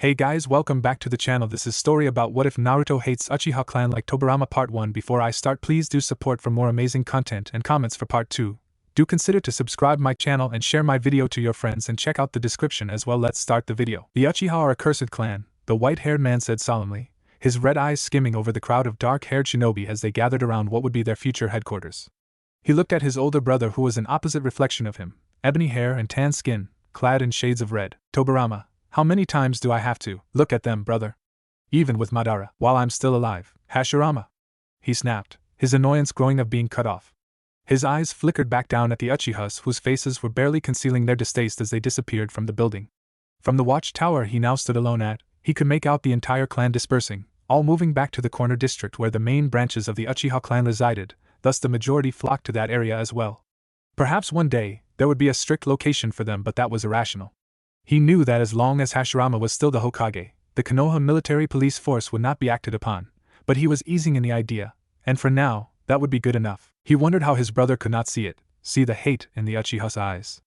Hey guys, welcome back to the channel. This is story about what if Naruto hates Uchiha clan like Tobirama part 1. Before I start, please do support for more amazing content and comments for part 2. Do consider to subscribe my channel and share my video to your friends and check out the description as well. Let's start the video. The Uchiha are a cursed clan, the white-haired man said solemnly, his red eyes skimming over the crowd of dark-haired shinobi as they gathered around what would be their future headquarters. He looked at his older brother who was an opposite reflection of him, ebony hair and tan skin, clad in shades of red. Tobirama, how many times do I have to look at them, brother? Even with Madara, while I'm still alive. Hashirama, he snapped, his annoyance growing of being cut off. His eyes flickered back down at the Uchihas whose faces were barely concealing their distaste as they disappeared from the building. From the watchtower he now stood alone at, he could make out the entire clan dispersing, all moving back to the corner district where the main branches of the Uchiha clan resided, thus the majority flocked to that area as well. Perhaps one day, there would be a strict location for them, but that was irrational. He knew that as long as Hashirama was still the Hokage, the Konoha military police force would not be acted upon, but he was easing in the idea, and for now, that would be good enough. He wondered how his brother could not see the hate in the Uchiha's eyes.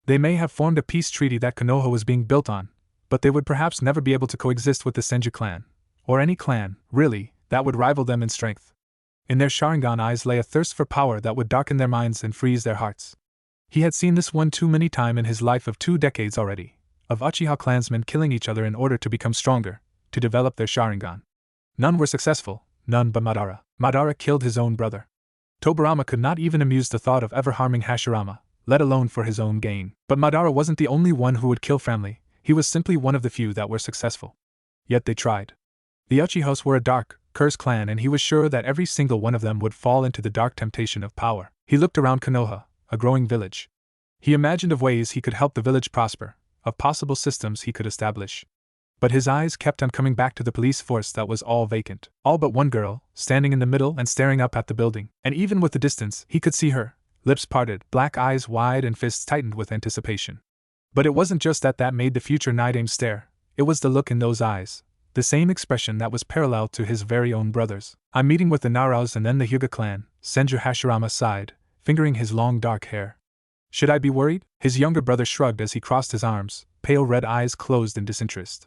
They may have formed a peace treaty that Konoha was being built on, but they would perhaps never be able to coexist with the Senju clan, or any clan, really, that would rival them in strength. In their Sharingan eyes lay a thirst for power that would darken their minds and freeze their hearts. He had seen this one too many times in his life of 2 decades already, of Uchiha clansmen killing each other in order to become stronger, to develop their Sharingan. None were successful, none but Madara. Madara killed his own brother. Tobirama could not even amuse the thought of ever harming Hashirama, let alone for his own gain. But Madara wasn't the only one who would kill family, he was simply one of the few that were successful. Yet they tried. The Uchihas were a dark, cursed clan, and he was sure that every single one of them would fall into the dark temptation of power. He looked around Konoha, a growing village. He imagined of ways he could help the village prosper, of possible systems he could establish. But his eyes kept on coming back to the police force that was all vacant. All but one girl, standing in the middle and staring up at the building. And even with the distance, he could see her, lips parted, black eyes wide and fists tightened with anticipation. But it wasn't just that made the future Night Aim stare, it was the look in those eyes, the same expression that was parallel to his very own brother's. I'm meeting with the Narutos and then the Hyuga clan, Senju. Hashirama sighed, fingering his long dark hair. Should I be worried? His younger brother shrugged as he crossed his arms, pale red eyes closed in disinterest.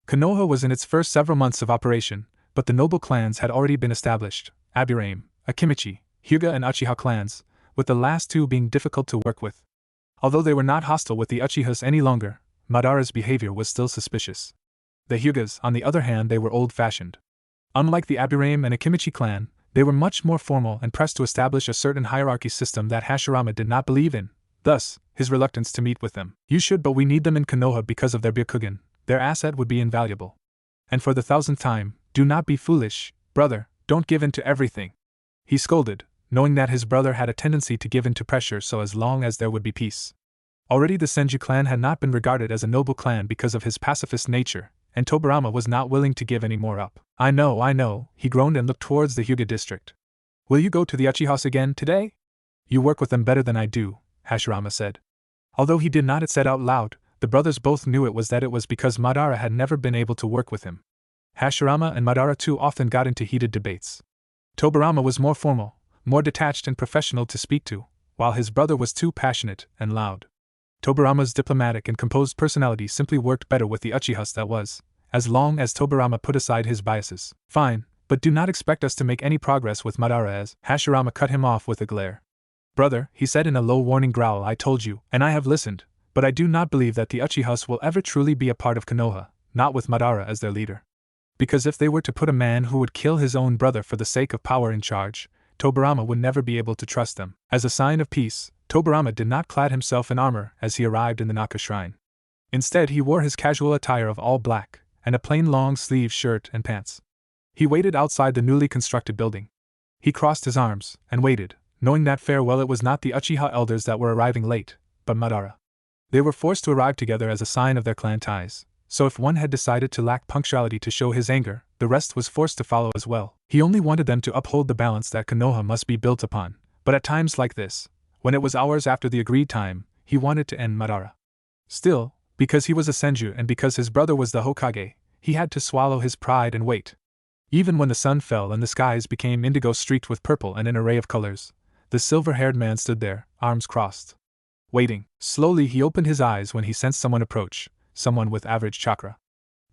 Konoha was in its first several months of operation, but the noble clans had already been established, Aburame, Akimichi, Hyuga and Uchiha clans, with the last two being difficult to work with. Although they were not hostile with the Uchihas any longer, Madara's behavior was still suspicious. The Hyugas, on the other hand, they were old-fashioned. Unlike the Aburame and Akimichi clan, they were much more formal and pressed to establish a certain hierarchy system that Hashirama did not believe in. Thus, his reluctance to meet with them. You should, but we need them in Konoha because of their Byakugan. Their asset would be invaluable. And for the 1000th time, do not be foolish, brother, don't give in to everything. He scolded, knowing that his brother had a tendency to give in to pressure so as long as there would be peace. Already the Senju clan had not been regarded as a noble clan because of his pacifist nature, and Tobirama was not willing to give any more up. I know, he groaned and looked towards the Hyuga district. Will you go to the Uchihas again today? You work with them better than I do, Hashirama said. Although he did not say it out loud, the brothers both knew it was because Madara had never been able to work with him. Hashirama and Madara too often got into heated debates. Tobirama was more formal, more detached and professional to speak to, while his brother was too passionate and loud. Tobirama's diplomatic and composed personality simply worked better with the Uchihas, that was, as long as Tobirama put aside his biases. Fine, but do not expect us to make any progress with Madara, as Hashirama cut him off with a glare. Brother, he said in a low warning growl, I told you, and I have listened, but I do not believe that the Uchihas will ever truly be a part of Konoha, not with Madara as their leader. Because if they were to put a man who would kill his own brother for the sake of power in charge, Tobirama would never be able to trust them. As a sign of peace, Tobirama did not clad himself in armor as he arrived in the Naka shrine. Instead, he wore his casual attire of all black, and a plain long-sleeved shirt and pants. He waited outside the newly constructed building. He crossed his arms, and waited, knowing that farewell it was not the Uchiha elders that were arriving late, but Madara. They were forced to arrive together as a sign of their clan ties, so if one had decided to lack punctuality to show his anger, the rest was forced to follow as well. He only wanted them to uphold the balance that Konoha must be built upon, but at times like this, when it was hours after the agreed time, he wanted to end Madara. Still, because he was a Senju and because his brother was the Hokage, he had to swallow his pride and wait. Even when the sun fell and the skies became indigo streaked with purple and an array of colors, the silver-haired man stood there, arms crossed. Waiting. Slowly he opened his eyes when he sensed someone approach, someone with average chakra.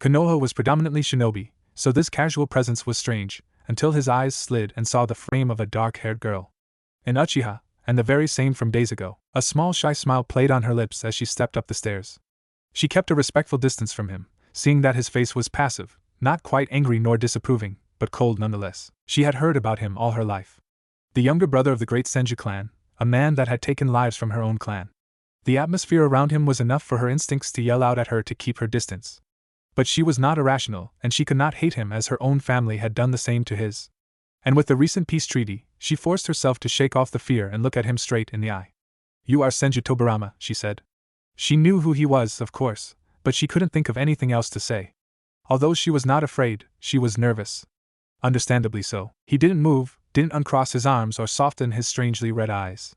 Konoha was predominantly shinobi, so this casual presence was strange, until his eyes slid and saw the frame of a dark-haired girl. An Uchiha, and the very same from days ago. A small shy smile played on her lips as she stepped up the stairs. She kept a respectful distance from him, seeing that his face was passive, not quite angry nor disapproving, but cold nonetheless. She had heard about him all her life. The younger brother of the great Senju clan, a man that had taken lives from her own clan. The atmosphere around him was enough for her instincts to yell out at her to keep her distance. But she was not irrational, and she could not hate him as her own family had done the same to his. And with the recent peace treaty, she forced herself to shake off the fear and look at him straight in the eye. "You are Senju Tobirama," she said. She knew who he was, of course, but she couldn't think of anything else to say. Although she was not afraid, she was nervous. Understandably so. He didn't move, didn't uncross his arms or soften his strangely red eyes.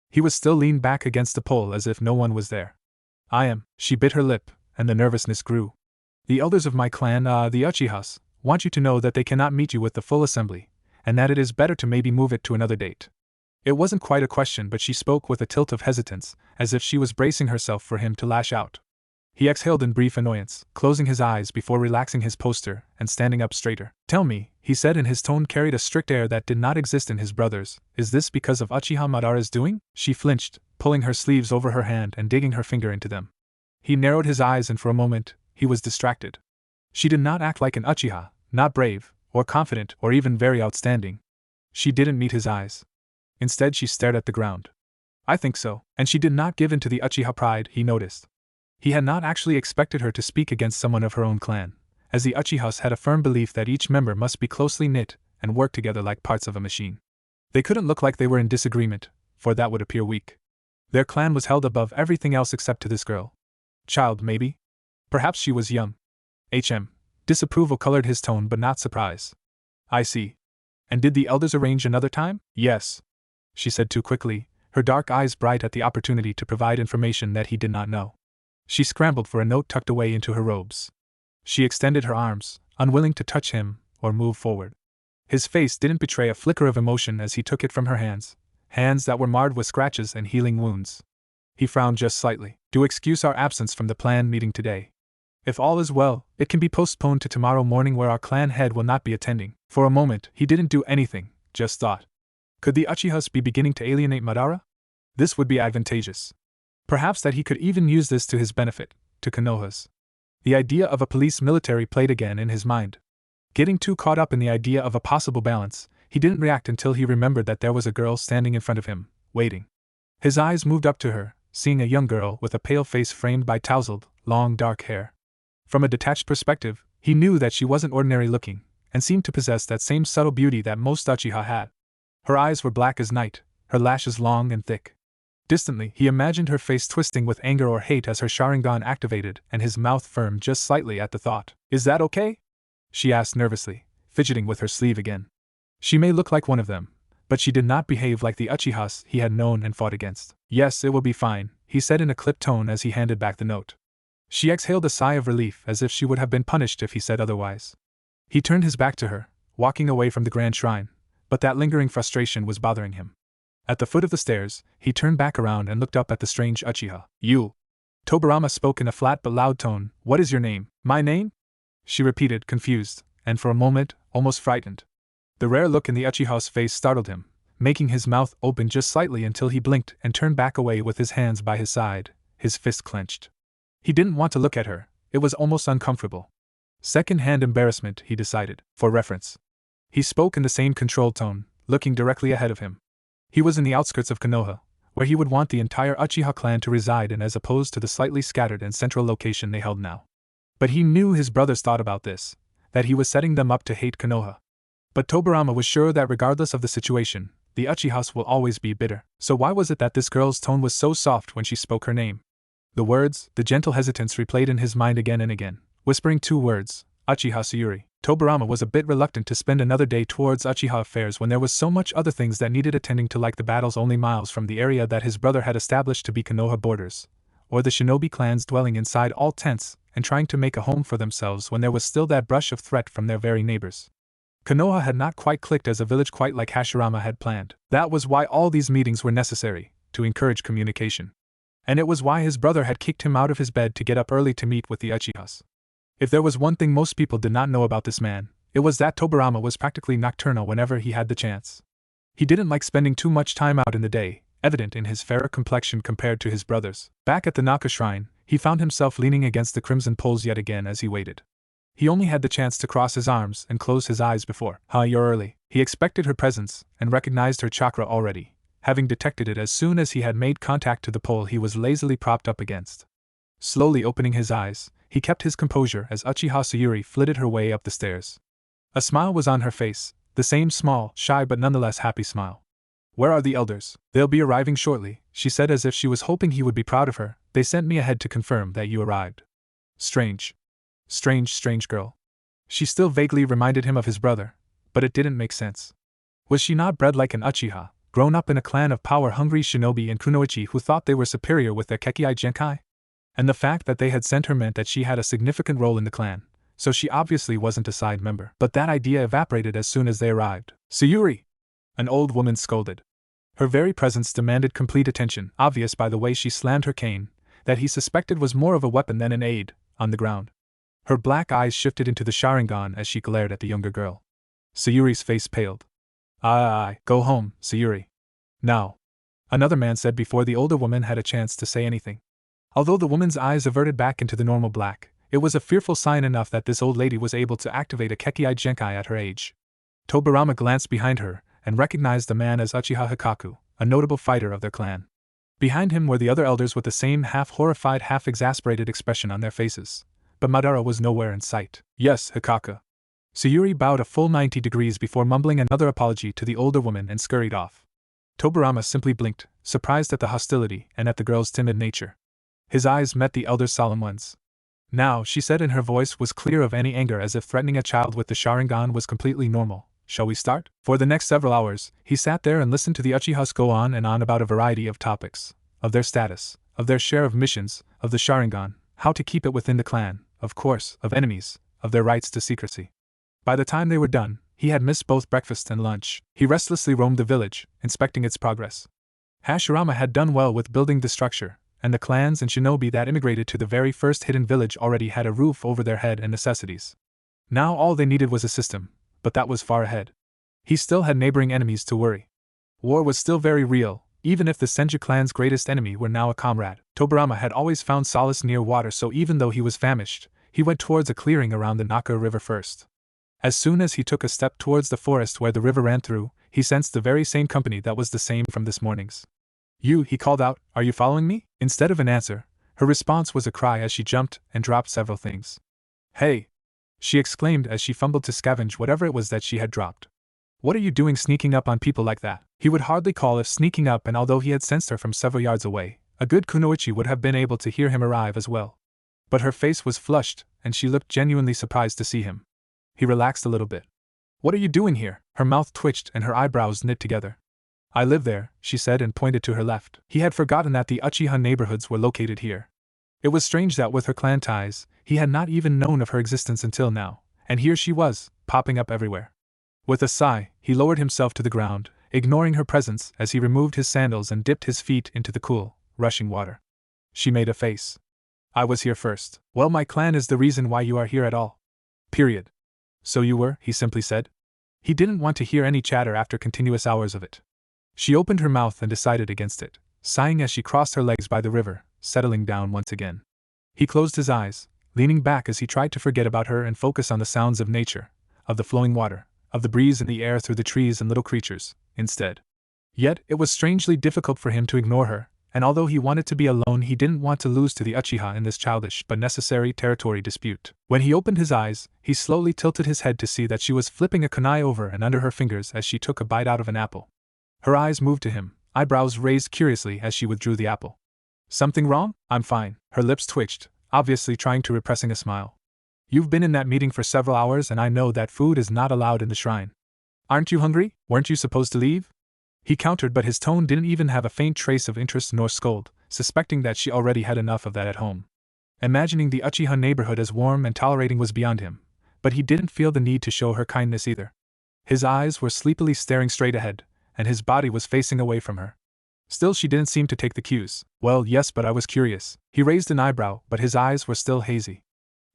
He was still leaned back against the pole as if no one was there. "I am," she bit her lip, and the nervousness grew. "The elders of my clan, the Uchihas, want you to know that they cannot meet you with the full assembly, and that it is better to maybe move it to another date." It wasn't quite a question, but she spoke with a tilt of hesitance, as if she was bracing herself for him to lash out. He exhaled in brief annoyance, closing his eyes before relaxing his posture and standing up straighter. "Tell me," he said, and his tone carried a strict air that did not exist in his brother's, "is this because of Uchiha Madara's doing?" She flinched, pulling her sleeves over her hand and digging her finger into them. He narrowed his eyes, and for a moment, he was distracted. She did not act like an Uchiha, not brave, or confident, or even very outstanding. She didn't meet his eyes. Instead, she stared at the ground. "I think so," and she did not give in to the Uchiha pride, he noticed. He had not actually expected her to speak against someone of her own clan, as the Uchihas had a firm belief that each member must be closely knit and work together like parts of a machine. They couldn't look like they were in disagreement, for that would appear weak. Their clan was held above everything else except to this girl. Child, maybe? Perhaps she was young. Disapproval colored his tone, but not surprise. "I see. And did the elders arrange another time?" "Yes," she said too quickly, her dark eyes bright at the opportunity to provide information that he did not know. She scrambled for a note tucked away into her robes. She extended her arms, unwilling to touch him or move forward. His face didn't betray a flicker of emotion as he took it from her hands that were marred with scratches and healing wounds. He frowned just slightly. "To excuse our absence from the planned meeting today. If all is well, it can be postponed to tomorrow morning, where our clan head will not be attending." For a moment, he didn't do anything, just thought. Could the Uchihas be beginning to alienate Madara? This would be advantageous. Perhaps that he could even use this to his benefit, to Konoha's. The idea of a police military played again in his mind. Getting too caught up in the idea of a possible balance, he didn't react until he remembered that there was a girl standing in front of him, waiting. His eyes moved up to her, seeing a young girl with a pale face framed by tousled, long dark hair. From a detached perspective, he knew that she wasn't ordinary looking, and seemed to possess that same subtle beauty that most Uchiha had. Her eyes were black as night, her lashes long and thick. Distantly, he imagined her face twisting with anger or hate as her Sharingan activated, and his mouth firmed just slightly at the thought. "Is that okay?" she asked nervously, fidgeting with her sleeve again. She may look like one of them, but she did not behave like the Uchihas he had known and fought against. "Yes, it will be fine," he said in a clipped tone as he handed back the note. She exhaled a sigh of relief, as if she would have been punished if he said otherwise. He turned his back to her, walking away from the grand shrine, but that lingering frustration was bothering him. At the foot of the stairs, he turned back around and looked up at the strange Uchiha. "You." Tobirama spoke in a flat but loud tone. "What is your name?" "My name?" she repeated, confused, and for a moment, almost frightened. The rare look in the Uchiha's face startled him, making his mouth open just slightly until he blinked and turned back away with his hands by his side, his fist clenched. He didn't want to look at her, it was almost uncomfortable. Second-hand embarrassment, he decided, for reference. He spoke in the same controlled tone, looking directly ahead of him. He was in the outskirts of Konoha, where he would want the entire Uchiha clan to reside in, as opposed to the slightly scattered and central location they held now. But he knew his brothers thought about this, that he was setting them up to hate Konoha. But Tobirama was sure that regardless of the situation, the Uchihas will always be bitter. So why was it that this girl's tone was so soft when she spoke her name? The words, the gentle hesitance replayed in his mind again and again, whispering two words, Uchiha Sayuri. Tobirama was a bit reluctant to spend another day towards Uchiha affairs when there was so much other things that needed attending to, like the battles only miles from the area that his brother had established to be Konoha borders, or the shinobi clans dwelling inside all tents and trying to make a home for themselves when there was still that brush of threat from their very neighbors. Konoha had not quite clicked as a village quite like Hashirama had planned. That was why all these meetings were necessary, to encourage communication. And it was why his brother had kicked him out of his bed to get up early to meet with the Uchihas. If there was one thing most people did not know about this man, it was that Tobirama was practically nocturnal whenever he had the chance. He didn't like spending too much time out in the day, evident in his fairer complexion compared to his brothers. Back at the Naka shrine, he found himself leaning against the crimson poles yet again as he waited. He only had the chance to cross his arms and close his eyes before, you're early. He expected her presence and recognized her chakra already, having detected it as soon as he had made contact to the pole he was lazily propped up against. Slowly opening his eyes, he kept his composure as Uchiha Sayuri flitted her way up the stairs. A smile was on her face, the same small, shy but nonetheless happy smile. Where are the elders? They'll be arriving shortly, she said as if she was hoping he would be proud of her. They sent me ahead to confirm that you arrived. Strange, girl. She still vaguely reminded him of his brother, but it didn't make sense. Was she not bred like an Uchiha, grown up in a clan of power-hungry shinobi and kunoichi who thought they were superior with their Kekkei Genkai? And the fact that they had sent her meant that she had a significant role in the clan, so she obviously wasn't a side member. But that idea evaporated as soon as they arrived. Sayuri! An old woman scolded. Her very presence demanded complete attention, obvious by the way she slammed her cane, that he suspected was more of a weapon than an aid, on the ground. Her black eyes shifted into the Sharingan as she glared at the younger girl. Sayuri's face paled. Go home, Sayuri. Now. Another man said before the older woman had a chance to say anything. Although the woman's eyes averted back into the normal black, it was a fearful sign enough that this old lady was able to activate a Kekkei Genkai at her age. Tobirama glanced behind her and recognized the man as Uchiha Hikaku, a notable fighter of their clan. Behind him were the other elders with the same half-horrified, half-exasperated expression on their faces, but Madara was nowhere in sight. Yes, Hikaku. Sayuri bowed a full 90 degrees before mumbling another apology to the older woman and scurried off. Tobirama simply blinked, surprised at the hostility and at the girl's timid nature. His eyes met the elder's solemn ones. Now, she said, and her voice was clear of any anger, as if threatening a child with the Sharingan was completely normal. Shall we start? For the next several hours, he sat there and listened to the Uchihas go on and on about a variety of topics. Of their status, of their share of missions, of the Sharingan, how to keep it within the clan, of course, of enemies, of their rights to secrecy. By the time they were done, he had missed both breakfast and lunch. He restlessly roamed the village, inspecting its progress. Hashirama had done well with building the structure, and the clans and shinobi that immigrated to the very first hidden village already had a roof over their head and necessities. Now all they needed was a system, but that was far ahead. He still had neighboring enemies to worry. War was still very real, even if the Senju clan's greatest enemy were now a comrade. Tobirama had always found solace near water, so even though he was famished, he went towards a clearing around the Naka River first. As soon as he took a step towards the forest where the river ran through, he sensed the very same company that was the same from this morning's. You, he called out, are you following me? Instead of an answer, her response was a cry as she jumped and dropped several things. Hey! She exclaimed as she fumbled to scavenge whatever it was that she had dropped. What are you doing sneaking up on people like that? He would hardly call it sneaking up, and although he had sensed her from several yards away, a good kunoichi would have been able to hear him arrive as well. But her face was flushed, and she looked genuinely surprised to see him. He relaxed a little bit. What are you doing here? Her mouth twitched and her eyebrows knit together. I live there, she said, and pointed to her left. He had forgotten that the Uchiha neighborhoods were located here. It was strange that with her clan ties, he had not even known of her existence until now, and here she was, popping up everywhere. With a sigh, he lowered himself to the ground, ignoring her presence as he removed his sandals and dipped his feet into the cool, rushing water. She made a face. I was here first. Well, my clan is the reason why you are here at all. Period. So you were, he simply said. He didn't want to hear any chatter after continuous hours of it. She opened her mouth and decided against it, sighing as she crossed her legs by the river, settling down once again. He closed his eyes, leaning back as he tried to forget about her and focus on the sounds of nature, of the flowing water, of the breeze in the air through the trees and little creatures, instead. Yet, it was strangely difficult for him to ignore her, and although he wanted to be alone, he didn't want to lose to the Uchiha in this childish but necessary territory dispute. When he opened his eyes, he slowly tilted his head to see that she was flipping a kunai over and under her fingers as she took a bite out of an apple. Her eyes moved to him, eyebrows raised curiously as she withdrew the apple. Something wrong? I'm fine. Her lips twitched, obviously trying to repressing a smile. You've been in that meeting for several hours and I know that food is not allowed in the shrine. Aren't you hungry? Weren't you supposed to leave? He countered, but his tone didn't even have a faint trace of interest nor scold, suspecting that she already had enough of that at home. Imagining the Uchiha neighborhood as warm and tolerating was beyond him, but he didn't feel the need to show her kindness either. His eyes were sleepily staring straight ahead, and his body was facing away from her. Still, she didn't seem to take the cues. Well, yes, but I was curious. He raised an eyebrow, but his eyes were still hazy.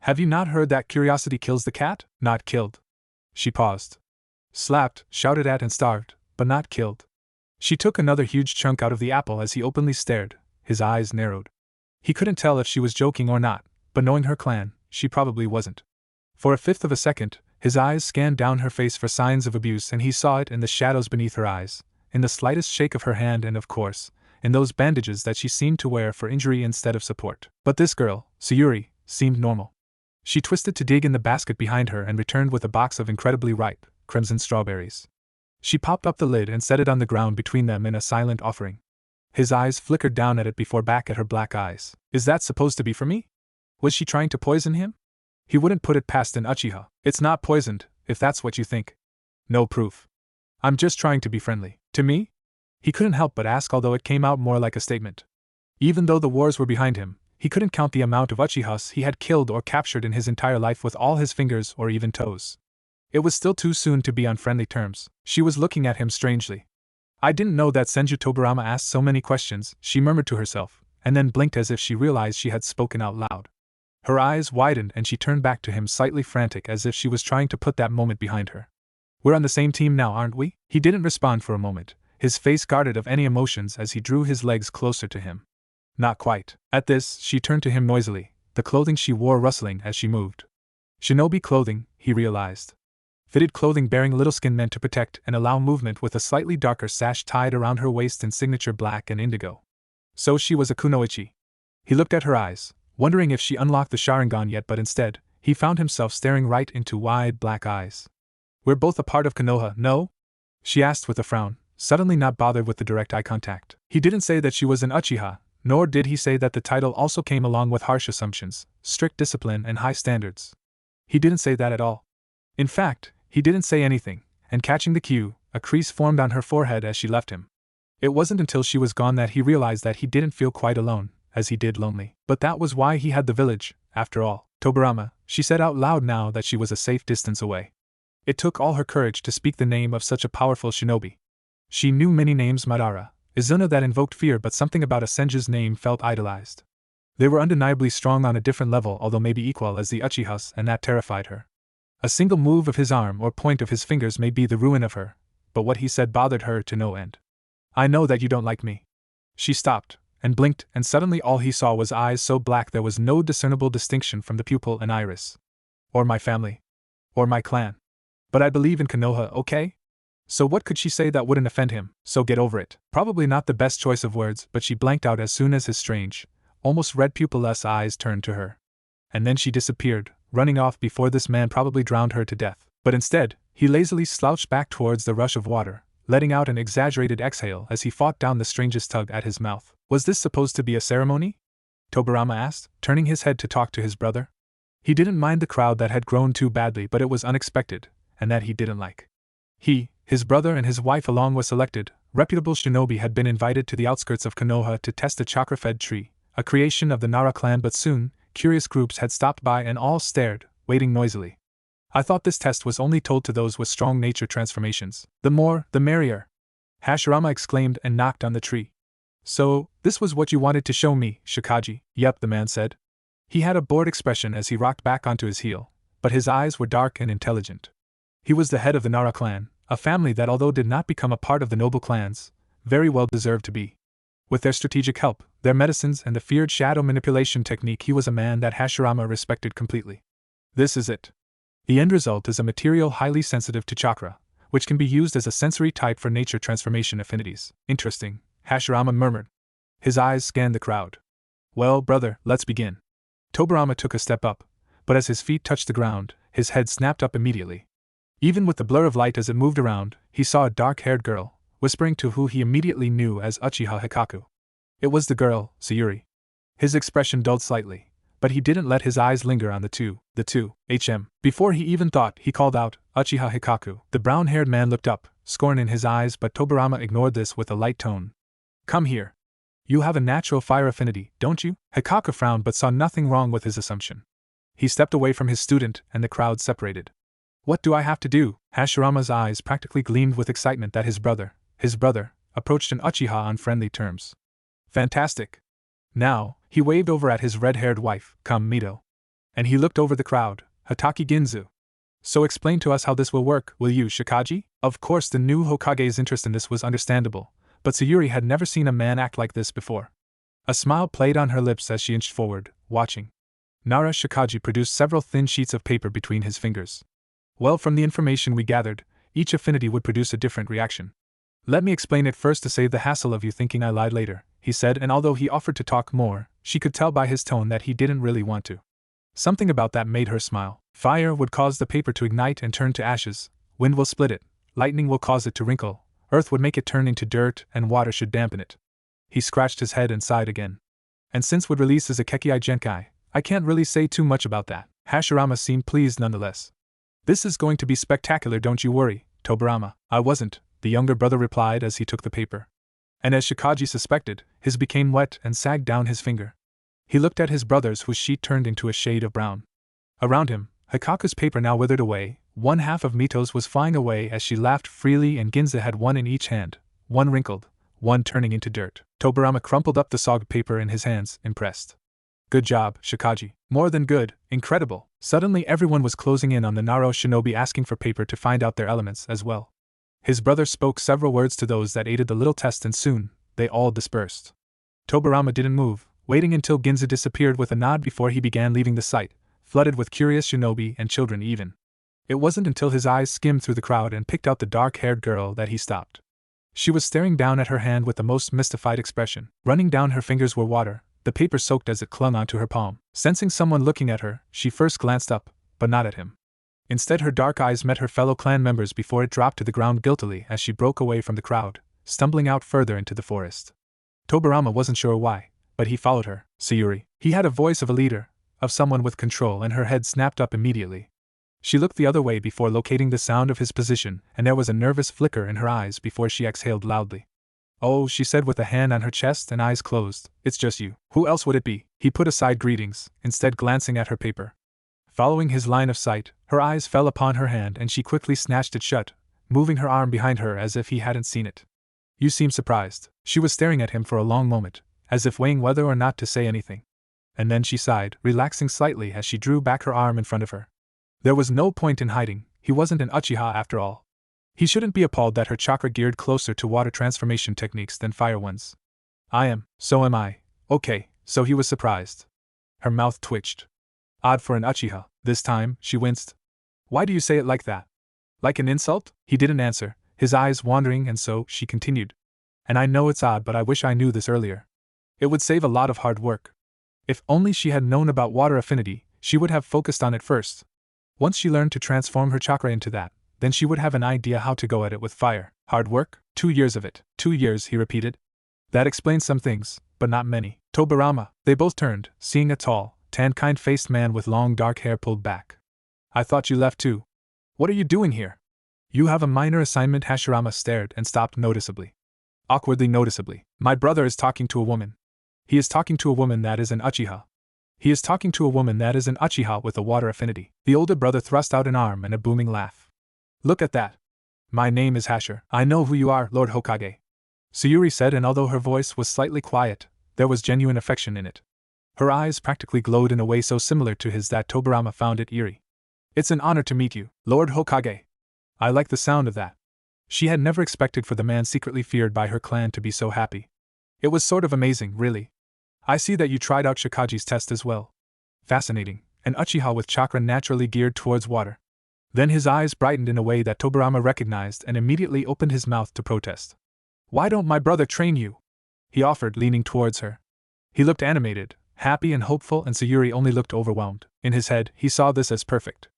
Have you not heard that curiosity kills the cat? Not killed. She paused. Slapped, shouted at and starved, but not killed. She took another huge chunk out of the apple as he openly stared, his eyes narrowed. He couldn't tell if she was joking or not, but knowing her clan, she probably wasn't. For a fifth of a second, his eyes scanned down her face for signs of abuse, and he saw it in the shadows beneath her eyes, in the slightest shake of her hand, and of course, in those bandages that she seemed to wear for injury instead of support. But this girl, Sayuri, seemed normal. She twisted to dig in the basket behind her and returned with a box of incredibly ripe, crimson strawberries. She popped up the lid and set it on the ground between them in a silent offering. His eyes flickered down at it before back at her black eyes. Is that supposed to be for me? Was she trying to poison him? He wouldn't put it past an Uchiha. It's not poisoned, if that's what you think. No proof. I'm just trying to be friendly. To me? He couldn't help but ask, although it came out more like a statement. Even though the wars were behind him, he couldn't count the amount of Uchihas he had killed or captured in his entire life with all his fingers or even toes. It was still too soon to be on friendly terms. She was looking at him strangely. I didn't know that Senju Tobirama asked so many questions, she murmured to herself, and then blinked as if she realized she had spoken out loud. Her eyes widened and she turned back to him slightly frantic, as if she was trying to put that moment behind her. We're on the same team now, aren't we? He didn't respond for a moment, his face guarded of any emotions as he drew his legs closer to him. Not quite. At this, she turned to him noisily, the clothing she wore rustling as she moved. Shinobi clothing, he realized. Fitted clothing bearing little skin meant to protect and allow movement, with a slightly darker sash tied around her waist in signature black and indigo. So she was a kunoichi. He looked at her eyes, wondering if she unlocked the Sharingan yet, but instead, he found himself staring right into wide black eyes. We're both a part of Konoha, no? She asked with a frown, suddenly not bothered with the direct eye contact. He didn't say that she was an Uchiha, nor did he say that the title also came along with harsh assumptions, strict discipline and high standards. He didn't say that at all. In fact, he didn't say anything, and catching the cue, a crease formed on her forehead as she left him. It wasn't until she was gone that he realized that he didn't feel quite alone, as he did lonely. But that was why he had the village, after all. Tobirama, she said out loud now that she was a safe distance away. It took all her courage to speak the name of such a powerful shinobi. She knew many names, Madara, Izuna, that invoked fear, but something about a Senju's name felt idolized. They were undeniably strong on a different level, although maybe equal as the Uchihas, and that terrified her. A single move of his arm or point of his fingers may be the ruin of her, but what he said bothered her to no end. I know that you don't like me. She stopped, and blinked, and suddenly all he saw was eyes so black there was no discernible distinction from the pupil and iris. Or my family. Or my clan. But I believe in Konoha, okay? So what could she say that wouldn't offend him? So get over it. Probably not the best choice of words, but she blanked out as soon as his strange, almost red pupilless eyes turned to her. And then she disappeared, running off before this man probably drowned her to death. But instead, he lazily slouched back towards the rush of water, letting out an exaggerated exhale as he fought down the strangest tug at his mouth. Was this supposed to be a ceremony? Tobirama asked, turning his head to talk to his brother. He didn't mind the crowd that had grown too badly, but it was unexpected, and that he didn't like. He, his brother and his wife along with selected, reputable shinobi had been invited to the outskirts of Konoha to test a chakra-fed tree, a creation of the Nara clan, but soon, curious groups had stopped by and all stared, waiting noisily. I thought this test was only told to those with strong nature transformations. The more, the merrier. Hashirama exclaimed and knocked on the tree. So, this was what you wanted to show me, Shikaji? Yep, the man said. He had a bored expression as he rocked back onto his heel, but his eyes were dark and intelligent. He was the head of the Nara clan, a family that, although did not become a part of the noble clans, very well deserved to be. With their strategic help, their medicines, and the feared shadow manipulation technique, he was a man that Hashirama respected completely. This is it. The end result is a material highly sensitive to chakra, which can be used as a sensory type for nature transformation affinities. Interesting, Hashirama murmured. His eyes scanned the crowd. Well, brother, let's begin. Tobirama took a step up, but as his feet touched the ground, his head snapped up immediately. Even with the blur of light as it moved around, he saw a dark-haired girl, whispering to who he immediately knew as Uchiha Hikaku. It was the girl, Sayuri. His expression dulled slightly, but he didn't let his eyes linger on the two, Before he even thought, he called out, Uchiha Hikaku. The brown-haired man looked up, scorn in his eyes, but Tobirama ignored this with a light tone. Come here. You have a natural fire affinity, don't you? Hikaku frowned but saw nothing wrong with his assumption. He stepped away from his student, and the crowd separated. What do I have to do? Hashirama's eyes practically gleamed with excitement that his brother, approached an Uchiha on friendly terms. Fantastic. Now, he waved over at his red-haired wife, come Mito. And he looked over the crowd. Hatake Ginzu. So explain to us how this will work, will you, Shikaji? Of course, the new Hokage's interest in this was understandable, but Sayuri had never seen a man act like this before. A smile played on her lips as she inched forward, watching. Nara Shikaji produced several thin sheets of paper between his fingers. Well, from the information we gathered, each affinity would produce a different reaction. Let me explain it first to save the hassle of you thinking I lied later, he said, and although he offered to talk more, she could tell by his tone that he didn't really want to. Something about that made her smile. Fire would cause the paper to ignite and turn to ashes, wind will split it, lightning will cause it to wrinkle, earth would make it turn into dirt, and water should dampen it. He scratched his head and sighed again. And since would release as a Kekei Genkai, I can't really say too much about that. Hashirama seemed pleased nonetheless. This is going to be spectacular, don't you worry, Tobirama. I wasn't, the younger brother replied as he took the paper. And as Shikaji suspected, his became wet and sagged down his finger. He looked at his brother's, whose sheet turned into a shade of brown. Around him, Hikaku's paper now withered away, one half of Mito's was flying away as she laughed freely, and Ginza had one in each hand, one wrinkled, one turning into dirt. Tobirama crumpled up the sogged paper in his hands, impressed. Good job, Shikaji. More than good, incredible. Suddenly everyone was closing in on the Naro shinobi, asking for paper to find out their elements as well. His brother spoke several words to those that aided the little test, and soon, they all dispersed. Tobirama didn't move, waiting until Ginza disappeared with a nod before he began leaving the site, flooded with curious shinobi and children even. It wasn't until his eyes skimmed through the crowd and picked out the dark-haired girl that he stopped. She was staring down at her hand with the most mystified expression. Running down her fingers were water, the paper soaked as it clung onto her palm. Sensing someone looking at her, she first glanced up, but not at him. Instead, her dark eyes met her fellow clan members before it dropped to the ground guiltily as she broke away from the crowd, stumbling out further into the forest. Tobirama wasn't sure why, but he followed her. Sayuri. He had a voice of a leader, of someone with control, and her head snapped up immediately. She looked the other way before locating the sound of his position, and there was a nervous flicker in her eyes before she exhaled loudly. Oh, she said with a hand on her chest and eyes closed, it's just you. Who else would it be? He put aside greetings, instead glancing at her paper. Following his line of sight, her eyes fell upon her hand and she quickly snatched it shut, moving her arm behind her as if he hadn't seen it. You seem surprised. She was staring at him for a long moment, as if weighing whether or not to say anything. And then she sighed, relaxing slightly as she drew back her arm in front of her. There was no point in hiding, he wasn't an Uchiha after all. He shouldn't be appalled that her chakra geared closer to water transformation techniques than fire ones. I am, so am I. Okay, so he was surprised. Her mouth twitched. Odd for an Uchiha. This time, she winced. Why do you say it like that? Like an insult? He didn't answer, his eyes wandering, and so she continued. And I know it's odd, but I wish I knew this earlier. It would save a lot of hard work. If only she had known about water affinity, she would have focused on it first. Once she learned to transform her chakra into that, then she would have an idea how to go at it with fire. Hard work? 2 years of it. 2 years, he repeated. That explains some things, but not many. Tobirama. They both turned, seeing a tall, tan, kind-faced man with long dark hair pulled back. I thought you left too. What are you doing here? You have a minor assignment. Hashirama stared and stopped noticeably. Awkwardly noticeably. My brother is talking to a woman. He is talking to a woman that is an Uchiha. He is talking to a woman that is an Uchiha with a water affinity. The older brother thrust out an arm and a booming laugh. Look at that. My name is Hashir. I know who you are, Lord Hokage. Sayuri said, and although her voice was slightly quiet, there was genuine affection in it. Her eyes practically glowed in a way so similar to his that Tobirama found it eerie. It's an honor to meet you, Lord Hokage. I like the sound of that. She had never expected for the man secretly feared by her clan to be so happy. It was sort of amazing, really. I see that you tried out Shikaji's test as well. Fascinating, an Uchiha with chakra naturally geared towards water. Then his eyes brightened in a way that Tobirama recognized and immediately opened his mouth to protest. Why don't my brother train you? He offered, leaning towards her. He looked animated, happy and hopeful, and Sayuri only looked overwhelmed. In his head, he saw this as perfect.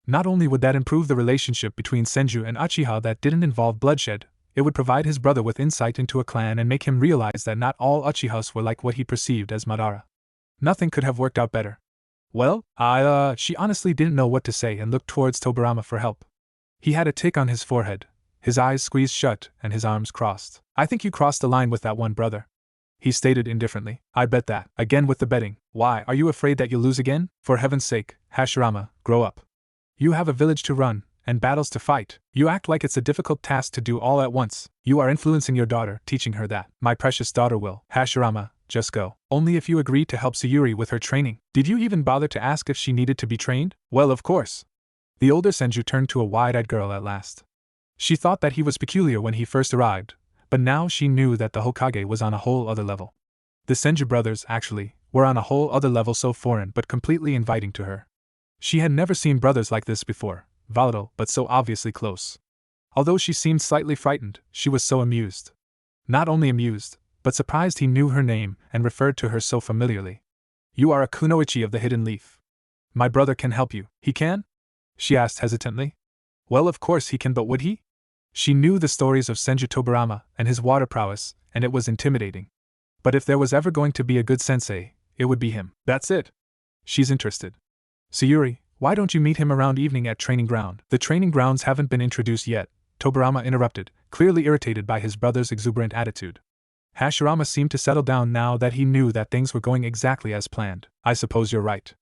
Not only would that improve the relationship between Senju and Uchiha that didn't involve bloodshed, it would provide his brother with insight into a clan and make him realize that not all Uchihas were like what he perceived as Madara. Nothing could have worked out better. Well, she honestly didn't know what to say and looked towards Tobirama for help. He had a tick on his forehead, his eyes squeezed shut and his arms crossed. I think you crossed the line with that one, brother. He stated indifferently. I bet that. Again with the betting. Why, are you afraid that you'll lose again? For heaven's sake, Hashirama, grow up. You have a village to run, and battles to fight. You act like it's a difficult task to do all at once. You are influencing your daughter, teaching her that. My precious daughter will. Hashirama, just go. Only if you agree to help Sayuri with her training. Did you even bother to ask if she needed to be trained? Well, of course. The older Senju turned to a wide-eyed girl at last. She thought that he was peculiar when he first arrived, but now she knew that the Hokage was on a whole other level. The Senju brothers, actually, were on a whole other level, so foreign but completely inviting to her. She had never seen brothers like this before, volatile but so obviously close. Although she seemed slightly frightened, she was so amused. Not only amused, but surprised he knew her name and referred to her so familiarly. You are a kunoichi of the Hidden Leaf. My brother can help you. He can? She asked hesitantly. Well, of course he can, but would he? She knew the stories of Senju Tobirama and his water prowess, and it was intimidating. But if there was ever going to be a good sensei, it would be him. That's it. She's interested. Sayuri, why don't you meet him around evening at training ground? The training grounds haven't been introduced yet, Tobirama interrupted, clearly irritated by his brother's exuberant attitude. Hashirama seemed to settle down now that he knew that things were going exactly as planned. I suppose you're right.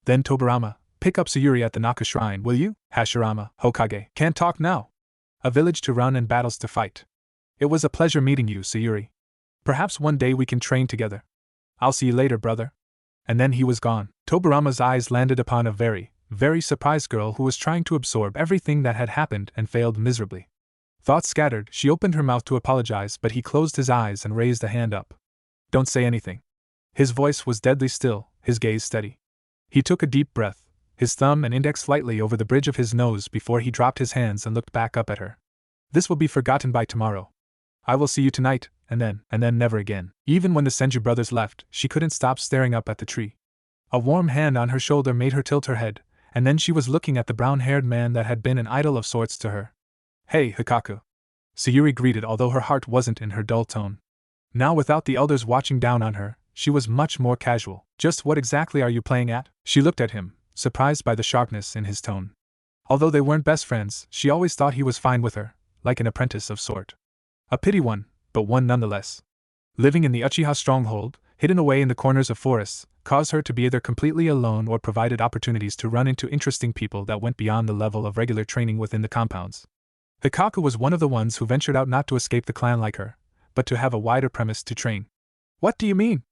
Then Tobirama, pick up Sayuri at the Naka Shrine, will you? Hashirama, Hokage, can't talk now. A village to run and battles to fight. It was a pleasure meeting you, Sayuri. Perhaps one day we can train together. I'll see you later, brother. And then he was gone. Tobirama's eyes landed upon a very, very surprised girl who was trying to absorb everything that had happened and failed miserably. Thoughts scattered, she opened her mouth to apologize, but he closed his eyes and raised a hand up. Don't say anything. His voice was deadly still, his gaze steady. He took a deep breath, his thumb and index lightly over the bridge of his nose before he dropped his hands and looked back up at her. This will be forgotten by tomorrow. I will see you tonight, and then never again. Even when the Senju brothers left, she couldn't stop staring up at the tree. A warm hand on her shoulder made her tilt her head, and then she was looking at the brown-haired man that had been an idol of sorts to her. Hey, Hikaku. Sayuri greeted, although her heart wasn't in her dull tone. Now, without the elders watching down on her, she was much more casual. Just what exactly are you playing at? She looked at him, surprised by the sharpness in his tone. Although they weren't best friends, she always thought he was fine with her, like an apprentice of sort. A pity one, but one nonetheless. Living in the Uchiha stronghold, hidden away in the corners of forests, caused her to be either completely alone or provided opportunities to run into interesting people that went beyond the level of regular training within the compounds. Hikaku was one of the ones who ventured out not to escape the clan like her, but to have a wider premise to train. What do you mean?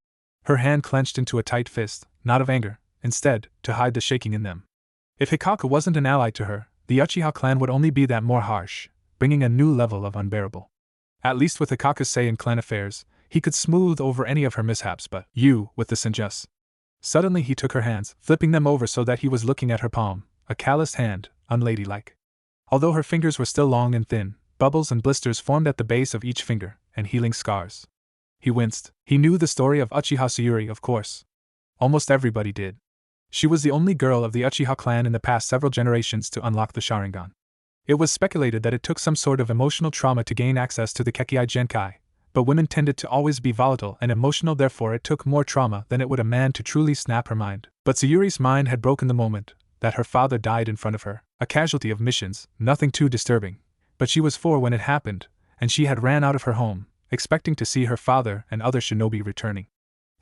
Her hand clenched into a tight fist, not of anger, instead, to hide the shaking in them. If Hikaku wasn't an ally to her, the Uchiha clan would only be that more harsh, bringing a new level of unbearable. At least with Hikaku's say in clan affairs, he could smooth over any of her mishaps, but you, with the Senjus. Suddenly he took her hands, flipping them over so that he was looking at her palm, a calloused hand, unladylike. Although her fingers were still long and thin, bubbles and blisters formed at the base of each finger, and healing scars. He winced. He knew the story of Uchiha Sayuri, of course. Almost everybody did. She was the only girl of the Uchiha clan in the past several generations to unlock the Sharingan. It was speculated that it took some sort of emotional trauma to gain access to the Kekkei Genkai, but women tended to always be volatile and emotional, therefore it took more trauma than it would a man to truly snap her mind. But Sayuri's mind had broken the moment that her father died in front of her, a casualty of missions, nothing too disturbing, but she was 4 when it happened, and she had ran out of her home, expecting to see her father and other shinobi returning.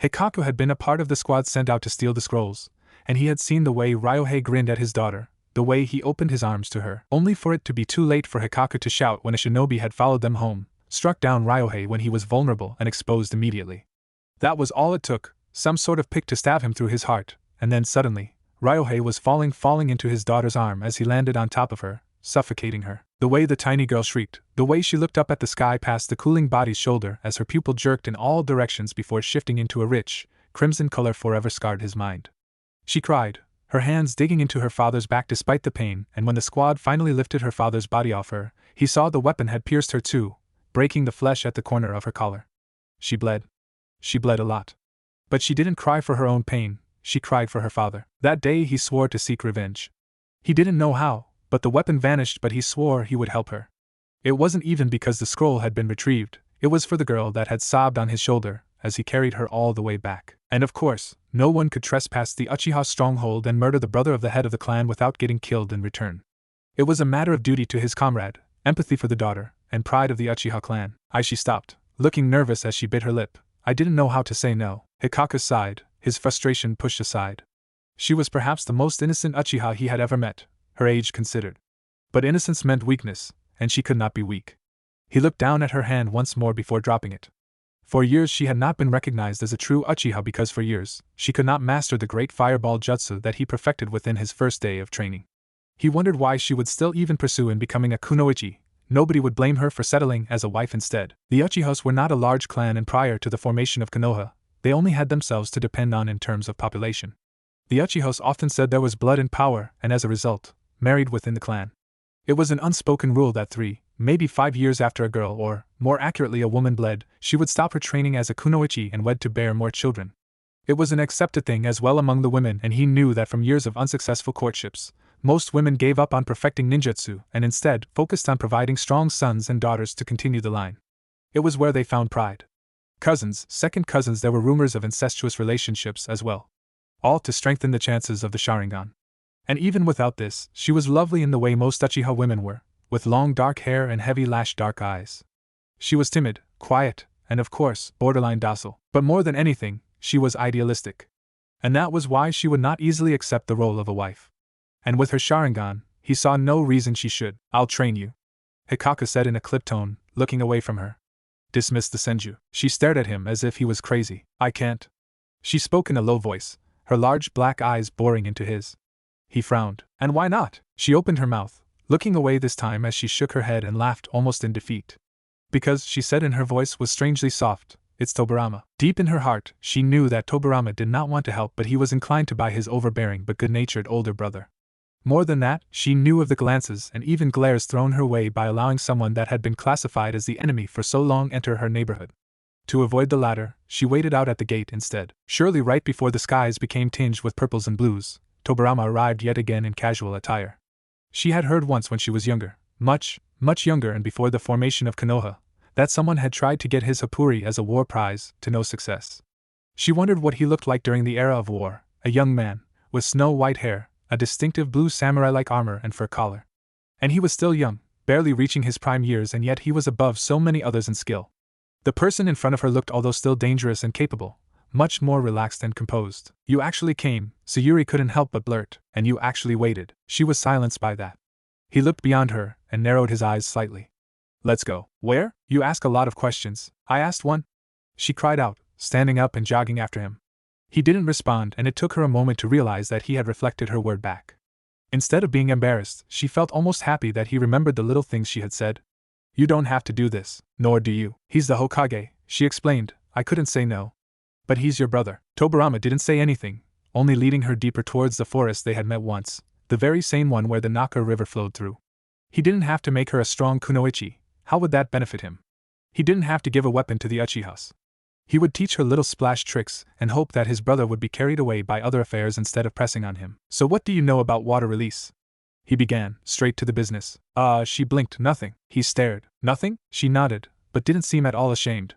Hikaku had been a part of the squad sent out to steal the scrolls, and he had seen the way Ryohei grinned at his daughter, the way he opened his arms to her, only for it to be too late for Hikaku to shout when a shinobi had followed them home, struck down Ryohei when he was vulnerable and exposed immediately. That was all it took, some sort of pick to stab him through his heart, and then suddenly, Ryohei was falling into his daughter's arm as he landed on top of her, suffocating her. The way the tiny girl shrieked, the way she looked up at the sky past the cooling body's shoulder as her pupil jerked in all directions before shifting into a rich, crimson color forever scarred his mind. She cried, her hands digging into her father's back despite the pain, and when the squad finally lifted her father's body off her, he saw the weapon had pierced her too, breaking the flesh at the corner of her collar. She bled. She bled a lot. But she didn't cry for her own pain, she cried for her father. That day he swore to seek revenge. He didn't know how, but the weapon vanished, but he swore he would help her. It wasn't even because the scroll had been retrieved, it was for the girl that had sobbed on his shoulder as he carried her all the way back. And of course, no one could trespass the Uchiha stronghold and murder the brother of the head of the clan without getting killed in return. It was a matter of duty to his comrade, empathy for the daughter, and pride of the Uchiha clan. She stopped, looking nervous as she bit her lip. I didn't know how to say no. Hikaku sighed, his frustration pushed aside. She was perhaps the most innocent Uchiha he had ever met, her age considered. But innocence meant weakness, and she could not be weak. He looked down at her hand once more before dropping it. For years she had not been recognized as a true Uchiha because for years she could not master the great fireball jutsu that he perfected within his first day of training. He wondered why she would still even pursue in becoming a kunoichi. Nobody would blame her for settling as a wife instead. The Uchihas were not a large clan, and prior to the formation of Konoha, they only had themselves to depend on in terms of population. The Uchihas often said there was blood and power, and as a result, married within the clan. It was an unspoken rule that 3, maybe 5 years after a girl, or, more accurately a woman bled, she would stop her training as a kunoichi and wed to bear more children. It was an accepted thing as well among the women, and he knew that from years of unsuccessful courtships, most women gave up on perfecting ninjutsu and instead focused on providing strong sons and daughters to continue the line. It was where they found pride. Cousins, second cousins, there were rumors of incestuous relationships as well. All to strengthen the chances of the Sharingan. And even without this, she was lovely in the way most Uchiha women were, with long dark hair and heavy lashed dark eyes. She was timid, quiet, and of course, borderline docile. But more than anything, she was idealistic. And that was why she would not easily accept the role of a wife. And with her Sharingan, he saw no reason she should. "I'll train you," Hikaka said in a clipped tone, looking away from her. "Dismiss the senju." She stared at him as if he was crazy. "I can't." She spoke in a low voice, her large black eyes boring into his. He frowned. "And why not?" She opened her mouth, looking away this time as she shook her head and laughed almost in defeat. "Because," she said, and her voice was strangely soft, "it's Tobirama." Deep in her heart, she knew that Tobirama did not want to help, but he was inclined to buy his overbearing but good-natured older brother. More than that, she knew of the glances and even glares thrown her way by allowing someone that had been classified as the enemy for so long enter her neighborhood. To avoid the latter, she waited out at the gate instead. Surely right before the skies became tinged with purples and blues, Tobirama arrived yet again in casual attire. She had heard once when she was younger, much, much younger and before the formation of Konoha, that someone had tried to get his Happuri as a war prize, to no success. She wondered what he looked like during the era of war, a young man, with snow-white hair, a distinctive blue samurai-like armor and fur collar. And he was still young, barely reaching his prime years, and yet he was above so many others in skill. The person in front of her looked, although still dangerous and capable, much more relaxed and composed. "You actually came," Sayuri couldn't help but blurt, "and you actually waited." She was silenced by that. He looked beyond her and narrowed his eyes slightly. "Let's go." "Where?" "You ask a lot of questions. I asked one," she cried out, standing up and jogging after him. He didn't respond, and it took her a moment to realize that he had reflected her word back. Instead of being embarrassed, she felt almost happy that he remembered the little things she had said. "You don't have to do this, nor do you. He's the Hokage," she explained. "I couldn't say no. But he's your brother." Tobirama didn't say anything, only leading her deeper towards the forest they had met once, the very same one where the Naka River flowed through. He didn't have to make her a strong kunoichi. How would that benefit him? He didn't have to give a weapon to the Uchihas. He would teach her little splash tricks and hope that his brother would be carried away by other affairs instead of pressing on him. "So what do you know about water release?" he began, straight to the business. She blinked. "Nothing." He stared. "Nothing?" She nodded, but didn't seem at all ashamed.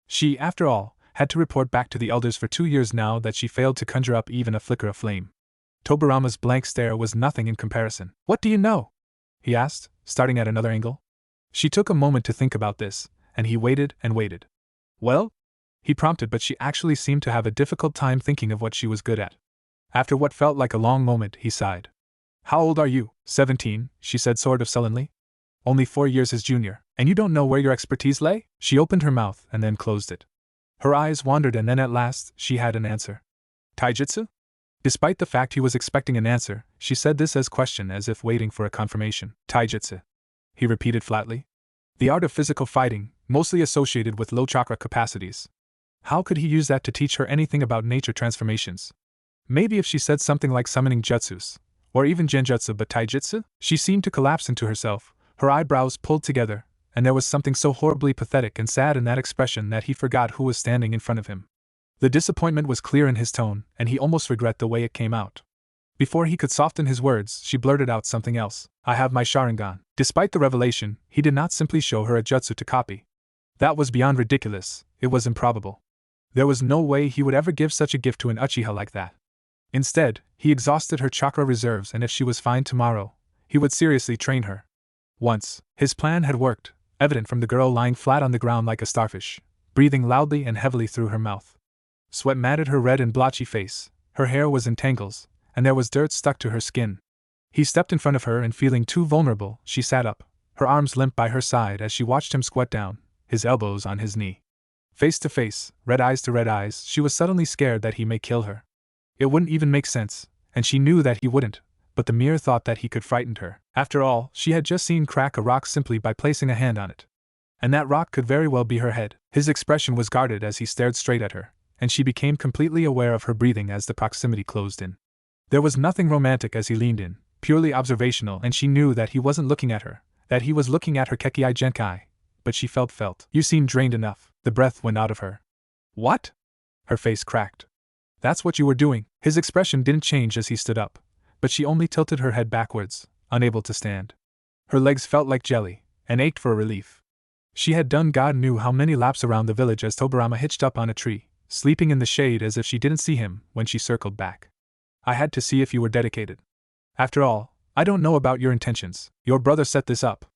She, after all, had to report back to the elders for 2 years now that she failed to conjure up even a flicker of flame. Tobirama's blank stare was nothing in comparison. "What do you know?" he asked, starting at another angle. She took a moment to think about this, and he waited and waited. "Well?" he prompted, but she actually seemed to have a difficult time thinking of what she was good at. After what felt like a long moment, he sighed. "How old are you?" 17, she said sort of sullenly. "Only 4 years his junior. And you don't know where your expertise lay?" She opened her mouth and then closed it. Her eyes wandered, and then at last, she had an answer. "Taijutsu?" Despite the fact he was expecting an answer, she said this as question as if waiting for a confirmation. "Taijutsu," he repeated flatly. "The art of physical fighting, mostly associated with low chakra capacities. How could he use that to teach her anything about nature transformations? Maybe if she said something like summoning jutsus, or even genjutsu, but taijutsu? She seemed to collapse into herself, her eyebrows pulled together, and there was something so horribly pathetic and sad in that expression that he forgot who was standing in front of him. The disappointment was clear in his tone, and he almost regretted the way it came out. Before he could soften his words, she blurted out something else. "I have my Sharingan." Despite the revelation, he did not simply show her a jutsu to copy. That was beyond ridiculous, it was improbable. There was no way he would ever give such a gift to an Uchiha like that. Instead, he exhausted her chakra reserves, and if she was fine tomorrow, he would seriously train her. Once, his plan had worked, evident from the girl lying flat on the ground like a starfish, breathing loudly and heavily through her mouth. Sweat matted her red and blotchy face, her hair was in tangles, and there was dirt stuck to her skin. He stepped in front of her and feeling too vulnerable, she sat up, her arms limp by her side as she watched him squat down, his elbows on his knee. Face to face, red eyes to red eyes, she was suddenly scared that he may kill her. It wouldn't even make sense, and she knew that he wouldn't, but the mere thought that he could frightened her. After all, she had just seen crack a rock simply by placing a hand on it. And that rock could very well be her head. His expression was guarded as he stared straight at her, and she became completely aware of her breathing as the proximity closed in. There was nothing romantic as he leaned in, purely observational, and she knew that he wasn't looking at her, that he was looking at her Kekkei Genkai. But she felt. You seem drained enough. The breath went out of her. What? Her face cracked. That's what you were doing. His expression didn't change as he stood up, but she only tilted her head backwards, unable to stand. Her legs felt like jelly, and ached for relief. She had done God knew how many laps around the village as Tobirama hitched up on a tree, sleeping in the shade as if she didn't see him when she circled back. I had to see if you were dedicated. After all, I don't know about your intentions. Your brother set this up,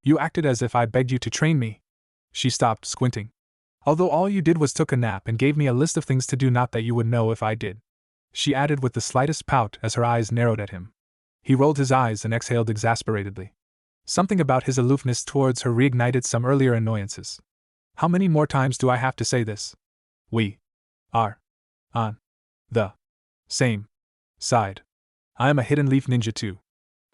You acted as if I begged you to train me. She stopped, squinting. Although all you did was took a nap and gave me a list of things to do, not that you would know if I did. She added with the slightest pout as her eyes narrowed at him. He rolled his eyes and exhaled exasperatedly. Something about his aloofness towards her reignited some earlier annoyances. How many more times do I have to say this? We are on the same side. I am a hidden leaf ninja too.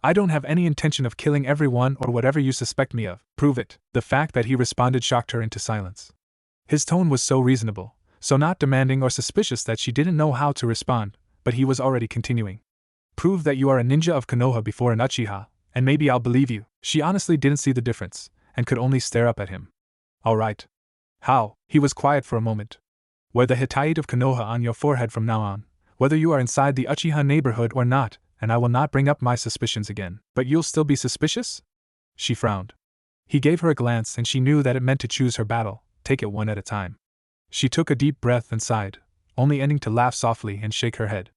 I don't have any intention of killing everyone or whatever you suspect me of. Prove it. The fact that he responded shocked her into silence. His tone was so reasonable, so not demanding or suspicious that she didn't know how to respond, but he was already continuing. Prove that you are a ninja of Konoha before an Uchiha, and maybe I'll believe you. She honestly didn't see the difference, and could only stare up at him. All right. How? He was quiet for a moment. Wear the Hittite of Konoha on your forehead from now on, whether you are inside the Uchiha neighborhood or not, and I will not bring up my suspicions again. But you'll still be suspicious? She frowned. He gave her a glance and she knew that it meant to choose her battle, take it one at a time. She took a deep breath and sighed, only ending to laugh softly and shake her head.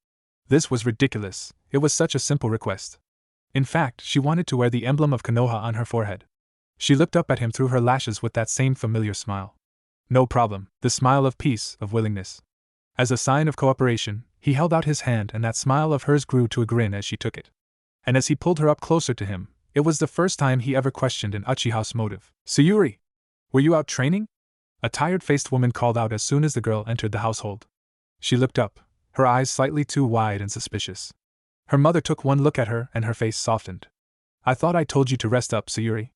This was ridiculous. It was such a simple request. In fact, she wanted to wear the emblem of Konoha on her forehead. She looked up at him through her lashes with that same familiar smile. No problem, the smile of peace, of willingness. As a sign of cooperation, he held out his hand and that smile of hers grew to a grin as she took it. And as he pulled her up closer to him, it was the first time he ever questioned an Uchiha's motive. Sayuri! Were you out training? A tired-faced woman called out as soon as the girl entered the household. She looked up, her eyes slightly too wide and suspicious. Her mother took one look at her and her face softened. I thought I told you to rest up, Sayuri.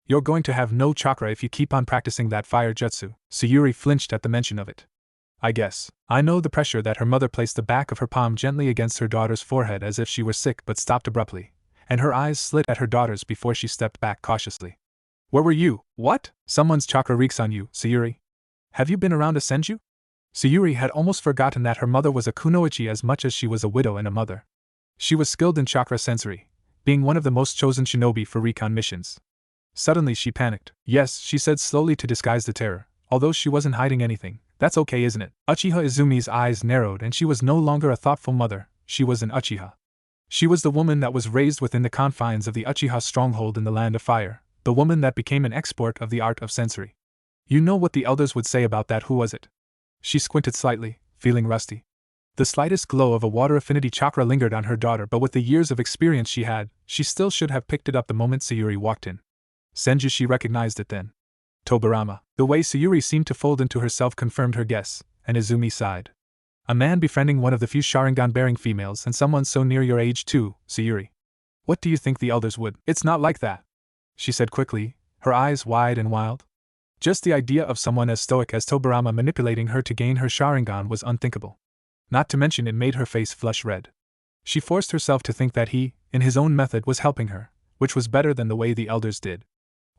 You're going to have no chakra if you keep on practicing that fire jutsu. Sayuri flinched at the mention of it. I guess. I know the pressure that her mother placed the back of her palm gently against her daughter's forehead as if she were sick but stopped abruptly, and her eyes slit at her daughter's before she stepped back cautiously. Where were you? What? Someone's chakra reeks on you, Sayuri. Have you been around a senju? Sayuri had almost forgotten that her mother was a kunoichi as much as she was a widow and a mother. She was skilled in chakra sensory, being one of the most chosen shinobi for recon missions. Suddenly she panicked. Yes, she said slowly to disguise the terror, although she wasn't hiding anything. That's okay, isn't it? Uchiha Izumi's eyes narrowed and she was no longer a thoughtful mother, she was an Uchiha. She was the woman that was raised within the confines of the Uchiha stronghold in the Land of Fire, the woman that became an expert of the art of sensory. You know what the elders would say about that, who was it? She squinted slightly, feeling rusty. The slightest glow of a water affinity chakra lingered on her daughter, but with the years of experience she had, she still should have picked it up the moment Sayuri walked in. Senju, she recognized it then. Tobirama. The way Sayuri seemed to fold into herself confirmed her guess, and Izumi sighed. A man befriending one of the few Sharingan-bearing females and someone so near your age too, Sayuri. What do you think the elders would? It's not like that, she said quickly, her eyes wide and wild. Just the idea of someone as stoic as Tobirama manipulating her to gain her Sharingan was unthinkable. Not to mention it made her face flush red. She forced herself to think that he, in his own method, was helping her, which was better than the way the elders did.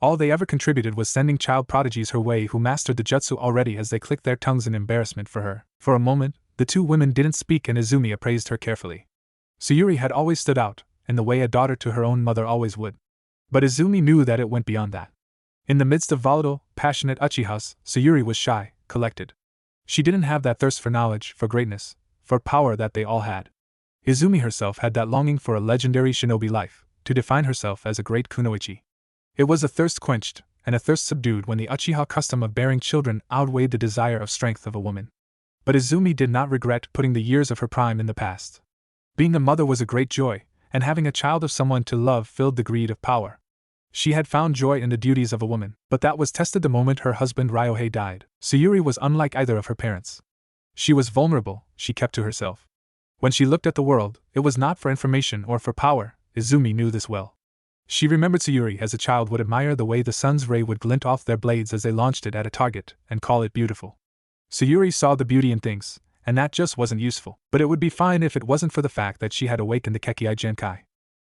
All they ever contributed was sending child prodigies her way who mastered the jutsu already as they clicked their tongues in embarrassment for her. For a moment, the two women didn't speak and Izumi appraised her carefully. Sayuri had always stood out, in the way a daughter to her own mother always would. But Izumi knew that it went beyond that. In the midst of volatile, passionate Uchihas, Sayuri was shy, collected. She didn't have that thirst for knowledge, for greatness, for power that they all had. Izumi herself had that longing for a legendary shinobi life, to define herself as a great kunoichi. It was a thirst quenched, and a thirst subdued when the Uchiha custom of bearing children outweighed the desire of strength of a woman. But Izumi did not regret putting the years of her prime in the past. Being a mother was a great joy, and having a child of someone to love filled the greed of power. She had found joy in the duties of a woman, but that was tested the moment her husband Ryohei died. Sayuri was unlike either of her parents. She was vulnerable, she kept to herself. When she looked at the world, it was not for information or for power. Izumi knew this well. She remembered Sayuri as a child would admire the way the sun's ray would glint off their blades as they launched it at a target, and call it beautiful. Sayuri saw the beauty in things, and that just wasn't useful. But it would be fine if it wasn't for the fact that she had awakened the Kekkei Genkai.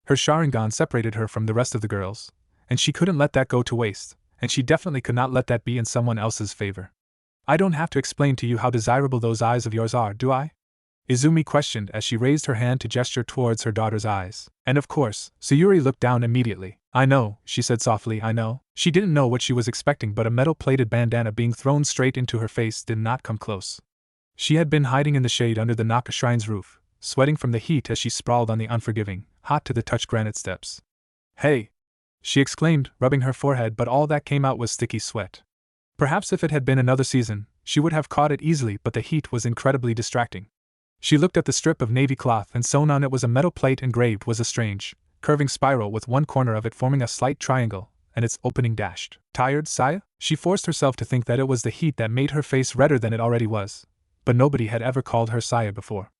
Her Sharingan separated her from the rest of the girls, and she couldn't let that go to waste, and she definitely could not let that be in someone else's favor. I don't have to explain to you how desirable those eyes of yours are, do I? Izumi questioned as she raised her hand to gesture towards her daughter's eyes. And of course, Sayuri looked down immediately. I know, she said softly, I know. She didn't know what she was expecting, but a metal-plated bandana being thrown straight into her face did not come close. She had been hiding in the shade under the Naka Shrine's roof, sweating from the heat as she sprawled on the unforgiving, hot-to-the-touch granite steps. Hey! She exclaimed, rubbing her forehead, but all that came out was sticky sweat. Perhaps if it had been another season, she would have caught it easily, but the heat was incredibly distracting. She looked at the strip of navy cloth, and sewn on it was a metal plate engraved was a strange, curving spiral with one corner of it forming a slight triangle, and its opening dashed. Tired, Saya? She forced herself to think that it was the heat that made her face redder than it already was, but nobody had ever called her Saya before.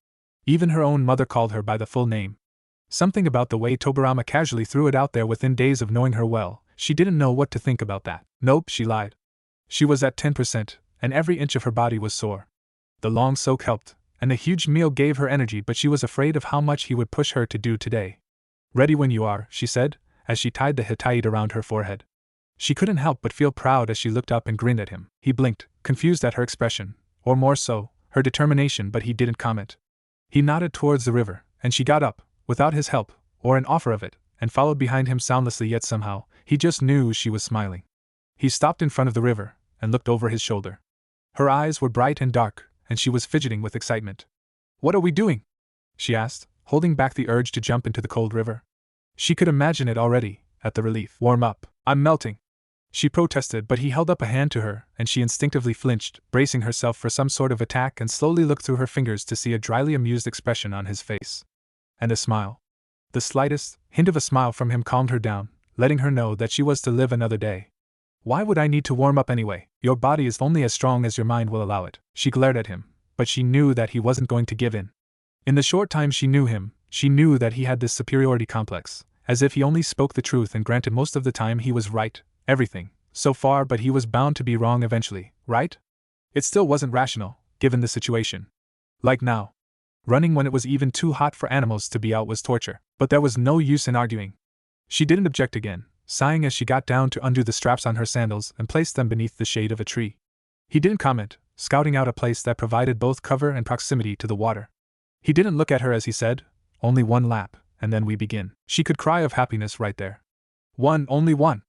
Even her own mother called her by the full name. Something about the way Tobirama casually threw it out there within days of knowing her well, she didn't know what to think about that. Nope, she lied. She was at 10%, and every inch of her body was sore. The long soak helped, and the huge meal gave her energy, but she was afraid of how much he would push her to do today. Ready when you are, she said, as she tied the hitaite around her forehead. She couldn't help but feel proud as she looked up and grinned at him. He blinked, confused at her expression, or more so, her determination, but he didn't comment. He nodded towards the river, and she got up, without his help, or an offer of it, and followed behind him soundlessly, yet somehow, he just knew she was smiling. He stopped in front of the river, and looked over his shoulder. Her eyes were bright and dark, and she was fidgeting with excitement. What are we doing? She asked, holding back the urge to jump into the cold river. She could imagine it already, at the relief. Warm up. I'm melting. She protested, but he held up a hand to her, and she instinctively flinched, bracing herself for some sort of attack, and slowly looked through her fingers to see a dryly amused expression on his face. And a smile. The slightest hint of a smile from him calmed her down, letting her know that she was to live another day. Why would I need to warm up anyway? Your body is only as strong as your mind will allow it. She glared at him, but she knew that he wasn't going to give in. In the short time she knew him, she knew that he had this superiority complex, as if he only spoke the truth, and granted most of the time he was right, everything, so far, but he was bound to be wrong eventually, right? It still wasn't rational, given the situation. Like now. Running when it was even too hot for animals to be out was torture, but there was no use in arguing. She didn't object again, sighing as she got down to undo the straps on her sandals and placed them beneath the shade of a tree. He didn't comment, scouting out a place that provided both cover and proximity to the water. He didn't look at her as he said, only one lap, and then we begin. She could cry of happiness right there. Only one.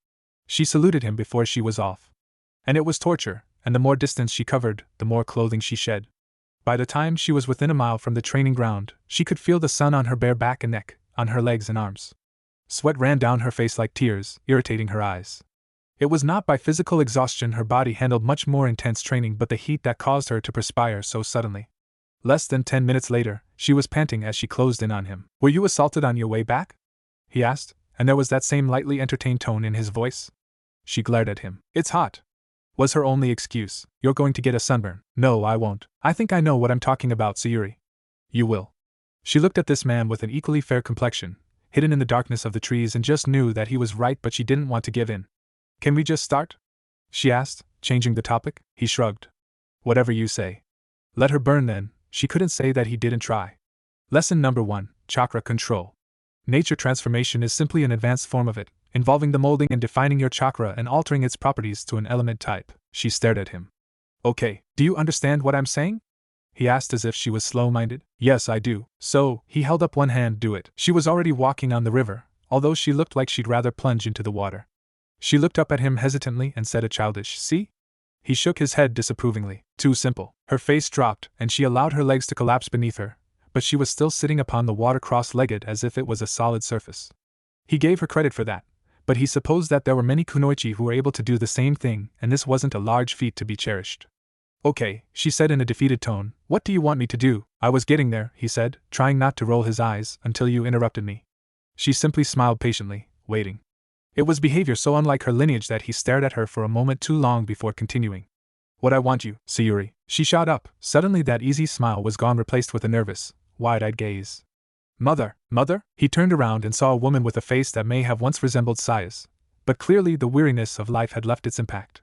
She saluted him before she was off. And it was torture, and the more distance she covered, the more clothing she shed. By the time she was within a mile from the training ground, she could feel the sun on her bare back and neck, on her legs and arms. Sweat ran down her face like tears, irritating her eyes. It was not by physical exhaustion her body handled much more intense training, but the heat that caused her to perspire so suddenly. Less than 10 minutes later, she was panting as she closed in on him. Were you assaulted on your way back? He asked, and there was that same lightly entertained tone in his voice. She glared at him. It's hot. Was her only excuse. You're going to get a sunburn. No, I won't. I think I know what I'm talking about, Sayuri. You will. She looked at this man with an equally fair complexion, hidden in the darkness of the trees, and just knew that he was right, but she didn't want to give in. Can we just start? She asked, changing the topic. He shrugged. Whatever you say. Let her burn then. She couldn't say that he didn't try. Lesson number 1, Chakra Control. Nature transformation is simply an advanced form of it, involving the molding and defining your chakra and altering its properties to an element type. She stared at him. Okay, do you understand what I'm saying? He asked as if she was slow-minded. Yes, I do. So, he held up one hand. Do it. She was already walking on the river, although she looked like she'd rather plunge into the water. She looked up at him hesitantly and said a childish, see? He shook his head disapprovingly. Too simple. Her face dropped, and she allowed her legs to collapse beneath her, but she was still sitting upon the water cross-legged as if it was a solid surface. He gave her credit for that, but he supposed that there were many kunoichi who were able to do the same thing, and this wasn't a large feat to be cherished. Okay, she said in a defeated tone. What do you want me to do? I was getting there, he said, trying not to roll his eyes, until you interrupted me. She simply smiled patiently, waiting. It was behavior so unlike her lineage that he stared at her for a moment too long before continuing. What I want you, Sayuri. She shot up. Suddenly that easy smile was gone, replaced with a nervous, wide-eyed gaze. Mother, mother? He turned around and saw a woman with a face that may have once resembled Saya's, but clearly the weariness of life had left its impact.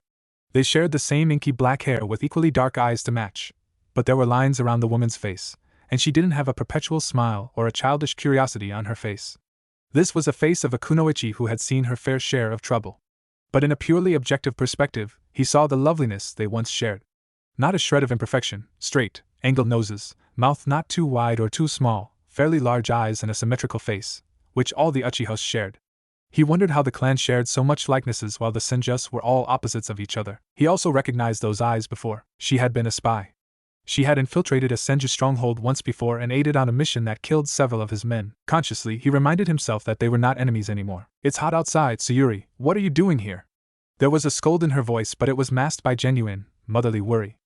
They shared the same inky black hair with equally dark eyes to match, but there were lines around the woman's face, and she didn't have a perpetual smile or a childish curiosity on her face. This was a face of a kunoichi who had seen her fair share of trouble. But in a purely objective perspective, he saw the loveliness they once shared. Not a shred of imperfection, straight, angled noses, mouth not too wide or too small, fairly large eyes and a symmetrical face, which all the Uchihas shared. He wondered how the clan shared so much likenesses while the Senjus were all opposites of each other. He also recognized those eyes before. She had been a spy. She had infiltrated a Senju stronghold once before and aided on a mission that killed several of his men. Consciously, he reminded himself that they were not enemies anymore. It's hot outside, Sayuri. What are you doing here? There was a scold in her voice, but it was masked by genuine, motherly worry.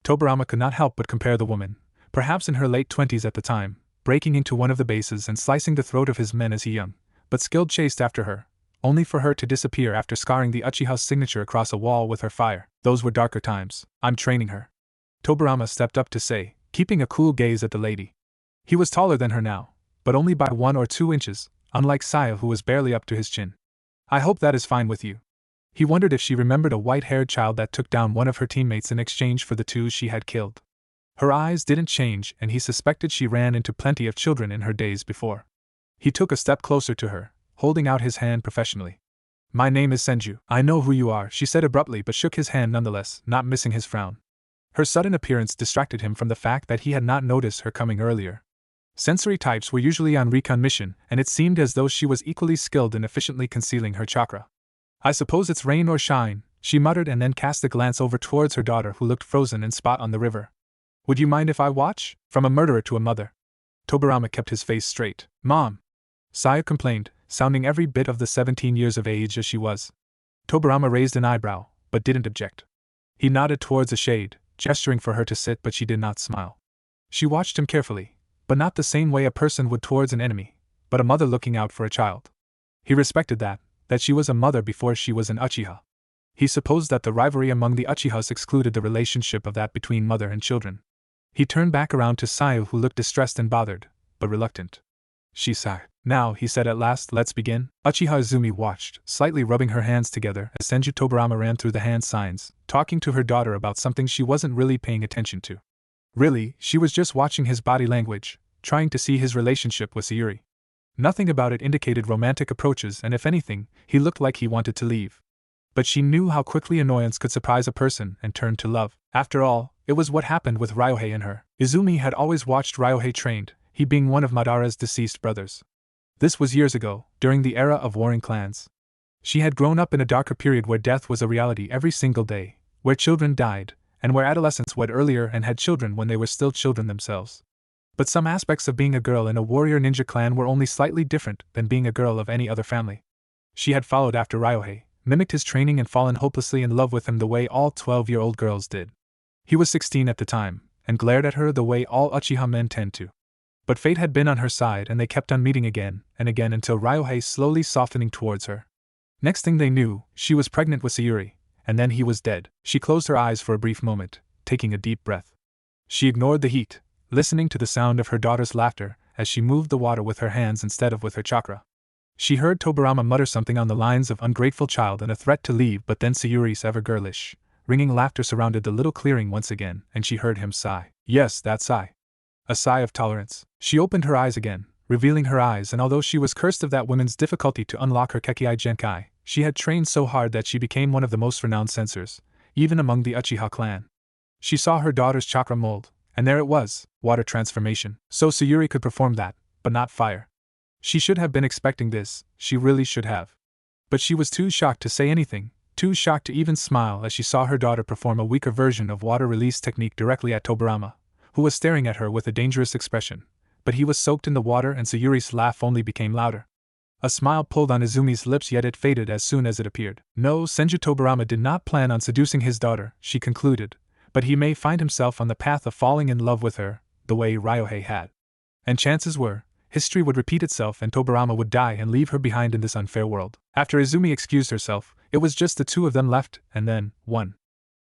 Tobirama could not help but compare the woman, perhaps in her late 20s at the time, breaking into one of the bases and slicing the throat of his men as he young, but skilled chased after her, only for her to disappear after scarring the Uchiha's signature across a wall with her fire. Those were darker times. I'm training her. Tobirama stepped up to say, keeping a cool gaze at the lady. He was taller than her now, but only by 1 or 2 inches, unlike Saya who was barely up to his chin. I hope that is fine with you. He wondered if she remembered a white-haired child that took down one of her teammates in exchange for the 2 she had killed. Her eyes didn't change, and he suspected she ran into plenty of children in her days before. He took a step closer to her, holding out his hand professionally. My name is Senju. I know who you are, she said abruptly, but shook his hand nonetheless, not missing his frown. Her sudden appearance distracted him from the fact that he had not noticed her coming earlier. Sensory types were usually on recon mission, and it seemed as though she was equally skilled in efficiently concealing her chakra. I suppose it's rain or shine, she muttered, and then cast a glance over towards her daughter who looked frozen in spot on the river. Would you mind if I watch? From a murderer to a mother. Tobirama kept his face straight. Mom! Saya complained, sounding every bit of the 17 years of age as she was. Tobirama raised an eyebrow, but didn't object. He nodded towards a shade, gesturing for her to sit, but she did not smile. She watched him carefully, but not the same way a person would towards an enemy, but a mother looking out for a child. He respected that she was a mother before she was an Uchiha. He supposed that the rivalry among the Uchihas excluded the relationship of that between mother and children. He turned back around to Saya, who looked distressed and bothered, but reluctant. She sighed. Now, he said at last, let's begin. Uchiha Izumi watched, slightly rubbing her hands together as Senju Tobirama ran through the hand signs, talking to her daughter about something she wasn't really paying attention to. Really, she was just watching his body language, trying to see his relationship with Sayuri. Nothing about it indicated romantic approaches, and if anything, he looked like he wanted to leave. But she knew how quickly annoyance could surprise a person and turn to love. After all, it was what happened with Ryohei and her. Izumi had always watched Ryohei trained, he being one of Madara's deceased brothers. This was years ago, during the era of warring clans. She had grown up in a darker period where death was a reality every single day, where children died, and where adolescents wed earlier and had children when they were still children themselves. But some aspects of being a girl in a warrior ninja clan were only slightly different than being a girl of any other family. She had followed after Ryohei, mimicked his training, and fallen hopelessly in love with him the way all 12-year-old girls did. He was 16 at the time, and glared at her the way all Uchiha men tend to. But fate had been on her side, and they kept on meeting again and again until Ryohei slowly softening towards her. Next thing they knew, she was pregnant with Sayuri, and then he was dead. She closed her eyes for a brief moment, taking a deep breath. She ignored the heat, listening to the sound of her daughter's laughter as she moved the water with her hands instead of with her chakra. She heard Tobirama mutter something on the lines of ungrateful child and a threat to leave, but then Sayuri's ever girlish, ringing laughter surrounded the little clearing once again, and she heard him sigh. Yes, that sigh. A sigh of tolerance. She opened her eyes again, revealing her eyes, and although she was cursed of that woman's difficulty to unlock her Kekkei Genkai, she had trained so hard that she became one of the most renowned censors, even among the Uchiha clan. She saw her daughter's chakra mold, and there it was, water transformation. So Sayuri could perform that, but not fire. She should have been expecting this, she really should have. But she was too shocked to say anything, too shocked to even smile as she saw her daughter perform a weaker version of water release technique directly at Tobirama, who was staring at her with a dangerous expression, but he was soaked in the water and Sayuri's laugh only became louder. A smile pulled on Izumi's lips, yet it faded as soon as it appeared. No, Senju Tobirama did not plan on seducing his daughter, she concluded, but he may find himself on the path of falling in love with her, the way Ryohei had. And chances were, history would repeat itself and Tobirama would die and leave her behind in this unfair world. After Izumi excused herself, it was just the two of them left, and then, one.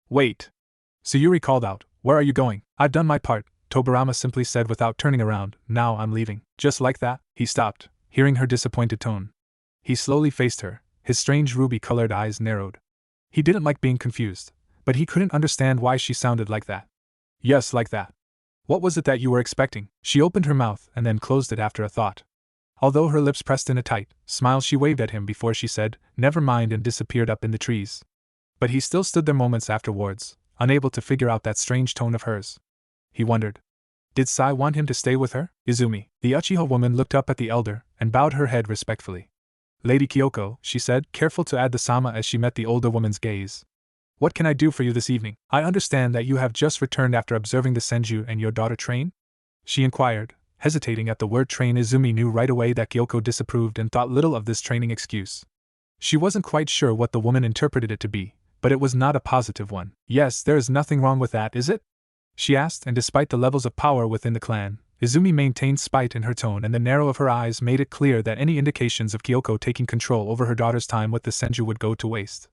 Wait! Sayuri called out, "Where are you going?" "I've done my part," Tobirama simply said without turning around. "Now I'm leaving." Just like that, he stopped, hearing her disappointed tone. He slowly faced her, his strange ruby-colored eyes narrowed. He didn't like being confused, but he couldn't understand why she sounded like that. "Yes, like that. What was it that you were expecting?" She opened her mouth and then closed it after a thought. Although her lips pressed in a tight smile, she waved at him before she said, "Never mind," and disappeared up in the trees. But he still stood there moments afterwards, unable to figure out that strange tone of hers. He wondered. Did Sai want him to stay with her? Izumi, the Uchiha woman, looked up at the elder and bowed her head respectfully. "Lady Kyoko," she said, careful to add the sama as she met the older woman's gaze. "What can I do for you this evening? I understand that you have just returned after observing the Senju and your daughter train?" she inquired, hesitating at the word train. Izumi knew right away that Kyoko disapproved and thought little of this training excuse. She wasn't quite sure what the woman interpreted it to be, but it was not a positive one. "Yes, there is nothing wrong with that, is it?" she asked, and despite the levels of power within the clan, Izumi maintained spite in her tone, and the narrow of her eyes made it clear that any indications of Kyoko taking control over her daughter's time with the Senju would go to waste.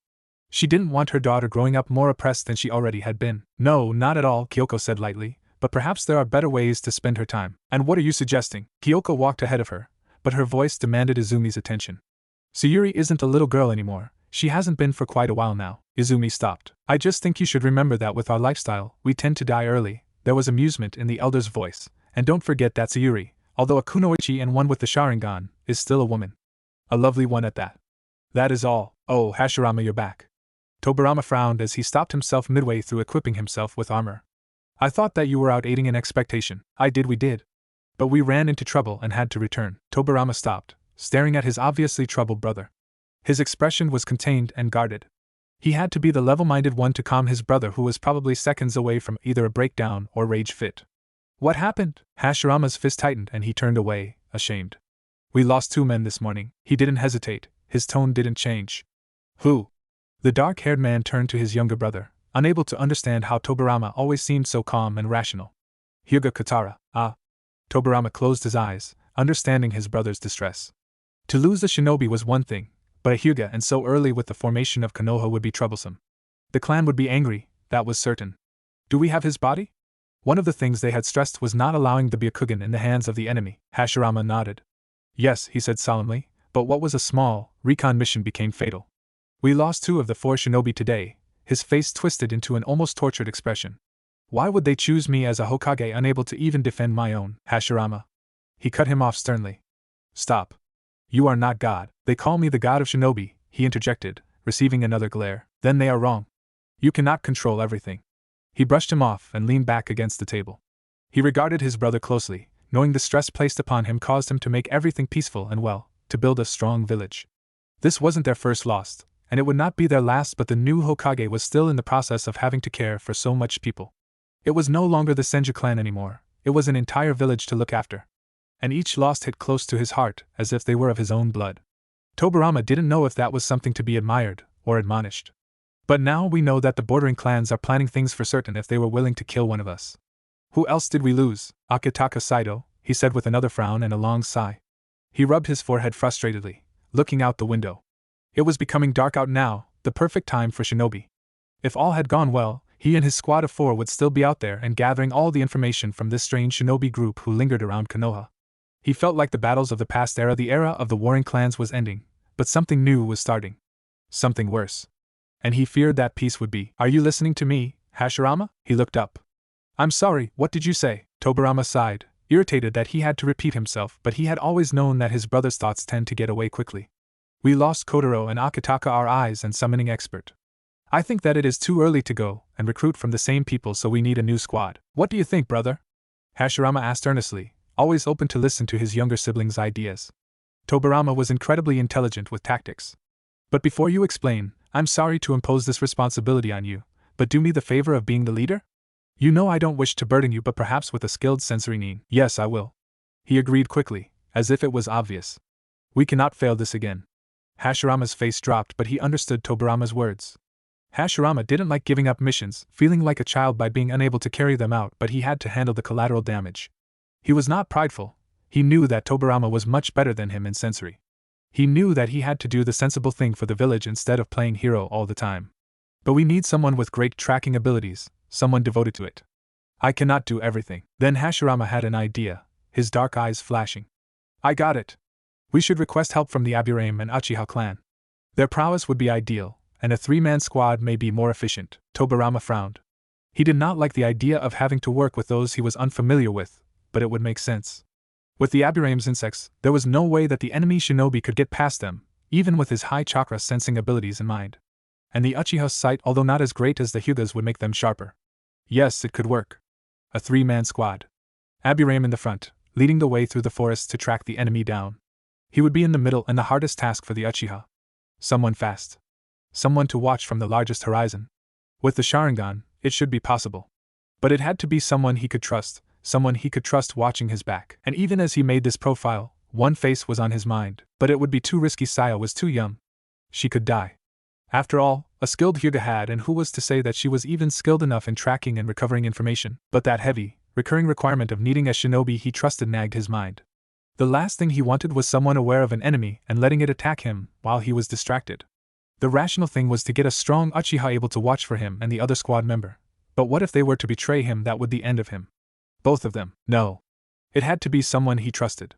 She didn't want her daughter growing up more oppressed than she already had been. "No, not at all," Kyoko said lightly, "but perhaps there are better ways to spend her time." "And what are you suggesting?" Kyoko walked ahead of her, but her voice demanded Izumi's attention. "Sayuri isn't a little girl anymore. She hasn't been for quite a while now." Izumi stopped. "I just think you should remember that with our lifestyle, we tend to die early." There was amusement in the elder's voice. "And don't forget that Sayuri, although a kunoichi and one with the Sharingan, is still a woman. A lovely one at that. That is all." "Oh, Hashirama, you're back." Tobirama frowned as he stopped himself midway through equipping himself with armor. "I thought that you were out aiding in expectation." We did. But we ran into trouble and had to return." Tobirama stopped, staring at his obviously troubled brother. His expression was contained and guarded. He had to be the level-minded one to calm his brother, who was probably seconds away from either a breakdown or rage fit. "What happened?" Hashirama's fist tightened and he turned away, ashamed. "We lost 2 men this morning." He didn't hesitate, his tone didn't change. "Who?" The dark-haired man turned to his younger brother, unable to understand how Tobirama always seemed so calm and rational. "Hyuga Katara." "Ah." Tobirama closed his eyes, understanding his brother's distress. To lose a shinobi was one thing, but a Hyuga and so early with the formation of Konoha would be troublesome. The clan would be angry, that was certain. "Do we have his body?" One of the things they had stressed was not allowing the Byakugan in the hands of the enemy. Hashirama nodded. "Yes," he said solemnly, "but what was a small recon mission became fatal. We lost 2 of the 4 shinobi today." His face twisted into an almost tortured expression. "Why would they choose me as a Hokage unable to even defend my own?" "Hashirama." He cut him off sternly. "Stop. You are not God." "They call me the god of shinobi," he interjected, receiving another glare. "Then they are wrong. You cannot control everything." He brushed him off and leaned back against the table. He regarded his brother closely, knowing the stress placed upon him caused him to make everything peaceful and well, to build a strong village. This wasn't their first loss, and it would not be their last, but the new Hokage was still in the process of having to care for so much people. It was no longer the Senju clan anymore, it was an entire village to look after. And each loss hit close to his heart, as if they were of his own blood. Tobirama didn't know if that was something to be admired or admonished. "But now we know that the bordering clans are planning things for certain if they were willing to kill one of us." "Who else did we lose?" "Akitaka Saito," he said with another frown and a long sigh. He rubbed his forehead frustratedly, looking out the window. It was becoming dark out now, the perfect time for shinobi. If all had gone well, he and his squad of 4 would still be out there and gathering all the information from this strange shinobi group who lingered around Konoha. He felt like the battles of the past era, the era of the warring clans, was ending, but something new was starting. Something worse. And he feared that peace would be. "Are you listening to me, Hashirama?" He looked up. "I'm sorry, what did you say?" Tobirama sighed, irritated that he had to repeat himself, but he had always known that his brother's thoughts tend to get away quickly. "We lost Kotaro and Akitaka, our eyes and summoning expert. I think that it is too early to go and recruit from the same people, so we need a new squad." "What do you think, brother?" Hashirama asked earnestly, always open to listen to his younger sibling's ideas. Tobirama was incredibly intelligent with tactics. "But before you explain, I'm sorry to impose this responsibility on you, but do me the favor of being the leader? You know I don't wish to burden you, but perhaps with a skilled sensory nin." "Yes, I will," he agreed quickly, as if it was obvious. "We cannot fail this again." Hashirama's face dropped, but he understood Tobirama's words. Hashirama didn't like giving up missions, feeling like a child by being unable to carry them out, but he had to handle the collateral damage. He was not prideful, He knew that Tobirama was much better than him in sensory. He knew that he had to do the sensible thing for the village instead of playing hero all the time. But we need someone with great tracking abilities, someone devoted to it. I cannot do everything. Then Hashirama had an idea, his dark eyes flashing. I got it. We should request help from the Aburame and Uchiha clan. Their prowess would be ideal, and a 3-man squad may be more efficient. Tobirama frowned. He did not like the idea of having to work with those he was unfamiliar with, but it would make sense. With the Aburame's insects, there was no way that the enemy shinobi could get past them, even with his high chakra sensing abilities in mind. And the Uchiha's sight, although not as great as the Hyuga's, would make them sharper. Yes, it could work. A 3-man squad. Aburame in the front, leading the way through the forest to track the enemy down. He would be in the middle, and the hardest task for the Uchiha. Someone fast. Someone to watch from the largest horizon. With the Sharingan, it should be possible. But it had to be someone he could trust watching his back. And even as he made this profile, one face was on his mind, but it would be too risky. Saya was too young. She could die. After all, a skilled Hyuga had, and who was to say that she was even skilled enough in tracking and recovering information? But that heavy, recurring requirement of needing a shinobi he trusted nagged his mind. The last thing he wanted was someone aware of an enemy and letting it attack him while he was distracted. The rational thing was to get a strong Uchiha able to watch for him and the other squad member. But what if they were to betray him? That would be the end of him. Both of them. No. It had to be someone he trusted.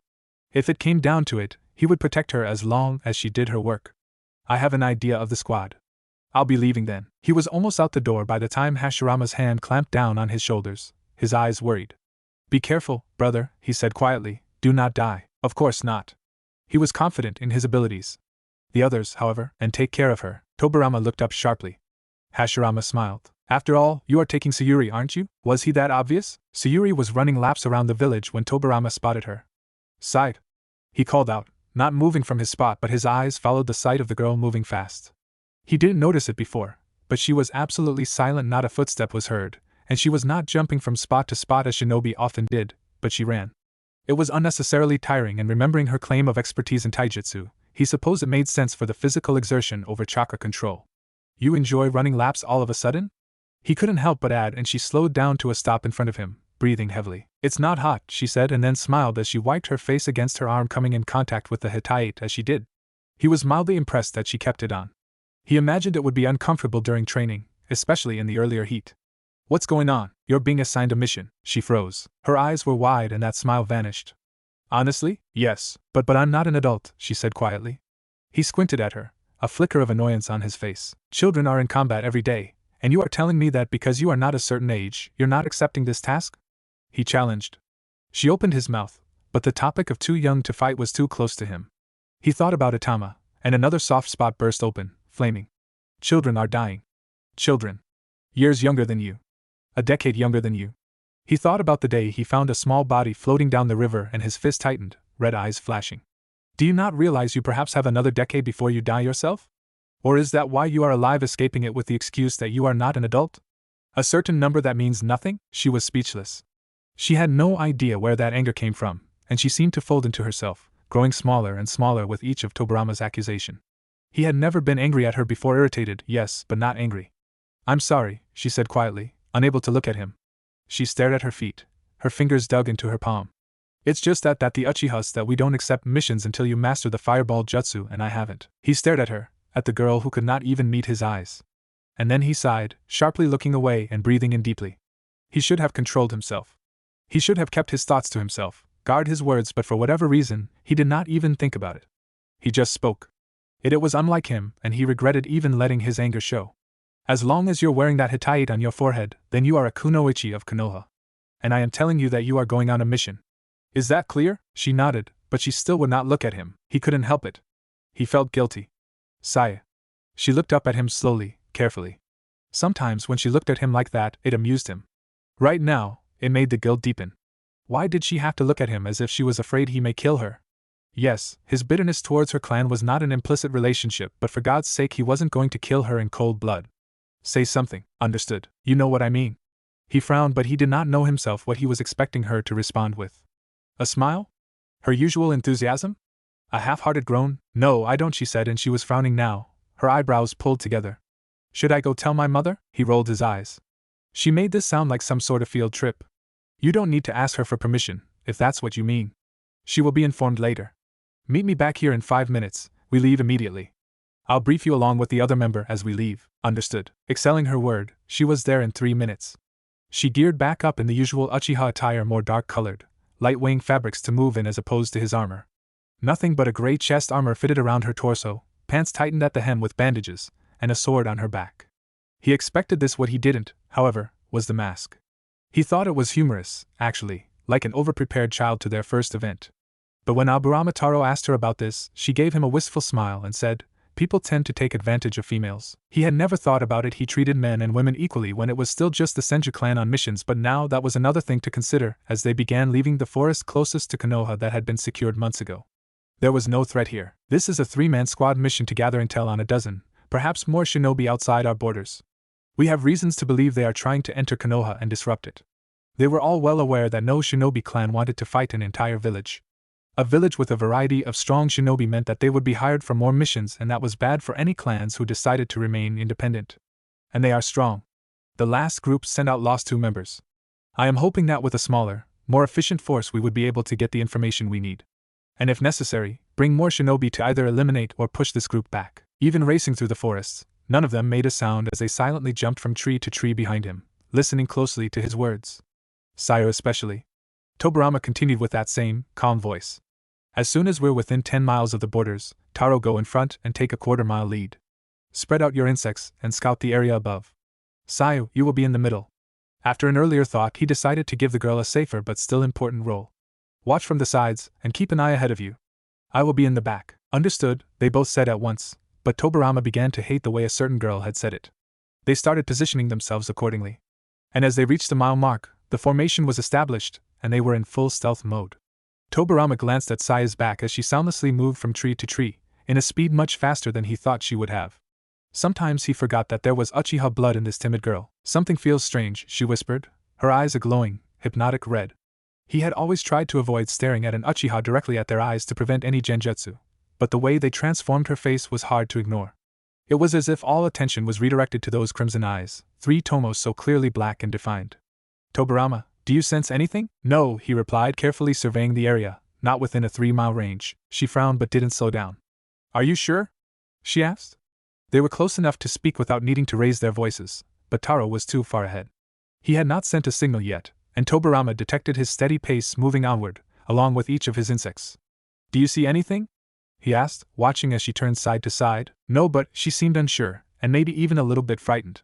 If it came down to it, he would protect her as long as she did her work. I have an idea of the squad. I'll be leaving then. He was almost out the door by the time Hashirama's hand clamped down on his shoulders, his eyes worried. Be careful, brother, he said quietly. Do not die. Of course not. He was confident in his abilities. The others, however, and take care of her. Tobirama looked up sharply. Hashirama smiled. After all, you are taking Sayuri, aren't you? Was he that obvious? Sayuri was running laps around the village when Tobirama spotted her. Sight! He called out, not moving from his spot, but his eyes followed the sight of the girl moving fast. He didn't notice it before, but she was absolutely silent. Not a footstep was heard, and she was not jumping from spot to spot as shinobi often did, but she ran. It was unnecessarily tiring, and remembering her claim of expertise in taijutsu, he supposed it made sense for the physical exertion over chakra control. You enjoy running laps all of a sudden? He couldn't help but add, and she slowed down to a stop in front of him, breathing heavily. It's not hot, she said, and then smiled as she wiped her face against her arm, coming in contact with the Hittite as she did. He was mildly impressed that she kept it on. He imagined it would be uncomfortable during training, especially in the earlier heat. What's going on? You're being assigned a mission. She froze. Her eyes were wide and that smile vanished. Honestly, yes, but I'm not an adult, she said quietly. He squinted at her, a flicker of annoyance on his face. Children are in combat every day, and you are telling me that because you are not a certain age, you're not accepting this task? He challenged. She opened his mouth, but the topic of too young to fight was too close to him. He thought about Itama, and another soft spot burst open, flaming. Children are dying. Children. Years younger than you. A decade younger than you. He thought about the day he found a small body floating down the river and his fist tightened, red eyes flashing. Do you not realize you perhaps have another decade before you die yourself? Or is that why you are alive, escaping it with the excuse that you are not an adult? A certain number that means nothing? She was speechless. She had no idea where that anger came from, and she seemed to fold into herself, growing smaller and smaller with each of Tobirama's accusation. He had never been angry at her before, irritated, yes, but not angry. I'm sorry, she said quietly, unable to look at him. She stared at her feet, her fingers dug into her palm. It's just that the Uchihas that we don't accept missions until you master the fireball jutsu, and I haven't. He stared at her, at the girl who could not even meet his eyes. And then he sighed, sharply looking away and breathing in deeply. He should have controlled himself. He should have kept his thoughts to himself, guard his words, but for whatever reason, he did not even think about it. He just spoke. It was unlike him, and he regretted even letting his anger show. As long as you're wearing that Hittite on your forehead, then you are a kunoichi of Konoha. And I am telling you that you are going on a mission. Is that clear? She nodded, but she still would not look at him. He couldn't help it. He felt guilty. Saya. She looked up at him slowly, carefully. Sometimes when she looked at him like that, it amused him. Right now, it made the guilt deepen. Why did she have to look at him as if she was afraid he may kill her? Yes, his bitterness towards her clan was not an implicit relationship, but for God's sake he wasn't going to kill her in cold blood. Say something. Understood. You know what I mean. He frowned, but he did not know himself what he was expecting her to respond with. A smile? Her usual enthusiasm? A half-hearted groan? No, I don't, she said, and she was frowning now, her eyebrows pulled together. Should I go tell my mother? He rolled his eyes. She made this sound like some sort of field trip. You don't need to ask her for permission, if that's what you mean. She will be informed later. Meet me back here in 5 minutes, we leave immediately. I'll brief you along with the other member as we leave. Understood. Excelling her word, she was there in 3 minutes. She geared back up in the usual Uchiha attire, more dark-colored, light-weighing fabrics to move in as opposed to his armor. Nothing but a gray chest armor fitted around her torso, pants tightened at the hem with bandages, and a sword on her back. He expected this. What he didn't, however, was the mask. He thought it was humorous, actually, like an overprepared child to their first event. But when Tobirama Taro asked her about this, she gave him a wistful smile and said, "People tend to take advantage of females." He had never thought about it. He treated men and women equally when it was still just the Senju clan on missions, but now that was another thing to consider as they began leaving the forest closest to Konoha that had been secured months ago. There was no threat here. This is a 3-man squad mission to gather intel on a dozen, perhaps more shinobi outside our borders. We have reasons to believe they are trying to enter Konoha and disrupt it. They were all well aware that no shinobi clan wanted to fight an entire village. A village with a variety of strong shinobi meant that they would be hired for more missions, and that was bad for any clans who decided to remain independent. And they are strong. The last group sent out lost 2 members. I am hoping that with a smaller, more efficient force we would be able to get the information we need. And if necessary, bring more shinobi to either eliminate or push this group back. Even racing through the forests, none of them made a sound as they silently jumped from tree to tree behind him, listening closely to his words. Sayo especially. Tobirama continued with that same, calm voice. As soon as we're within 10 miles of the borders, Taro, go in front and take a quarter-mile lead. Spread out your insects and scout the area above. Sayo, you will be in the middle. After an earlier thought, he decided to give the girl a safer but still important role. Watch from the sides and keep an eye ahead of you. I will be in the back. Understood, they both said at once, but Tobirama began to hate the way a certain girl had said it. They started positioning themselves accordingly. And as they reached the mile mark, the formation was established, and they were in full stealth mode. Tobirama glanced at Saya's back as she soundlessly moved from tree to tree, in a speed much faster than he thought she would have. Sometimes he forgot that there was Uchiha blood in this timid girl. Something feels strange, she whispered, her eyes a glowing, hypnotic red. He had always tried to avoid staring at an Uchiha directly at their eyes to prevent any genjutsu, but the way they transformed her face was hard to ignore. It was as if all attention was redirected to those crimson eyes, 3 tomos so clearly black and defined. Tobirama, do you sense anything? No, he replied, carefully surveying the area, not within a 3-mile range. She frowned but didn't slow down. Are you sure? She asked. They were close enough to speak without needing to raise their voices, but Taro was too far ahead. He had not sent a signal yet, and Tobirama detected his steady pace moving onward, along with each of his insects. Do you see anything? He asked, watching as she turned side to side. No, but she seemed unsure, and maybe even a little bit frightened.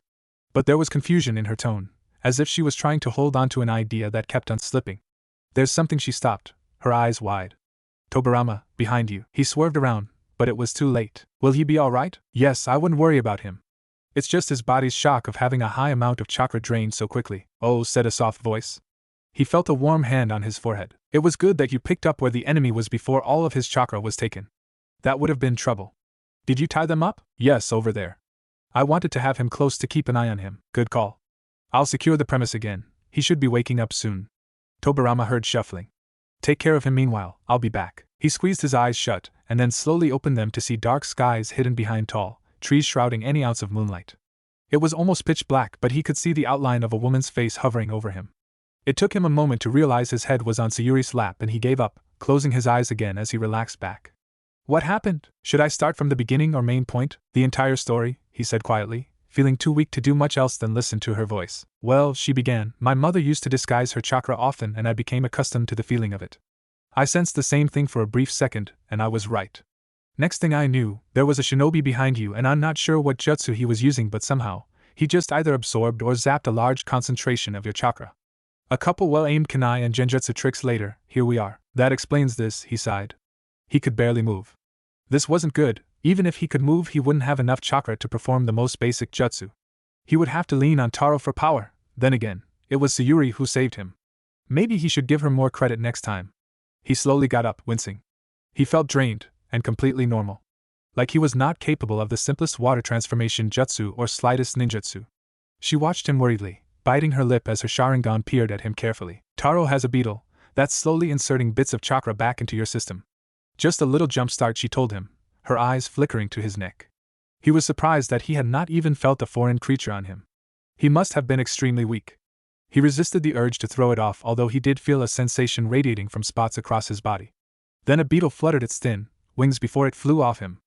But there was confusion in her tone, as if she was trying to hold on to an idea that kept on slipping. There's something. She stopped, her eyes wide. Tobirama, behind you. He swerved around, but it was too late. Will he be all right? Yes, I wouldn't worry about him. It's just his body's shock of having a high amount of chakra drained so quickly. Oh, said a soft voice. He felt a warm hand on his forehead. It was good that you picked up where the enemy was before all of his chakra was taken. That would have been trouble. Did you tie them up? Yes, over there. I wanted to have him close to keep an eye on him. Good call. I'll secure the premise again. He should be waking up soon. Tobirama heard shuffling. Take care of him meanwhile, I'll be back. He squeezed his eyes shut, and then slowly opened them to see dark skies hidden behind tall trees shrouding any ounce of moonlight. It was almost pitch black, but he could see the outline of a woman's face hovering over him. It took him a moment to realize his head was on Sayuri's lap, and he gave up, closing his eyes again as he relaxed back. What happened? Should I start from the beginning or main point? The entire story, he said quietly, feeling too weak to do much else than listen to her voice. Well, she began, my mother used to disguise her chakra often, and I became accustomed to the feeling of it. I sensed the same thing for a brief second, and I was right. Next thing I knew, there was a shinobi behind you, and I'm not sure what jutsu he was using, but somehow, he just either absorbed or zapped a large concentration of your chakra. A couple well-aimed kunai and genjutsu tricks later, here we are. That explains this, he sighed. He could barely move. This wasn't good. Even if he could move, he wouldn't have enough chakra to perform the most basic jutsu. He would have to lean on Taro for power. Then again, it was Sayuri who saved him. Maybe he should give her more credit next time. He slowly got up, wincing. He felt drained, and completely normal. Like he was not capable of the simplest water transformation jutsu or slightest ninjutsu. She watched him worriedly, biting her lip as her Sharingan peered at him carefully. Taro has a beetle that's slowly inserting bits of chakra back into your system. Just a little jumpstart, she told him, her eyes flickering to his neck. He was surprised that he had not even felt the foreign creature on him. He must have been extremely weak. He resisted the urge to throw it off, although he did feel a sensation radiating from spots across his body. Then a beetle fluttered its thin wings before it flew off him.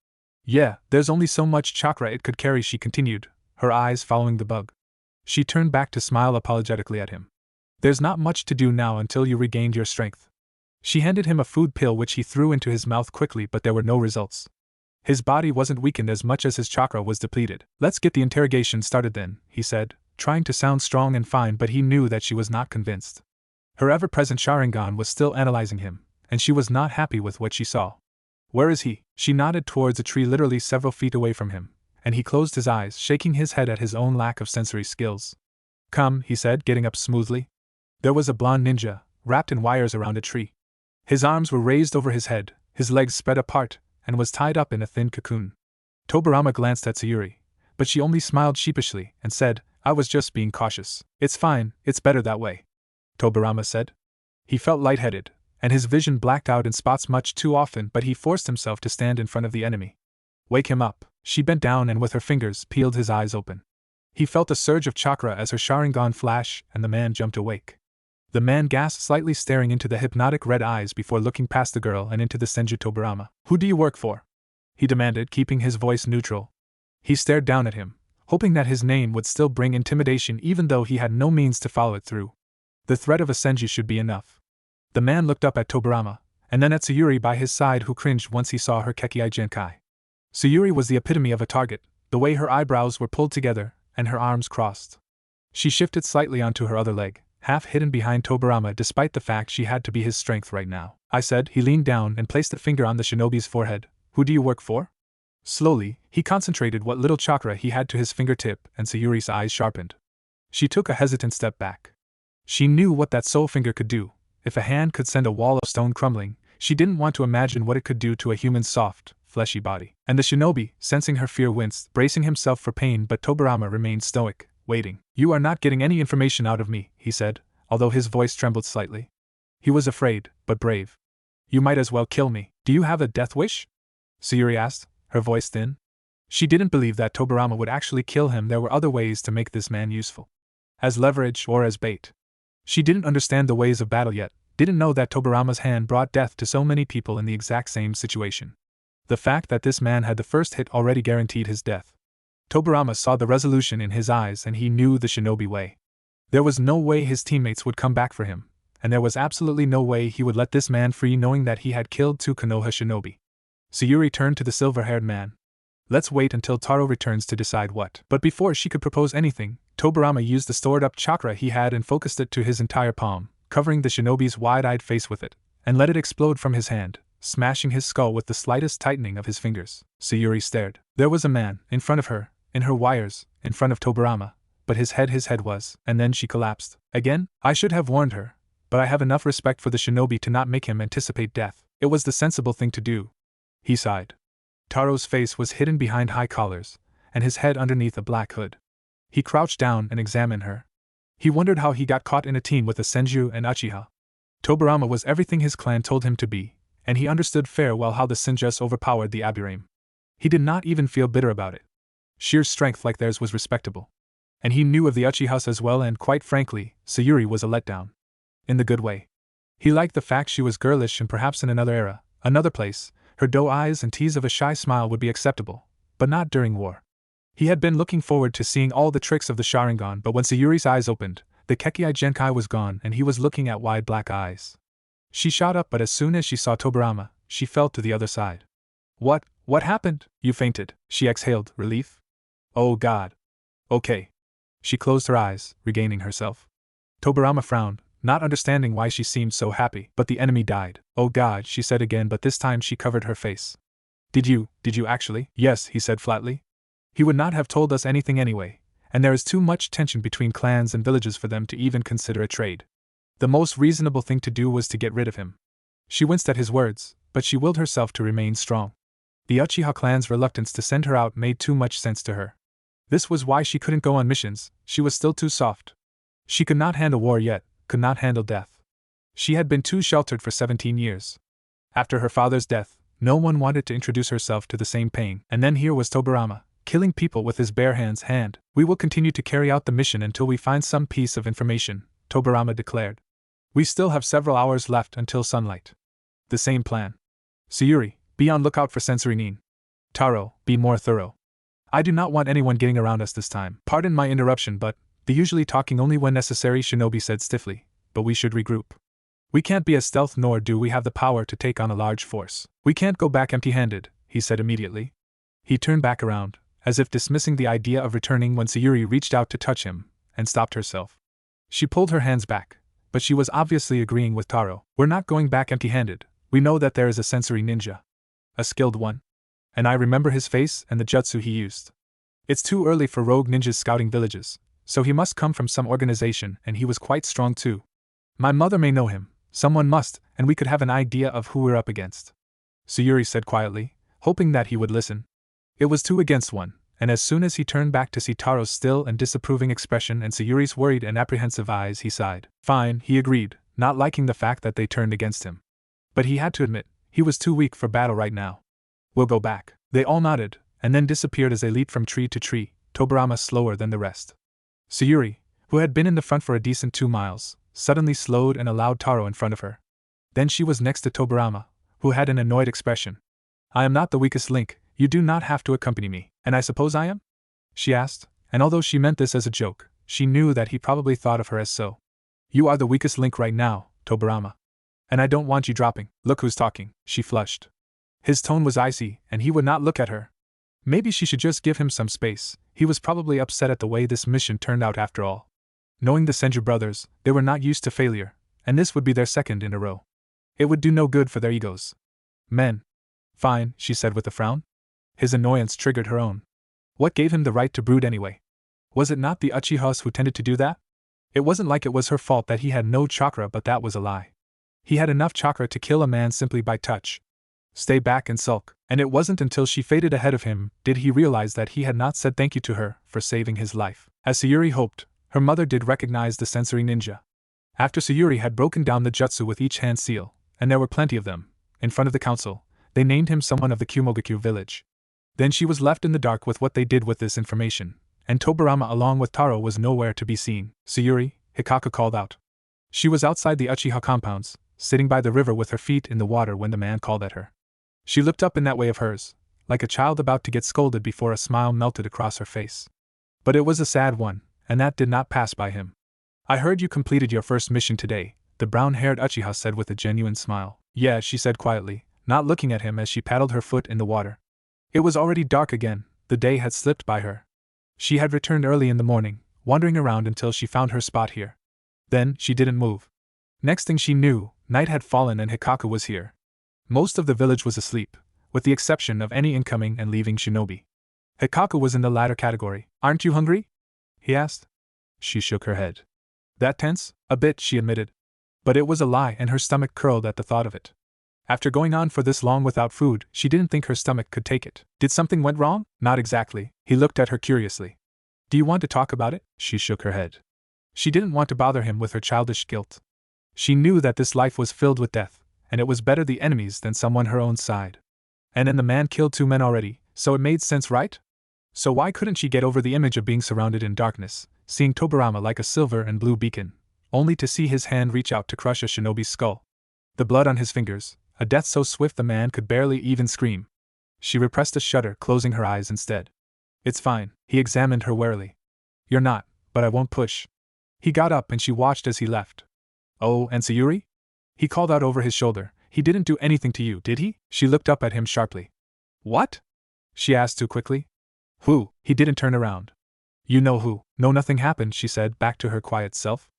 Yeah, there's only so much chakra it could carry, she continued, her eyes following the bug. She turned back to smile apologetically at him. There's not much to do now until you regained your strength. She handed him a food pill which he threw into his mouth quickly, but there were no results. His body wasn't weakened as much as his chakra was depleted. Let's get the interrogation started then, he said, trying to sound strong and fine, but he knew that she was not convinced. Her ever-present Sharingan was still analyzing him, and she was not happy with what she saw. Where is he? She nodded towards a tree literally several feet away from him, and he closed his eyes, shaking his head at his own lack of sensory skills. Come, he said, getting up smoothly. There was a blonde ninja, wrapped in wires around a tree. His arms were raised over his head, his legs spread apart, and was tied up in a thin cocoon. Tobirama glanced at Sayuri, but she only smiled sheepishly and said, I was just being cautious. It's fine, it's better that way. Tobirama said. He felt lightheaded, and his vision blacked out in spots much too often, but he forced himself to stand in front of the enemy. Wake him up. She bent down and with her fingers peeled his eyes open. He felt a surge of chakra as her Sharingan flash, and the man jumped awake. The man gasped slightly, staring into the hypnotic red eyes before looking past the girl and into the Senju Tobirama. Who do you work for? He demanded, keeping his voice neutral. He stared down at him, hoping that his name would still bring intimidation even though he had no means to follow it through. The threat of a Senju should be enough. The man looked up at Tobirama, and then at Sayuri by his side, who cringed once he saw her Kekkai Genkai. Sayuri was the epitome of a target, the way her eyebrows were pulled together, and her arms crossed. She shifted slightly onto her other leg, half hidden behind Tobirama despite the fact she had to be his strength right now. I said. He leaned down and placed a finger on the shinobi's forehead. Who do you work for? Slowly, he concentrated what little chakra he had to his fingertip, and Sayuri's eyes sharpened. She took a hesitant step back. She knew what that soul finger could do. If a hand could send a wall of stone crumbling, she didn't want to imagine what it could do to a human's soft, fleshy body. And the shinobi, sensing her fear, winced, bracing himself for pain, but Tobirama remained stoic, waiting. You are not getting any information out of me, he said, although his voice trembled slightly. He was afraid, but brave. You might as well kill me. Do you have a death wish? Sayuri asked, her voice thin. She didn't believe that Tobirama would actually kill him. There were other ways to make this man useful. As leverage or as bait. She didn't understand the ways of battle yet, didn't know that Tobirama's hand brought death to so many people in the exact same situation. The fact that this man had the first hit already guaranteed his death. Tobirama saw the resolution in his eyes, and he knew the shinobi way. There was no way his teammates would come back for him, and there was absolutely no way he would let this man free knowing that he had killed 2 Konoha shinobi. Sayuri turned to the silver-haired man. Let's wait until Taro returns to decide what. But before she could propose anything, Tobirama used the stored-up chakra he had and focused it to his entire palm, covering the shinobi's wide-eyed face with it, and let it explode from his hand, smashing his skull with the slightest tightening of his fingers. Sayuri stared. There was a man, in front of her, in her wires, in front of Tobirama, but his head was, and then she collapsed. Again? I should have warned her, but I have enough respect for the shinobi to not make him anticipate death. It was the sensible thing to do. He sighed. Taro's face was hidden behind high collars, and his head underneath a black hood. He crouched down and examined her. He wondered how he got caught in a team with a Senju and Uchiha. Tobirama was everything his clan told him to be, and he understood fair well how the Senjus overpowered the Aburame. He did not even feel bitter about it. Sheer strength like theirs was respectable. And he knew of the Uchihas as well, and quite frankly, Sayuri was a letdown. In the good way. He liked the fact she was girlish, and perhaps in another era, another place, her doe eyes and tease of a shy smile would be acceptable, but not during war. He had been looking forward to seeing all the tricks of the Sharingan, but when Sayuri's eyes opened, the Kekkai Genkai was gone and he was looking at wide black eyes. She shot up, but as soon as she saw Tobirama, she fell to the other side. What happened? You fainted, she exhaled, relief. Oh God. Okay. She closed her eyes, regaining herself. Tobirama frowned, not understanding why she seemed so happy, but the enemy died. Oh God, she said again, but this time she covered her face. Did you actually? Yes, he said flatly. He would not have told us anything anyway, and there is too much tension between clans and villages for them to even consider a trade. The most reasonable thing to do was to get rid of him. She winced at his words, but she willed herself to remain strong. The Uchiha clan's reluctance to send her out made too much sense to her. This was why she couldn't go on missions. She was still too soft. She could not handle war yet, could not handle death. She had been too sheltered for 17 years. After her father's death, no one wanted to introduce herself to the same pain, and then here was Tobirama, killing people with his bare hands. We will continue to carry out the mission until we find some piece of information, Tobirama declared. We still have several hours left until sunlight. The same plan. Sayuri, be on lookout for sensory nin. Taro, be more thorough. I do not want anyone getting around us this time. Pardon my interruption, but the usually talking only when necessary, Shinobi said stiffly, but we should regroup. We can't be as stealth, nor do we have the power to take on a large force. We can't go back empty-handed, he said immediately. He turned back around, as if dismissing the idea of returning when Sayuri reached out to touch him, and stopped herself. She pulled her hands back, but she was obviously agreeing with Taro. We're not going back empty-handed. We know that there is a sensory ninja. A skilled one. And I remember his face and the jutsu he used. It's too early for rogue ninjas scouting villages, so he must come from some organization, and he was quite strong too. My mother may know him, someone must, and we could have an idea of who we're up against. Sayuri said quietly, hoping that he would listen. It was 2 against 1, and as soon as he turned back to see Taro's still and disapproving expression and Sayuri's worried and apprehensive eyes, he sighed. Fine, he agreed, not liking the fact that they turned against him. But he had to admit, he was too weak for battle right now. We'll go back. They all nodded, and then disappeared as they leaped from tree to tree, Tobirama slower than the rest. Sayuri, who had been in the front for a decent 2 miles, suddenly slowed and allowed Taro in front of her. Then she was next to Tobirama, who had an annoyed expression. I am not the weakest link, you do not have to accompany me, and I suppose I am? She asked, and although she meant this as a joke, she knew that he probably thought of her as so. You are the weakest link right now, Tobirama. And I don't want you dropping. Look who's talking, she flushed. His tone was icy, and he would not look at her. Maybe she should just give him some space. He was probably upset at the way this mission turned out after all. Knowing the Senju brothers, they were not used to failure, and this would be their second in a row. It would do no good for their egos. Men. Fine, she said with a frown. His annoyance triggered her own. What gave him the right to brood anyway? Was it not the Uchihas who tended to do that? It wasn't like it was her fault that he had no chakra, but that was a lie. He had enough chakra to kill a man simply by touch. Stay back and sulk, and it wasn't until she faded ahead of him did he realize that he had not said thank you to her for saving his life. As Sayuri hoped, her mother did recognize the sensory ninja. After Sayuri had broken down the jutsu with each hand seal, and there were plenty of them, in front of the council, they named him someone of the Kumogakyu village. Then she was left in the dark with what they did with this information, and Tobirama along with Taro was nowhere to be seen. Sayuri, Hikaka called out. She was outside the Uchiha compounds, sitting by the river with her feet in the water when the man called at her. She looked up in that way of hers, like a child about to get scolded before a smile melted across her face. But it was a sad one, and that did not pass by him. I heard you completed your first mission today, the brown-haired Uchiha said with a genuine smile. Yeah, she said quietly, not looking at him as she paddled her foot in the water. It was already dark again, the day had slipped by her. She had returned early in the morning, wandering around until she found her spot here. Then, she didn't move. Next thing she knew, night had fallen and Hikaka was here. Most of the village was asleep, with the exception of any incoming and leaving shinobi. Hikaka was in the latter category. Aren't you hungry? He asked. She shook her head. That tense? A bit, she admitted. But it was a lie and her stomach curled at the thought of it. After going on for this long without food, she didn't think her stomach could take it. Did something went wrong? Not exactly. He looked at her curiously. Do you want to talk about it? She shook her head. She didn't want to bother him with her childish guilt. She knew that this life was filled with death, and it was better the enemies than someone her own side. And then the man killed 2 men already, so it made sense, right? So why couldn't she get over the image of being surrounded in darkness, seeing Tobirama like a silver and blue beacon, only to see his hand reach out to crush a shinobi's skull? The blood on his fingers, a death so swift the man could barely even scream. She repressed a shudder, closing her eyes instead. It's fine, he examined her warily. You're not, but I won't push. He got up and she watched as he left. Oh, and Sayuri? He called out over his shoulder. He didn't do anything to you, did he? She looked up at him sharply. What? She asked too quickly. Who? He didn't turn around. You know who. No, nothing happened, she said back to her quiet self.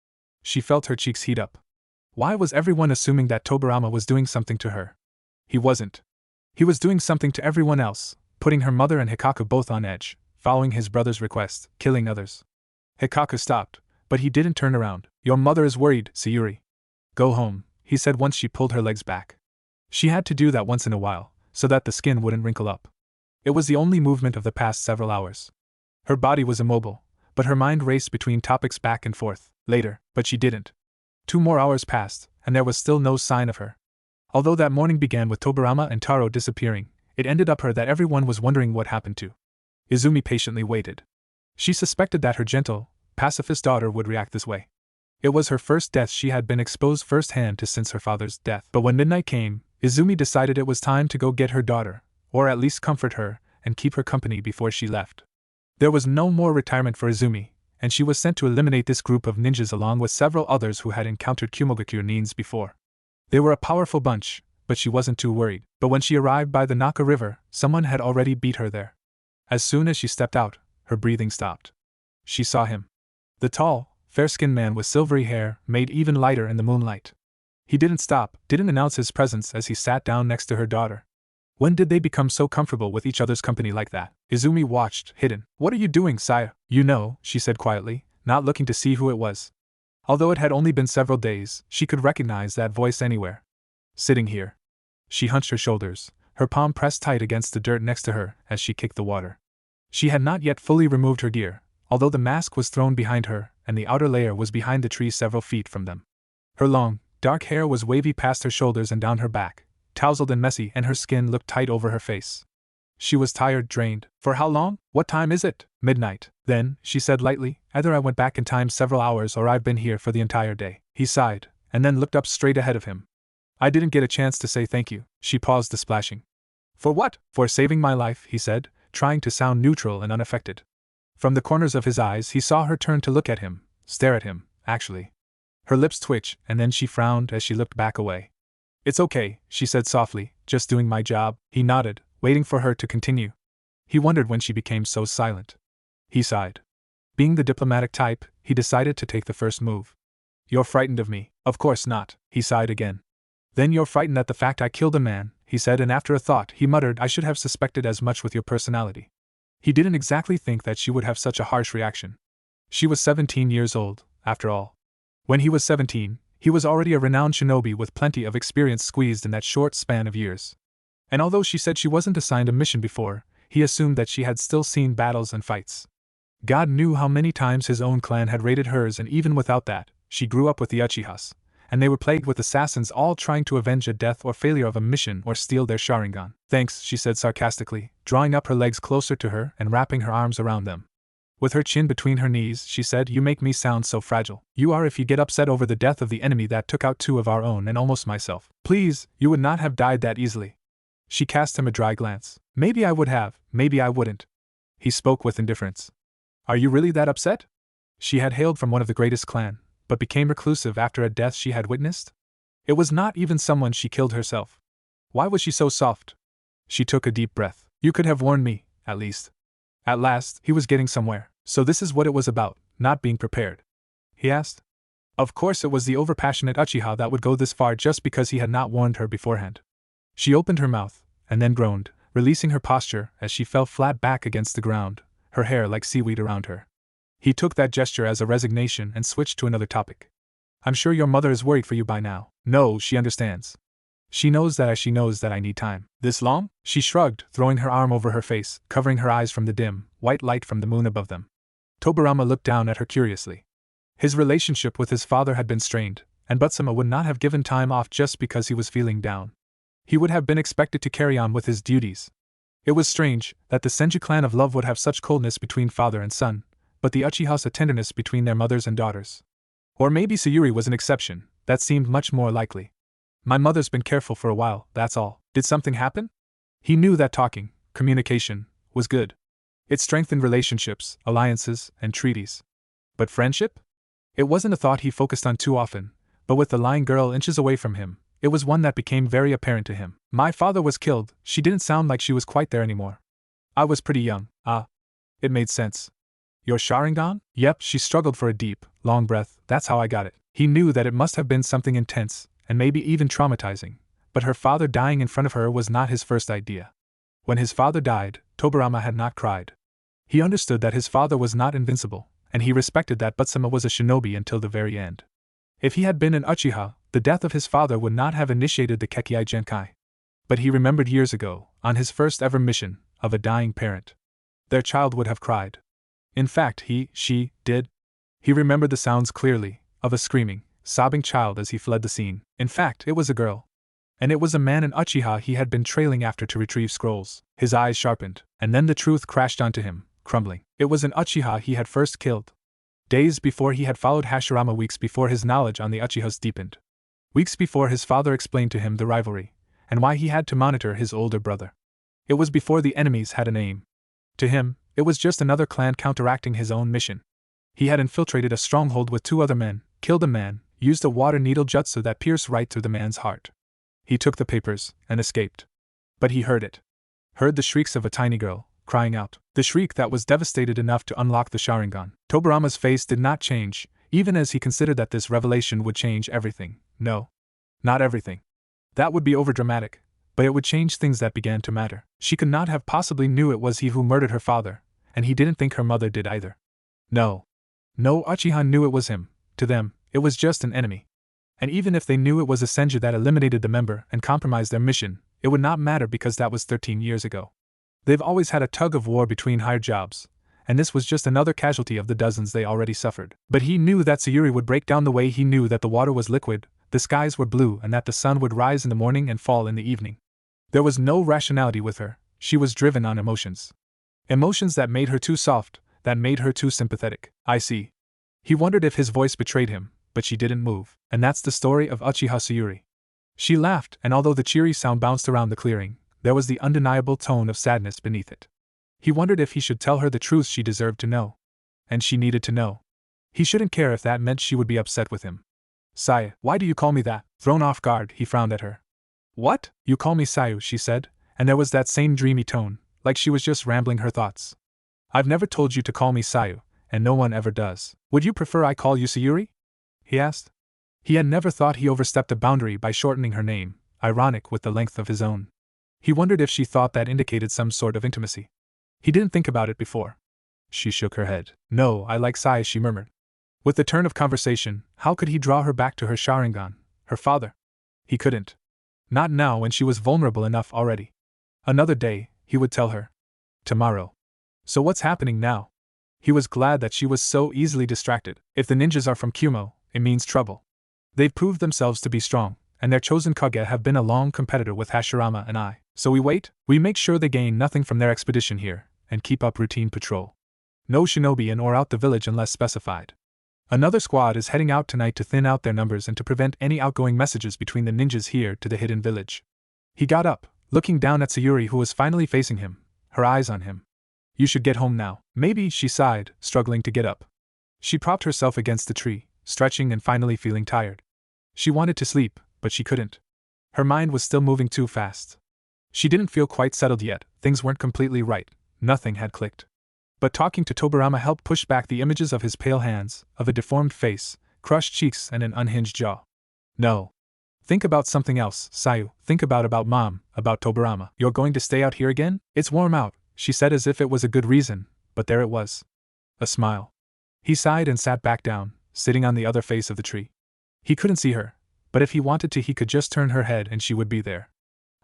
She felt her cheeks heat up. Why was everyone assuming that Tobirama was doing something to her? He wasn't. He was doing something to everyone else, putting her mother and Hikaka both on edge, following his brother's request, killing others. Hikaka stopped, but he didn't turn around. Your mother is worried, Sayuri. Go home, he said once she pulled her legs back. She had to do that once in a while, so that the skin wouldn't wrinkle up. It was the only movement of the past several hours. Her body was immobile, but her mind raced between topics back and forth. Later, but she didn't. 2 more hours passed, and there was still no sign of her. Although that morning began with Tobirama and Taro disappearing, it ended up her that everyone was wondering what happened to. Izumi patiently waited. She suspected that her gentle, pacifist daughter would react this way. It was her first death she had been exposed firsthand to since her father's death. But when midnight came, Izumi decided it was time to go get her daughter, or at least comfort her, and keep her company before she left. There was no more retirement for Izumi, and she was sent to eliminate this group of ninjas along with several others who had encountered Kumogakure nins before. They were a powerful bunch, but she wasn't too worried. But when she arrived by the Naka River, someone had already beat her there. As soon as she stepped out, her breathing stopped. She saw him. The tall, fair-skinned man with silvery hair, made even lighter in the moonlight. He didn't announce his presence as he sat down next to her daughter. When did they become so comfortable with each other's company like that? Izumi watched, hidden. "What are you doing, Saya?" "You know," she said quietly, not looking to see who it was. Although it had only been several days, she could recognize that voice anywhere. "Sitting here." She hunched her shoulders, her palm pressed tight against the dirt next to her as she kicked the water. She had not yet fully removed her gear, although the mask was thrown behind her and the outer layer was behind the tree several feet from them. Her long, dark hair was wavy past her shoulders and down her back, tousled and messy, and her skin looked tight over her face. She was tired, drained. "For how long? What time is it?" "Midnight." "Then," she said lightly, "either I went back in time several hours or I've been here for the entire day." He sighed, and then looked up straight ahead of him. "I didn't get a chance to say thank you." She paused the splashing. "For what?" "For saving my life," he said, trying to sound neutral and unaffected. From the corners of his eyes he saw her turn to look at him, stare at him, actually. Her lips twitched, and then she frowned as she looked back away. "It's okay," she said softly, "just doing my job." He nodded, waiting for her to continue. He wondered when she became so silent. He sighed. Being the diplomatic type, he decided to take the first move. "You're frightened of me." "Of course not," he sighed again. "Then you're frightened at the fact I killed a man," he said, and after a thought, he muttered, "I should have suspected as much with your personality." He didn't exactly think that she would have such a harsh reaction. She was 17 years old, after all. When he was 17, he was already a renowned shinobi with plenty of experience squeezed in that short span of years. And although she said she wasn't assigned a mission before, he assumed that she had still seen battles and fights. God knew how many times his own clan had raided hers, and even without that, she grew up with the Uchihas, and they were plagued with assassins all trying to avenge a death or failure of a mission or steal their Sharingan. "Thanks," she said sarcastically, drawing up her legs closer to her and wrapping her arms around them. With her chin between her knees, she said, "You make me sound so fragile." "You are if you get upset over the death of the enemy that took out 2 of our own and almost myself. Please, you would not have died that easily." She cast him a dry glance. "Maybe I would have, maybe I wouldn't." He spoke with indifference. "Are you really that upset?" She had hailed from one of the greatest clan, but became reclusive after a death she had witnessed? It was not even someone she killed herself. Why was she so soft? She took a deep breath. "You could have warned me, at least." At last, he was getting somewhere. "So this is what it was about, not being prepared?" he asked. Of course it was the overpassionate Uchiha that would go this far just because he had not warned her beforehand. She opened her mouth, and then groaned, releasing her posture as she fell flat back against the ground, her hair like seaweed around her. He took that gesture as a resignation and switched to another topic. "I'm sure your mother is worried for you by now." "No, she understands. She knows that I need time." "This long?" She shrugged, throwing her arm over her face, covering her eyes from the dim, white light from the moon above them. Tobirama looked down at her curiously. His relationship with his father had been strained, and Butsuma would not have given time off just because he was feeling down. He would have been expected to carry on with his duties. It was strange that the Senju clan of love would have such coldness between father and son, but the Uchiha's a tenderness between their mothers and daughters. Or maybe Sayuri was an exception, that seemed much more likely. "My mother's been careful for a while, that's all." "Did something happen?" He knew that talking, communication, was good. It strengthened relationships, alliances, and treaties. But friendship? It wasn't a thought he focused on too often, but with the lying girl inches away from him, it was one that became very apparent to him. "My father was killed." She didn't sound like she was quite there anymore. "I was pretty young." "Ah." It made sense. "Your Sharingan?" "Yep." She struggled for a deep, long breath. "That's how I got it." He knew that it must have been something intense, and maybe even traumatizing, but her father dying in front of her was not his first idea. When his father died, Tobirama had not cried. He understood that his father was not invincible, and he respected that Butsuma was a shinobi until the very end. If he had been an Uchiha, the death of his father would not have initiated the Kekkei Genkai. But he remembered years ago, on his first ever mission, of a dying parent. Their child would have cried. In fact, she did. He remembered the sounds clearly, of a screaming, sobbing child as he fled the scene. In fact, it was a girl. And it was a man in Uchiha he had been trailing after to retrieve scrolls. His eyes sharpened, and then the truth crashed onto him, crumbling. It was an Uchiha he had first killed. Days before he had followed Hashirama, weeks before his knowledge on the Uchihas deepened. Weeks before his father explained to him the rivalry, and why he had to monitor his older brother. It was before the enemies had a name. To him, it was just another clan counteracting his own mission. He had infiltrated a stronghold with 2 other men, killed a man, used a water needle jutsu that pierced right through the man's heart. He took the papers and escaped. But he heard it. Heard the shrieks of a tiny girl, crying out. The shriek that was devastated enough to unlock the Sharingan. Tobirama's face did not change, even as he considered that this revelation would change everything. No. Not everything. That would be overdramatic, but it would change things that began to matter. She could not have possibly knew it was he who murdered her father, and he didn't think her mother did either. No. No Uchiha knew it was him. To them, it was just an enemy. And even if they knew it was a Senju that eliminated the member and compromised their mission, it would not matter because that was 13 years ago. They've always had a tug-of-war between hired jobs, and this was just another casualty of the dozens they already suffered. But he knew that Sayuri would break down the way he knew that the water was liquid, the skies were blue, and that the sun would rise in the morning and fall in the evening. There was no rationality with her, she was driven on emotions. Emotions that made her too soft, that made her too sympathetic. I see. He wondered if his voice betrayed him, but she didn't move. And that's the story of Uchiha Sayuri. She laughed, and although the cheery sound bounced around the clearing, there was the undeniable tone of sadness beneath it. He wondered if he should tell her the truth she deserved to know. And she needed to know. He shouldn't care if that meant she would be upset with him. Sayu, why do you call me that? Thrown off guard, he frowned at her. What? You call me Sayu, she said, and there was that same dreamy tone, like she was just rambling her thoughts. I've never told you to call me Sayu, and no one ever does. Would you prefer I call you Sayuri? He asked. He had never thought he overstepped a boundary by shortening her name, ironic with the length of his own. He wondered if she thought that indicated some sort of intimacy. He didn't think about it before. She shook her head. No, I like Sayu, she murmured. With the turn of conversation, how could he draw her back to her Sharingan, her father? He couldn't. Not now when she was vulnerable enough already. Another day, he would tell her. Tomorrow. So what's happening now? He was glad that she was so easily distracted. If the ninjas are from Kumo, it means trouble. They've proved themselves to be strong, and their chosen Kage have been a long competitor with Hashirama and I. So we wait, we make sure they gain nothing from their expedition here, and keep up routine patrol. No shinobi in or out the village unless specified. Another squad is heading out tonight to thin out their numbers and to prevent any outgoing messages between the ninjas here to the hidden village. He got up, looking down at Sayuri, who was finally facing him, her eyes on him. You should get home now. Maybe, she sighed, struggling to get up. She propped herself against the tree, stretching and finally feeling tired. She wanted to sleep, but she couldn't. Her mind was still moving too fast. She didn't feel quite settled yet, things weren't completely right, nothing had clicked. But talking to Tobirama helped push back the images of his pale hands, of a deformed face, crushed cheeks and an unhinged jaw. No. Think about something else, Sayu, think about Mom, about Tobirama. You're going to stay out here again? It's warm out, she said as if it was a good reason, but there it was. A smile. He sighed and sat back down, sitting on the other face of the tree. He couldn't see her, but if he wanted to he could just turn her head and she would be there.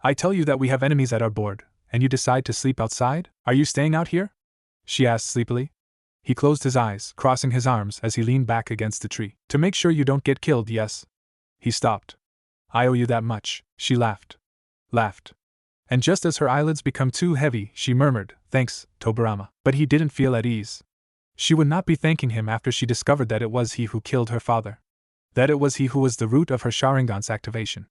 I tell you that we have enemies at our board, and you decide to sleep outside? Are you staying out here? She asked sleepily. He closed his eyes, crossing his arms as he leaned back against the tree. To make sure you don't get killed, yes. He stopped. I owe you that much, she laughed. And just as her eyelids became too heavy, she murmured, thanks, Tobirama. But he didn't feel at ease. She would not be thanking him after she discovered that it was he who killed her father. That it was he who was the root of her Sharingan's activation.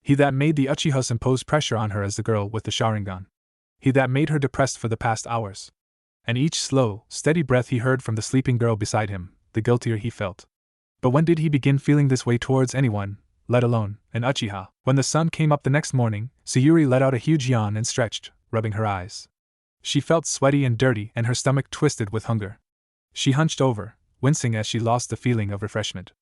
He that made the Uchihas impose pressure on her as the girl with the Sharingan. He that made her depressed for the past hours. And each slow, steady breath he heard from the sleeping girl beside him, the guiltier he felt. But when did he begin feeling this way towards anyone, let alone an Uchiha? When the sun came up the next morning, Sayuri let out a huge yawn and stretched, rubbing her eyes. She felt sweaty and dirty and her stomach twisted with hunger. She hunched over, wincing as she lost the feeling of refreshment.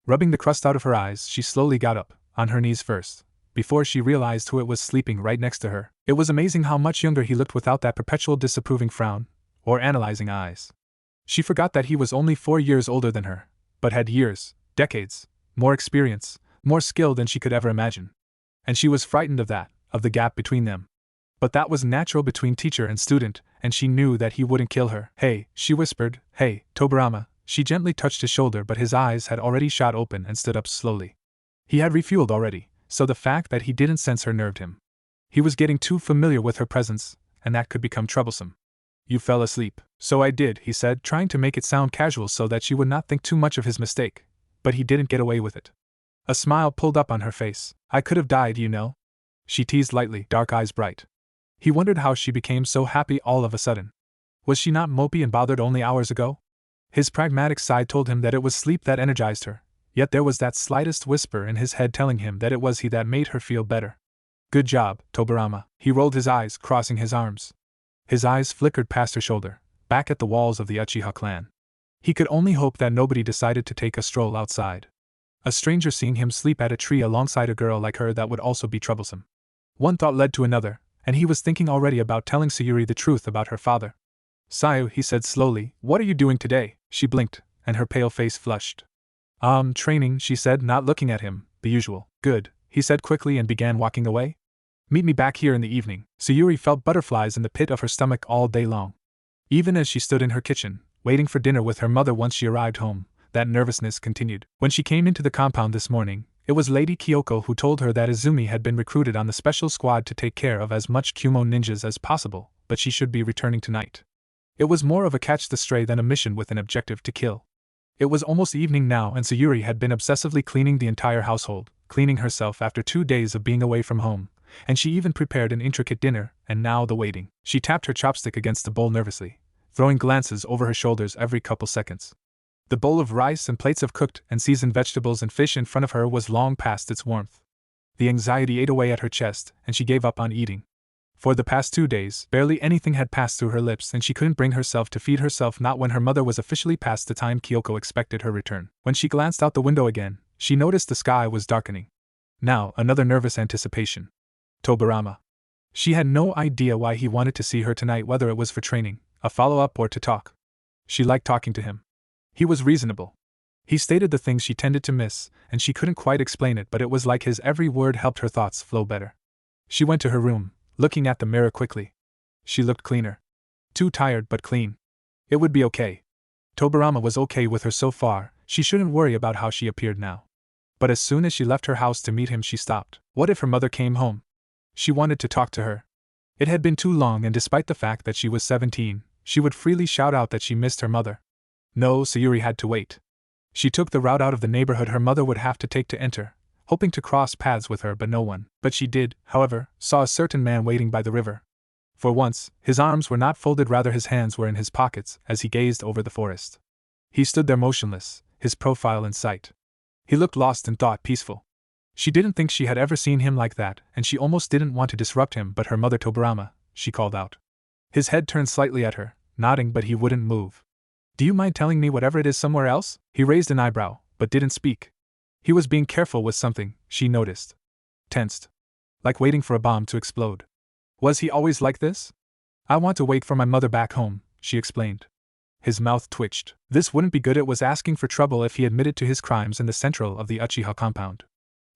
Rubbing the crust out of her eyes, she slowly got up, on her knees first, before she realized who it was sleeping right next to her. It was amazing how much younger he looked without that perpetual disapproving frown, or analyzing eyes. She forgot that he was only 4 years older than her, but had years, decades, more experience, more skill than she could ever imagine. And she was frightened of that, of the gap between them. But that was natural between teacher and student, and she knew that he wouldn't kill her. Hey, she whispered, hey, Tobirama. She gently touched his shoulder, but his eyes had already shot open and stood up slowly. He had refueled already, so the fact that he didn't sense her nerved him. He was getting too familiar with her presence, and that could become troublesome. You fell asleep. So I did, he said, trying to make it sound casual so that she would not think too much of his mistake. But he didn't get away with it. A smile pulled up on her face. I could have died, you know. she teased lightly, dark eyes bright. He wondered how she became so happy all of a sudden. Was she not mopey and bothered only hours ago? His pragmatic side told him that it was sleep that energized her, yet there was that slightest whisper in his head telling him that it was he that made her feel better. Good job, Tobirama. He rolled his eyes, crossing his arms. His eyes flickered past her shoulder, back at the walls of the Uchiha clan. He could only hope that nobody decided to take a stroll outside. A stranger seeing him sleep at a tree alongside a girl like her, that would also be troublesome. One thought led to another, and he was thinking already about telling Sayuri the truth about her father. Sayu, he said slowly, what are you doing today? She blinked, and her pale face flushed. Training, she said, not looking at him. The usual. Good, he said quickly and began walking away. Meet me back here in the evening. Sayuri felt butterflies in the pit of her stomach all day long. Even as she stood in her kitchen, waiting for dinner with her mother once she arrived home, that nervousness continued. When she came into the compound this morning, it was Lady Kyoko who told her that Izumi had been recruited on the special squad to take care of as much Kumo ninjas as possible, but she should be returning tonight. It was more of a catch the stray than a mission with an objective to kill. It was almost evening now, and Sayuri had been obsessively cleaning the entire household, cleaning herself after 2 days of being away from home, and she even prepared an intricate dinner, and now the waiting. She tapped her chopstick against the bowl nervously, throwing glances over her shoulders every couple seconds. The bowl of rice and plates of cooked and seasoned vegetables and fish in front of her was long past its warmth. The anxiety ate away at her chest, and she gave up on eating. For the past 2 days, barely anything had passed through her lips, and she couldn't bring herself to feed herself, not when her mother was officially past the time Kyoko expected her return. When she glanced out the window again, she noticed the sky was darkening. Now, another nervous anticipation. Tobirama. She had no idea why he wanted to see her tonight, whether it was for training, a follow-up, or to talk. She liked talking to him. He was reasonable. He stated the things she tended to miss, and she couldn't quite explain it, but it was like his every word helped her thoughts flow better. She went to her room, looking at the mirror quickly. She looked cleaner. Too tired, but clean. It would be okay. Tobirama was okay with her so far, she shouldn't worry about how she appeared now. But as soon as she left her house to meet him, she stopped. What if her mother came home? She wanted to talk to her. It had been too long, and despite the fact that she was 17, she would freely shout out that she missed her mother. No, Sayuri had to wait. She took the route out of the neighborhood her mother would have to take to enter, hoping to cross paths with her, but no one. But she did, however, saw a certain man waiting by the river. For once, his arms were not folded, rather his hands were in his pockets as he gazed over the forest. He stood there motionless, his profile in sight. He looked lost in thought, peaceful. She didn't think she had ever seen him like that, and she almost didn't want to disrupt him, but her mother, Tobirama, she called out. His head turned slightly at her, nodding, but he wouldn't move. Do you mind telling me whatever it is somewhere else? He raised an eyebrow, but didn't speak. He was being careful with something, she noticed. Tensed. Like waiting for a bomb to explode. Was he always like this? I want to wait for my mother back home, she explained. His mouth twitched. This wouldn't be good. It was asking for trouble if he admitted to his crimes in the central of the Uchiha compound.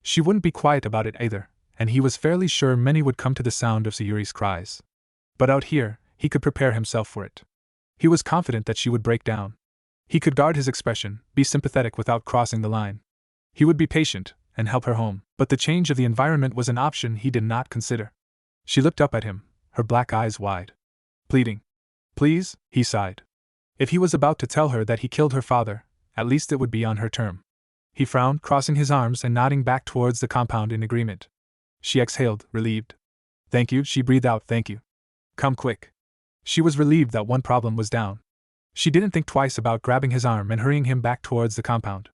She wouldn't be quiet about it either, and he was fairly sure many would come to the sound of Sayuri's cries. But out here, he could prepare himself for it. He was confident that she would break down. He could guard his expression, be sympathetic without crossing the line. He would be patient, and help her home, but the change of the environment was an option he did not consider. She looked up at him, her black eyes wide. Pleading. Please, he sighed. If he was about to tell her that he killed her father, at least it would be on her term. He frowned, crossing his arms and nodding back towards the compound in agreement. She exhaled, relieved. Thank you, she breathed out, thank you. Come quick. She was relieved that one problem was down. She didn't think twice about grabbing his arm and hurrying him back towards the compound.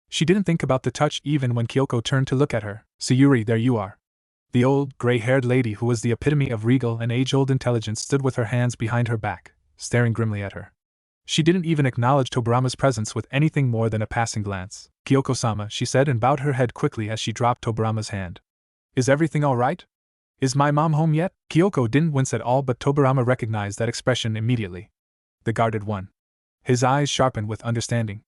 She didn't think about the touch even when Kyoko turned to look at her. Sayuri, there you are. The old, gray-haired lady who was the epitome of regal and age-old intelligence stood with her hands behind her back, staring grimly at her. She didn't even acknowledge Tobirama's presence with anything more than a passing glance. Kyoko-sama, she said, and bowed her head quickly as she dropped Tobirama's hand. Is everything all right? Is my mom home yet? Kyoko didn't wince at all, but Tobirama recognized that expression immediately. The guarded one. His eyes sharpened with understanding.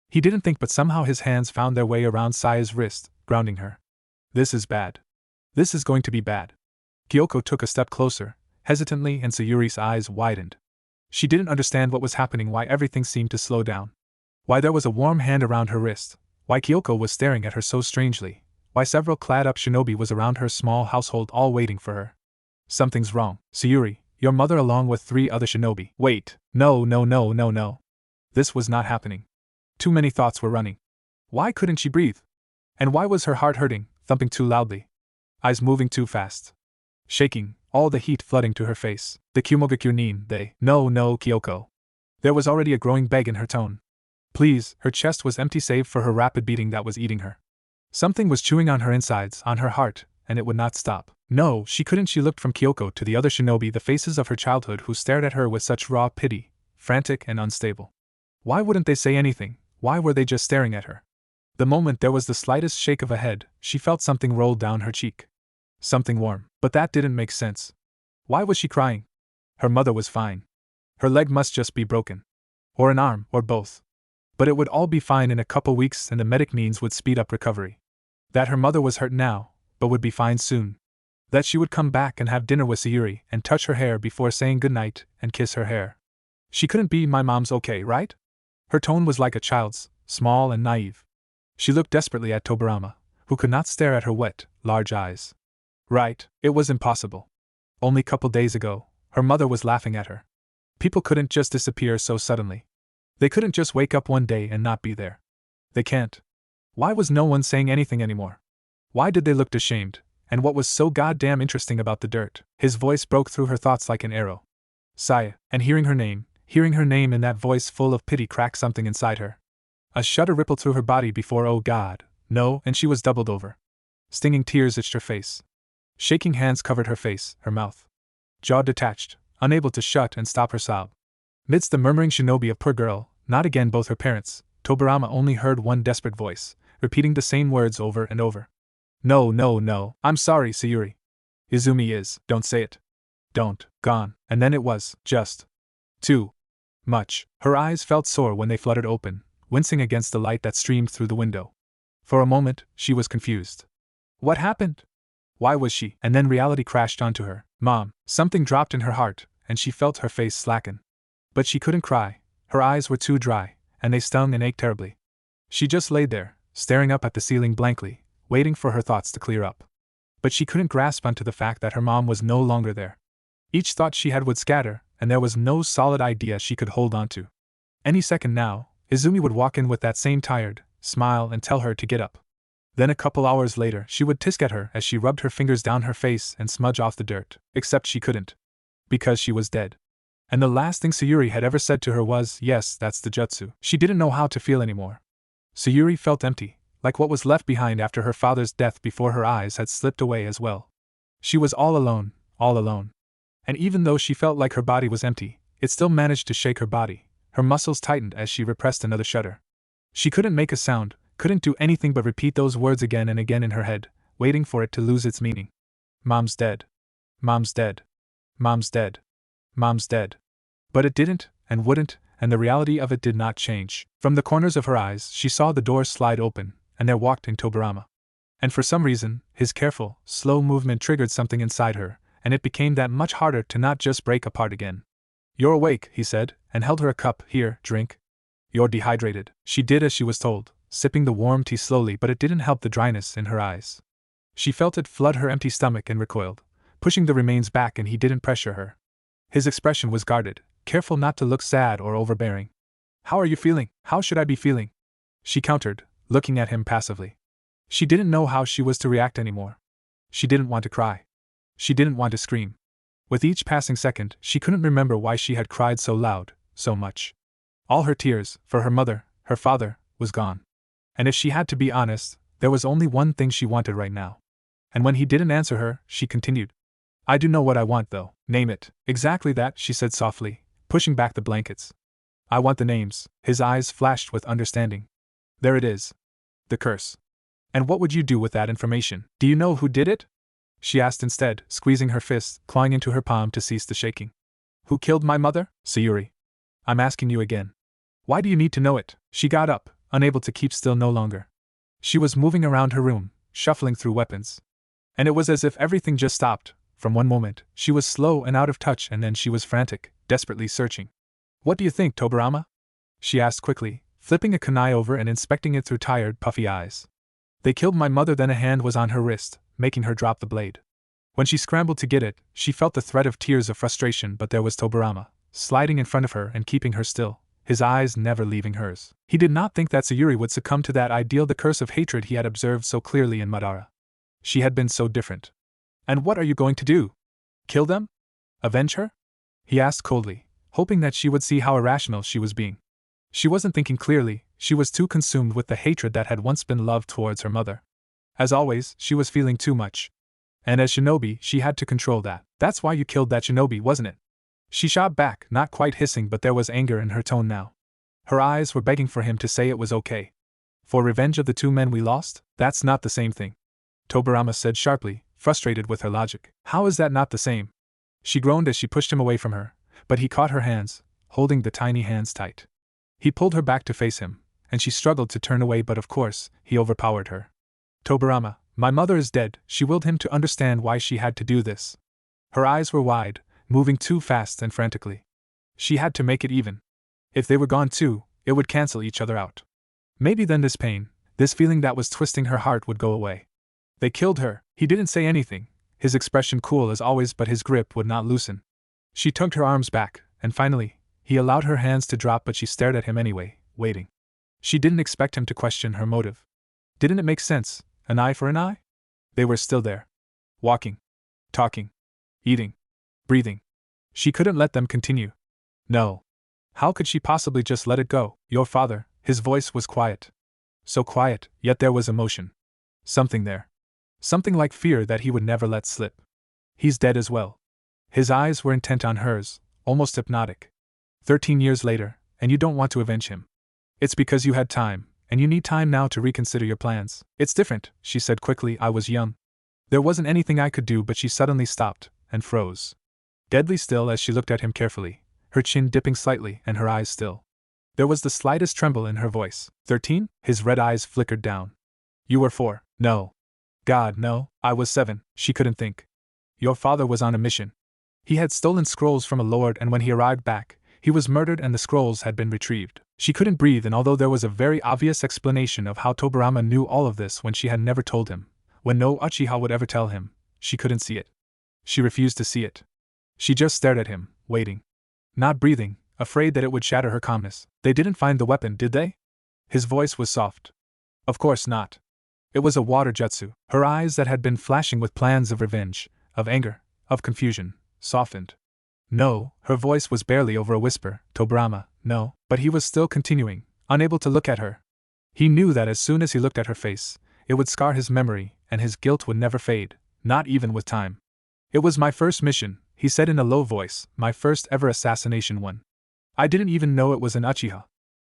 He didn't think, but somehow his hands found their way around Saya's wrist, grounding her. This is bad. This is going to be bad. Kyoko took a step closer, hesitantly, and Sayuri's eyes widened. She didn't understand what was happening, why everything seemed to slow down. Why there was a warm hand around her wrist, why Kyoko was staring at her so strangely, why several clad-up shinobi was around her small household all waiting for her. Something's wrong. Sayuri, your mother along with 3 other shinobi. Wait, no. This was not happening. Too many thoughts were running. Why couldn't she breathe? And why was her heart hurting, thumping too loudly? eyes moving too fast. Shaking, all the heat flooding to her face. The Kumogakyu nin, they. No, Kyoko. There was already a growing beg in her tone. Please, her chest was empty save for her rapid beating that was eating her. Something was chewing on her insides, on her heart, and it would not stop. No, she couldn't. She looked from Kyoko to the other shinobi, the faces of her childhood who stared at her with such raw pity, frantic and unstable. Why wouldn't they say anything? Why were they just staring at her? The moment there was the slightest shake of a head, she felt something roll down her cheek. Something warm. But that didn't make sense. Why was she crying? Her mother was fine. Her leg must just be broken. Or an arm, or both. But it would all be fine in a couple weeks and the medic means would speed up recovery. That her mother was hurt now, but would be fine soon. That she would come back and have dinner with Sayuri and touch her hair before saying goodnight and kiss her hair. She couldn't be. My mom's okay, right? Her tone was like a child's, small and naive. She looked desperately at Tobirama, who could not stare at her wet, large eyes. Right, it was impossible. Only couple days ago, her mother was laughing at her. People couldn't just disappear so suddenly. They couldn't just wake up one day and not be there. They can't. Why was no one saying anything anymore? Why did they look ashamed? And what was so goddamn interesting about the dirt? His voice broke through her thoughts like an arrow. Saya, and hearing her name in that voice full of pity cracked something inside her. A shudder rippled through her body before, oh God, no, and she was doubled over. Stinging tears itched her face. Shaking hands covered her face, her mouth. Jaw detached, unable to shut and stop her sob. Midst the murmuring shinobi of poor girl, not again both her parents, Tobirama only heard one desperate voice, repeating the same words over and over. No, I'm sorry, Sayuri. Izumi is, don't say it. Don't, gone, and then it was, just. Too much. Her eyes felt sore when they fluttered open, wincing against the light that streamed through the window. For a moment, she was confused. What happened? Why was she? And then reality crashed onto her. Mom, something dropped in her heart, and she felt her face slacken. But she couldn't cry. Her eyes were too dry, and they stung and ached terribly. She just lay there, staring up at the ceiling blankly, waiting for her thoughts to clear up. But she couldn't grasp onto the fact that her mom was no longer there. Each thought she had would scatter, and there was no solid idea she could hold on to. Any second now, Izumi would walk in with that same tired smile and tell her to get up. Then a couple hours later she would tisk at her as she rubbed her fingers down her face and smudge off the dirt, except she couldn't. Because she was dead. And the last thing Sayuri had ever said to her was, yes, that's the jutsu. She didn't know how to feel anymore. Sayuri felt empty, like what was left behind after her father's death before her eyes had slipped away as well. She was all alone. And even though she felt like her body was empty, it still managed to shake her body. Her muscles tightened as she repressed another shudder. She couldn't make a sound, couldn't do anything but repeat those words again and again in her head, waiting for it to lose its meaning. Mom's dead. Mom's dead. Mom's dead. Mom's dead. But it didn't, and wouldn't, and the reality of it did not change. From the corners of her eyes she saw the door slide open, and there walked in Tobirama. And for some reason, his careful, slow movement triggered something inside her, and it became that much harder to not just break apart again. You're awake, he said, and held her a cup. Here, drink. You're dehydrated. She did as she was told, sipping the warm tea slowly, but it didn't help the dryness in her eyes. She felt it flood her empty stomach and recoiled, pushing the remains back, and he didn't pressure her. His expression was guarded, careful not to look sad or overbearing. How are you feeling? How should I be feeling? She countered, looking at him passively. She didn't know how she was to react anymore. She didn't want to cry. She didn't want to scream. With each passing second, she couldn't remember why she had cried so loud, so much. All her tears, for her mother, her father, was gone. And if she had to be honest, there was only one thing she wanted right now. And when he didn't answer her, she continued. I do know what I want, though. Name it. Exactly that, she said softly, pushing back the blankets. I want the names. His eyes flashed with understanding. There it is. The curse. And what would you do with that information? Do you know who did it? She asked instead, squeezing her fist, clawing into her palm to cease the shaking. Who killed my mother? Sayuri. I'm asking you again. Why do you need to know it? She got up, unable to keep still no longer. She was moving around her room, shuffling through weapons. And it was as if everything just stopped. From one moment, she was slow and out of touch, and then she was frantic, desperately searching. What do you think, Tobirama? She asked quickly, flipping a kunai over and inspecting it through tired, puffy eyes. They killed my mother. Then a hand was on her wrist, making her drop the blade. When she scrambled to get it, she felt the threat of tears of frustration, but there was Tobirama, sliding in front of her and keeping her still, his eyes never leaving hers. He did not think that Sayuri would succumb to that ideal, the curse of hatred he had observed so clearly in Madara. She had been so different. And what are you going to do? Kill them? Avenge her? He asked coldly, hoping that she would see how irrational she was being. She wasn't thinking clearly, she was too consumed with the hatred that had once been love towards her mother. As always, she was feeling too much. And as shinobi, she had to control that. That's why you killed that shinobi, wasn't it? She shot back, not quite hissing, but there was anger in her tone now. Her eyes were begging for him to say it was okay. For revenge of the 2 men we lost? That's not the same thing. Tobirama said sharply, frustrated with her logic. How is that not the same? She groaned as she pushed him away from her, but he caught her hands, holding the tiny hands tight. He pulled her back to face him, and she struggled to turn away, but of course, he overpowered her. Tobirama, my mother is dead. She willed him to understand why she had to do this. Her eyes were wide, moving too fast and frantically. She had to make it even. If they were gone too, it would cancel each other out. Maybe then this pain, this feeling that was twisting her heart would go away. They killed her. He didn't say anything, his expression cool as always, but his grip would not loosen. She tugged her arms back, and finally, he allowed her hands to drop, but she stared at him anyway, waiting. She didn't expect him to question her motive. Didn't it make sense? An eye for an eye? They were still there. Walking. Talking. Eating. Breathing. She couldn't let them continue. No. How could she possibly just let it go? Your father, his voice was quiet. So quiet, yet there was emotion. Something there. Something like fear that he would never let slip. He's dead as well. His eyes were intent on hers, almost hypnotic. 13 years later, and you don't want to avenge him. It's because you had time, and you need time now to reconsider your plans. It's different, she said quickly. I was young. There wasn't anything I could do, but she suddenly stopped, and froze. Deadly still as she looked at him carefully, her chin dipping slightly and her eyes still. There was the slightest tremble in her voice. 13? His red eyes flickered down. You were 4. No. God, no, I was 7, she couldn't think. Your father was on a mission. He had stolen scrolls from a lord, and when he arrived back, he was murdered and the scrolls had been retrieved. She couldn't breathe, and although there was a very obvious explanation of how Tobirama knew all of this when she had never told him, when no Uchiha would ever tell him, she couldn't see it. She refused to see it. She just stared at him, waiting. Not breathing, afraid that it would shatter her calmness. They didn't find the weapon, did they? His voice was soft. Of course not. It was a water jutsu. Her eyes that had been flashing with plans of revenge, of anger, of confusion, softened. No, her voice was barely over a whisper. Tobirama, no, but he was still continuing, unable to look at her. He knew that as soon as he looked at her face, it would scar his memory, and his guilt would never fade, not even with time. It was my first mission, he said in a low voice, my first ever assassination one. I didn't even know it was an Uchiha.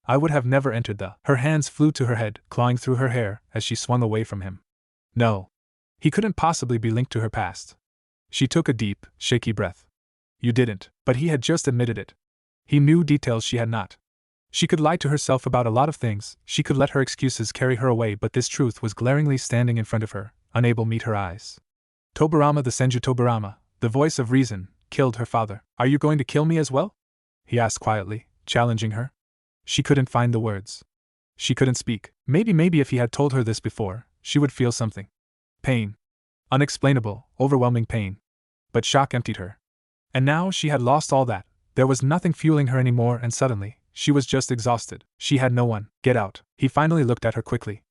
I would have never entered the. Her hands flew to her head, clawing through her hair as she swung away from him. No. He couldn't possibly be linked to her past. She took a deep, shaky breath. You didn't, but he had just admitted it. He knew details she had not. She could lie to herself about a lot of things, she could let her excuses carry her away, but this truth was glaringly standing in front of her, unable to meet her eyes. Tobirama, the Senju Tobirama, the voice of reason, killed her father. Are you going to kill me as well? He asked quietly, challenging her. She couldn't find the words. She couldn't speak. Maybe if he had told her this before, she would feel something. Pain. Unexplainable, overwhelming pain. But shock emptied her. And now she had lost all that. There was nothing fueling her anymore, and suddenly, she was just exhausted. She had no one. Get out. He finally looked at her quickly.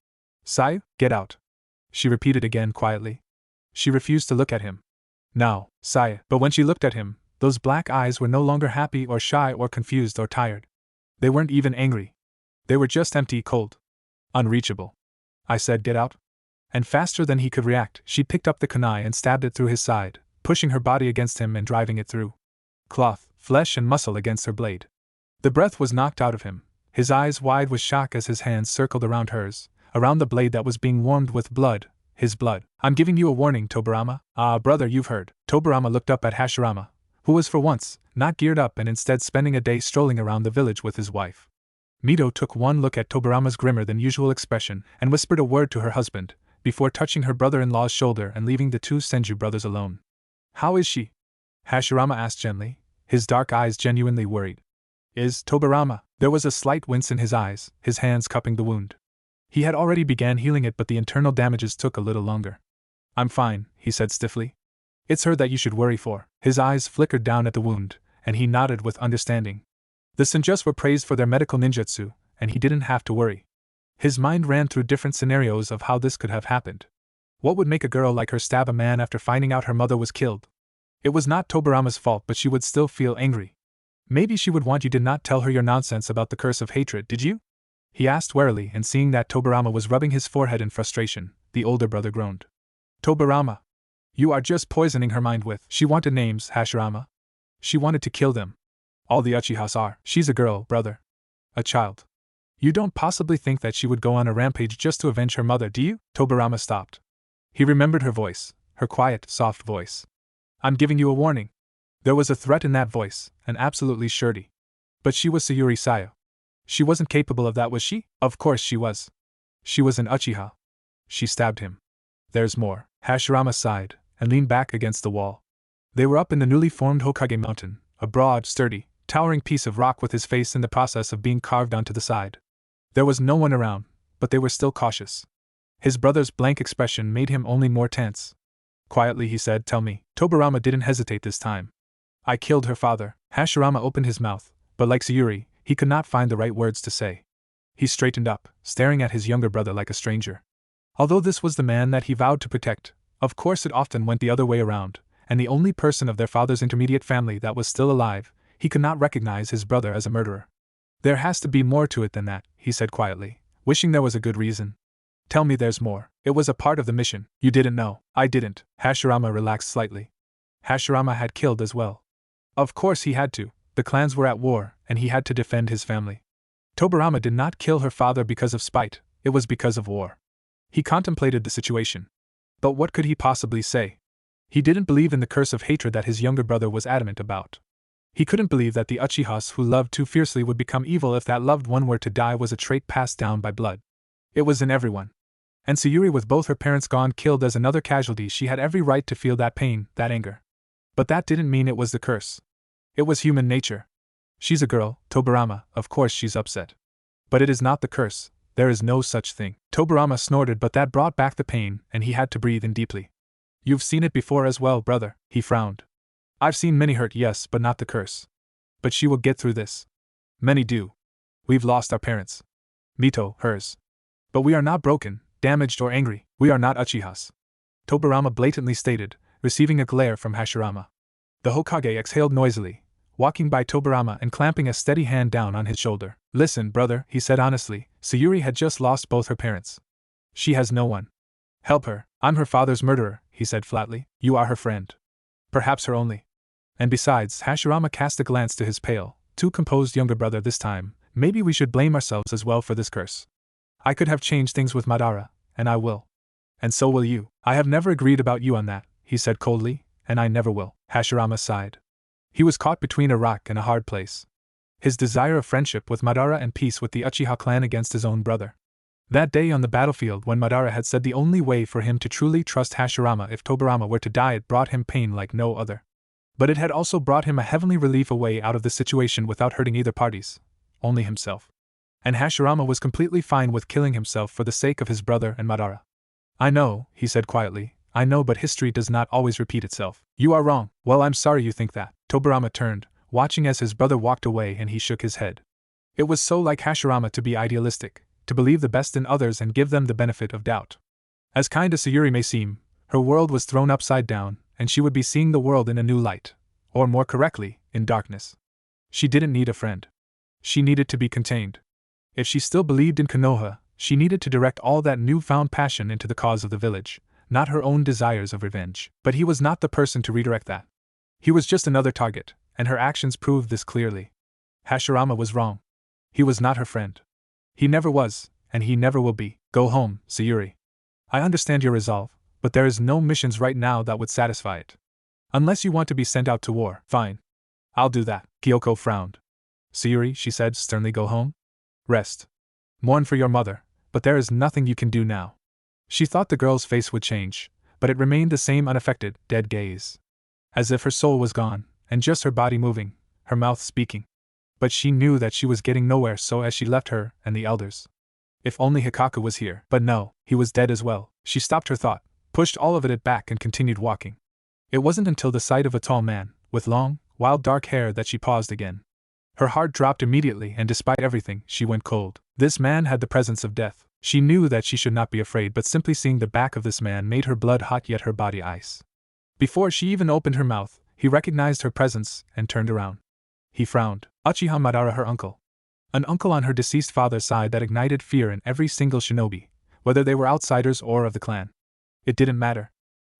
Sayu, get out. She repeated again quietly. She refused to look at him. Now, Sayu. But when she looked at him, those black eyes were no longer happy or shy or confused or tired. They weren't even angry. They were just empty, cold. Unreachable. I said, get out. And faster than he could react, she picked up the kunai and stabbed it through his side, pushing her body against him and driving it through. Cloth, flesh and muscle against her blade. The breath was knocked out of him, his eyes wide with shock as his hands circled around hers, around the blade that was being warmed with blood, his blood. I'm giving you a warning, Tobirama. Ah, brother, you've heard. Tobirama looked up at Hashirama, who was for once not geared up and instead spending a day strolling around the village with his wife. Mito took one look at Tobirama's grimmer than usual expression and whispered a word to her husband, before touching her brother-in-law's shoulder and leaving the 2 Senju brothers alone. How is she? Hashirama asked gently, his dark eyes genuinely worried. Is Tobirama? There was a slight wince in his eyes, his hands cupping the wound. He had already begun healing it, but the internal damages took a little longer. I'm fine, he said stiffly. It's her that you should worry for. His eyes flickered down at the wound, and he nodded with understanding. The Senjus were praised for their medical ninjutsu, and he didn't have to worry. His mind ran through different scenarios of how this could have happened. What would make a girl like her stab a man after finding out her mother was killed? It was not Tobirama's fault, but she would still feel angry. Maybe she would want you did not tell her your nonsense about the curse of hatred, did you? He asked warily, and seeing that Tobirama was rubbing his forehead in frustration, the older brother groaned. Tobirama, you are just poisoning her mind with. She wanted names, Hashirama. She wanted to kill them. All the Uchihas are. She's a girl, brother. A child. You don't possibly think that she would go on a rampage just to avenge her mother, do you? Tobirama stopped. He remembered her voice, her quiet, soft voice. I'm giving you a warning. There was a threat in that voice, an absolutely surety. But she was Sayuri Sayo. She wasn't capable of that, was she? Of course she was. She was an Uchiha. She stabbed him. There's more. Hashirama sighed, and leaned back against the wall. They were up in the newly formed Hokage mountain, a broad, sturdy, towering piece of rock with his face in the process of being carved onto the side. There was no one around, but they were still cautious. His brother's blank expression made him only more tense. Quietly he said, tell me. Tobirama didn't hesitate this time. I killed her father. Hashirama opened his mouth, but like Sayuri, he could not find the right words to say. He straightened up, staring at his younger brother like a stranger. Although this was the man that he vowed to protect, of course it often went the other way around, and the only person of their father's intermediate family that was still alive, he could not recognize his brother as a murderer. There has to be more to it than that, he said quietly, wishing there was a good reason. Tell me there's more. It was a part of the mission. You didn't know. I didn't. Hashirama relaxed slightly. Hashirama had killed as well. Of course he had to. The clans were at war, and he had to defend his family. Tobirama did not kill her father because of spite, it was because of war. He contemplated the situation. But what could he possibly say? He didn't believe in the curse of hatred that his younger brother was adamant about. He couldn't believe that the Uchihas who loved too fiercely would become evil if that loved one were to die was a trait passed down by blood. It was in everyone. And Sayuri, with both her parents gone, killed as another casualty, she had every right to feel that pain, that anger. But that didn't mean it was the curse. It was human nature. She's a girl, Tobirama, of course she's upset. But it is not the curse, there is no such thing. Tobirama snorted, but that brought back the pain, and he had to breathe in deeply. You've seen it before as well, brother, he frowned. I've seen many hurt, yes, but not the curse. But she will get through this. Many do. We've lost our parents. Mito, hers. But we are not broken, damaged or angry, we are not Uchihas. Tobirama blatantly stated, receiving a glare from Hashirama. The Hokage exhaled noisily, walking by Tobirama and clamping a steady hand down on his shoulder. Listen, brother, he said honestly, Sayuri had just lost both her parents. She has no one. Help her. I'm her father's murderer, he said flatly. You are her friend. Perhaps her only. And besides, Hashirama cast a glance to his pale, too composed younger brother this time, maybe we should blame ourselves as well for this curse. I could have changed things with Madara, and I will. And so will you. I have never agreed about you on that, he said coldly, and I never will. Hashirama sighed. He was caught between a rock and a hard place. His desire of friendship with Madara and peace with the Uchiha clan against his own brother. That day on the battlefield when Madara had said the only way for him to truly trust Hashirama if Tobirama were to die, it brought him pain like no other. But it had also brought him a heavenly relief, a way out of the situation without hurting either parties, only himself. And Hashirama was completely fine with killing himself for the sake of his brother and Madara. I know, he said quietly, I know, but history does not always repeat itself. You are wrong. Well, I'm sorry you think that. Tobirama turned, watching as his brother walked away, and he shook his head. It was so like Hashirama to be idealistic, to believe the best in others and give them the benefit of doubt. As kind as Sayuri may seem, her world was thrown upside down, and she would be seeing the world in a new light, or more correctly, in darkness. She didn't need a friend. She needed to be contained. If she still believed in Konoha, she needed to direct all that newfound passion into the cause of the village, not her own desires of revenge. But he was not the person to redirect that. He was just another target, and her actions proved this clearly. Hashirama was wrong. He was not her friend. He never was, and he never will be. Go home, Sayuri. I understand your resolve, but there is no missions right now that would satisfy it. Unless you want to be sent out to war. Fine. I'll do that. Kyoko frowned. Sayuri, she said sternly, go home. Rest. Mourn for your mother, but there is nothing you can do now. She thought the girl's face would change, but it remained the same unaffected, dead gaze. As if her soul was gone, and just her body moving, her mouth speaking. But she knew that she was getting nowhere, so as she left her and the elders. If only Hikaku was here. But no, he was dead as well. She stopped her thought, pushed all of it back and continued walking. It wasn't until the sight of a tall man, with long, wild dark hair that she paused again. Her heart dropped immediately, and despite everything, she went cold. This man had the presence of death. She knew that she should not be afraid, but simply seeing the back of this man made her blood hot, yet her body ice. Before she even opened her mouth, he recognized her presence and turned around. He frowned. Uchiha Madara, her uncle. An uncle on her deceased father's side that ignited fear in every single shinobi, whether they were outsiders or of the clan. It didn't matter.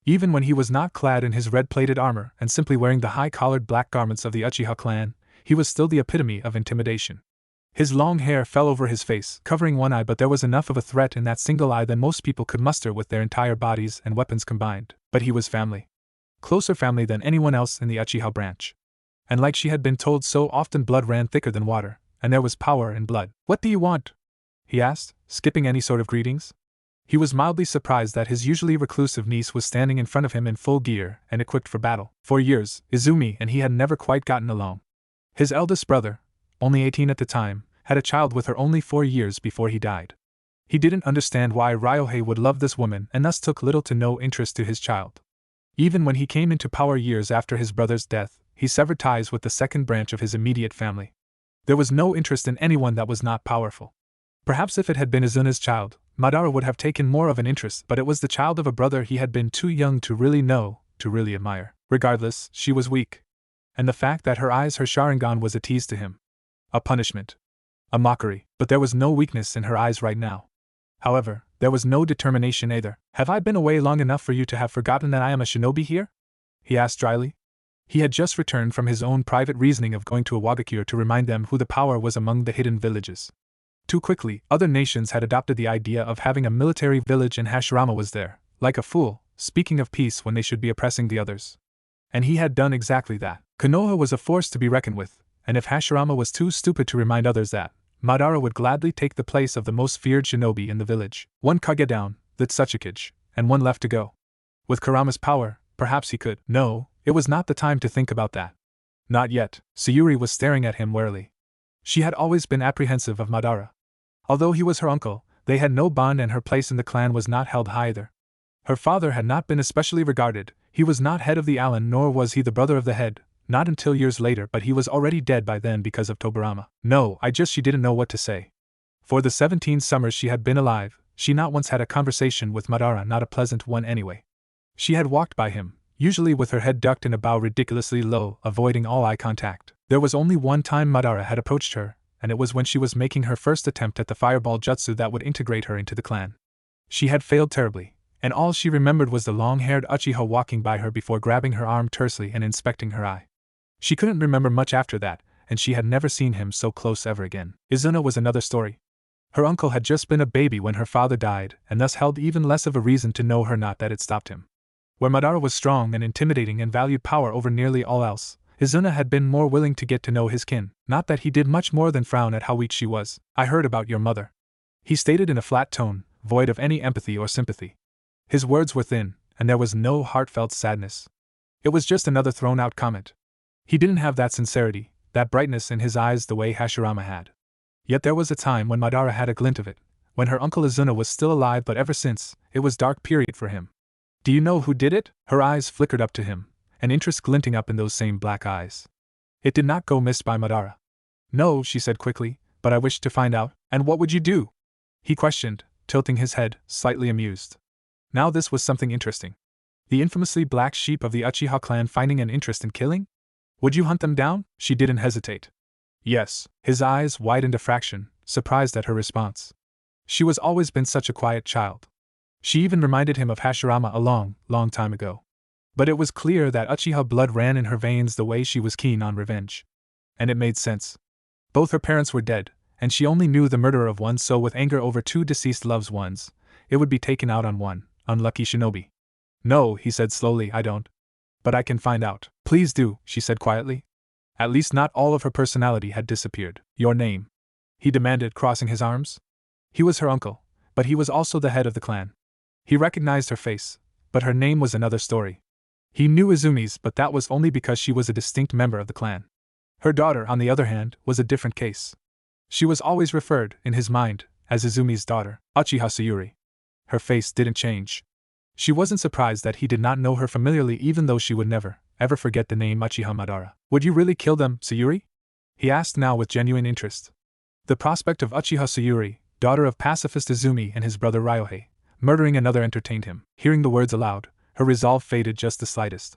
Even when he was not clad in his red-plated armor and simply wearing the high-collared black garments of the Uchiha clan, he was still the epitome of intimidation. His long hair fell over his face, covering one eye, but there was enough of a threat in that single eye than most people could muster with their entire bodies and weapons combined. But he was family. Closer family than anyone else in the Uchiha branch. And like she had been told so often, blood ran thicker than water, and there was power in blood. "What do you want?" he asked, skipping any sort of greetings. He was mildly surprised that his usually reclusive niece was standing in front of him in full gear and equipped for battle. For years, Izumi and he had never quite gotten along. His eldest brother, only 18 at the time, had a child with her only 4 years before he died. He didn't understand why Ryohei would love this woman and thus took little to no interest to his child. Even when he came into power years after his brother's death, he severed ties with the second branch of his immediate family. There was no interest in anyone that was not powerful. Perhaps if it had been Izuna's child, Madara would have taken more of an interest, but it was the child of a brother he had been too young to really know, to really admire. Regardless, she was weak. And the fact that her eyes, her Sharingan, was a tease to him. A punishment. A mockery, but there was no weakness in her eyes right now. However, there was no determination either. "Have I been away long enough for you to have forgotten that I am a shinobi here?" he asked dryly. He had just returned from his own private reasoning of going to Iwagakure to remind them who the power was among the hidden villages. Too quickly, other nations had adopted the idea of having a military village, and Hashirama was there, like a fool, speaking of peace when they should be oppressing the others. And he had done exactly that. Konoha was a force to be reckoned with, and if Hashirama was too stupid to remind others that, Madara would gladly take the place of the most feared shinobi in the village. One Kage down, lit Tsuchikage, and one left to go. With Kurama's power, perhaps he could. No, it was not the time to think about that. Not yet. Sayuri was staring at him warily. She had always been apprehensive of Madara. Although he was her uncle, they had no bond, and her place in the clan was not held high either. Her father had not been especially regarded. He was not head of the Allen, nor was he the brother of the head, not until years later, but he was already dead by then because of Tobirama. No, she didn't know what to say. For the 17 summers she had been alive, she not once had a conversation with Madara, not a pleasant one anyway. She had walked by him, usually with her head ducked in a bow ridiculously low, avoiding all eye contact. There was only one time Madara had approached her, and it was when she was making her first attempt at the fireball jutsu that would integrate her into the clan. She had failed terribly, and all she remembered was the long-haired Uchiha walking by her before grabbing her arm tersely and inspecting her eye. She couldn't remember much after that, and she had never seen him so close ever again. Izuna was another story. Her uncle had just been a baby when her father died, and thus held even less of a reason to know her, not that it stopped him. Where Madara was strong and intimidating and valued power over nearly all else, Izuna had been more willing to get to know his kin. Not that he did much more than frown at how weak she was. "I heard about your mother," he stated in a flat tone, void of any empathy or sympathy. His words were thin, and there was no heartfelt sadness. It was just another thrown-out comment. He didn't have that sincerity, that brightness in his eyes the way Hashirama had. Yet there was a time when Madara had a glint of it, when her uncle Izuna was still alive, but ever since, it was dark period for him. "Do you know who did it?" Her eyes flickered up to him, an interest glinting up in those same black eyes. It did not go missed by Madara. "No," she said quickly, "but I wish to find out." "And what would you do?" he questioned, tilting his head, slightly amused. Now this was something interesting. The infamously black sheep of the Uchiha clan finding an interest in killing? "Would you hunt them down?" She didn't hesitate. "Yes." His eyes widened a fraction, surprised at her response. She was always been such a quiet child. She even reminded him of Hashirama a long, long time ago. But it was clear that Uchiha blood ran in her veins the way she was keen on revenge. And it made sense. Both her parents were dead, and she only knew the murderer of one, so with anger over 2 deceased loved ones, it would be taken out on one unlucky shinobi. "No," he said slowly, "I don't. But I can find out." "Please do," she said quietly. At least not all of her personality had disappeared. "Your name?" he demanded, crossing his arms. He was her uncle, but he was also the head of the clan. He recognized her face, but her name was another story. He knew Izumi's, but that was only because she was a distinct member of the clan. Her daughter, on the other hand, was a different case. She was always referred, in his mind, as Izumi's daughter, Uchiha Sayuri. Her face didn't change. She wasn't surprised that he did not know her familiarly, even though she would never, ever forget the name Uchiha Madara. "Would you really kill them, Sayuri?" he asked now with genuine interest. The prospect of Uchiha Sayuri, daughter of pacifist Izumi and his brother Ryohei, murdering another entertained him. Hearing the words aloud, her resolve faded just the slightest.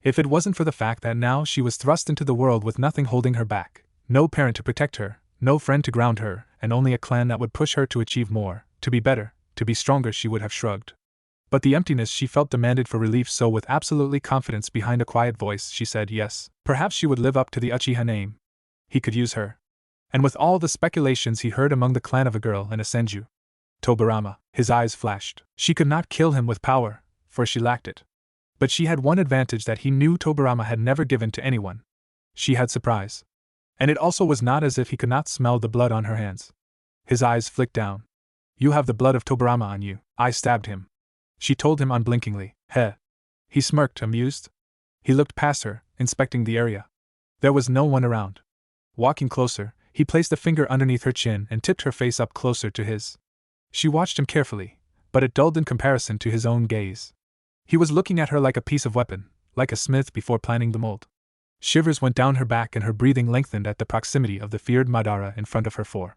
If it wasn't for the fact that now she was thrust into the world with nothing holding her back, no parent to protect her, no friend to ground her, and only a clan that would push her to achieve more, to be better, to be stronger, she would have shrugged. But the emptiness she felt demanded for relief, so with absolutely confidence behind a quiet voice she said yes. Perhaps she would live up to the Uchiha name. He could use her. And with all the speculations he heard among the clan of a girl and a senju. Tobirama, his eyes flashed. She could not kill him with power, for she lacked it. But she had one advantage that he knew Tobirama had never given to anyone. She had surprise. And it also was not as if he could not smell the blood on her hands. His eyes flicked down. You have the blood of Tobirama on you. I stabbed him. She told him unblinkingly. Heh. He smirked, amused. He looked past her, inspecting the area. There was no one around. Walking closer, he placed a finger underneath her chin and tipped her face up closer to his. She watched him carefully, but it dulled in comparison to his own gaze. He was looking at her like a piece of weapon, like a smith before planning the mold. Shivers went down her back and her breathing lengthened at the proximity of the feared Madara in front of her.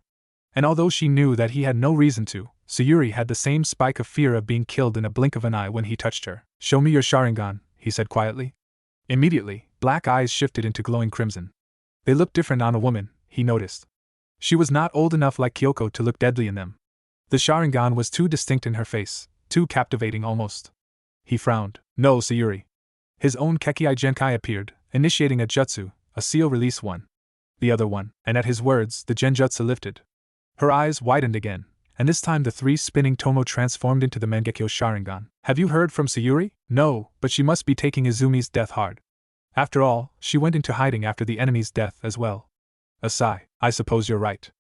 And although she knew that he had no reason to, Sayuri had the same spike of fear of being killed in a blink of an eye when he touched her. Show me your Sharingan, he said quietly. Immediately, black eyes shifted into glowing crimson. They looked different on a woman, he noticed. She was not old enough like Kyoko to look deadly in them. The Sharingan was too distinct in her face, too captivating almost. He frowned. No, Sayuri. His own Kekkai Genkai appeared, initiating a jutsu, a seal release one. The other one, and at his words, the Genjutsu lifted. Her eyes widened again, and this time the three spinning tomo transformed into the Mangekyo Sharingan. Have you heard from Sayuri? No, but she must be taking Izumi's death hard. After all, she went into hiding after the enemy's death as well. A sigh. I suppose you're right.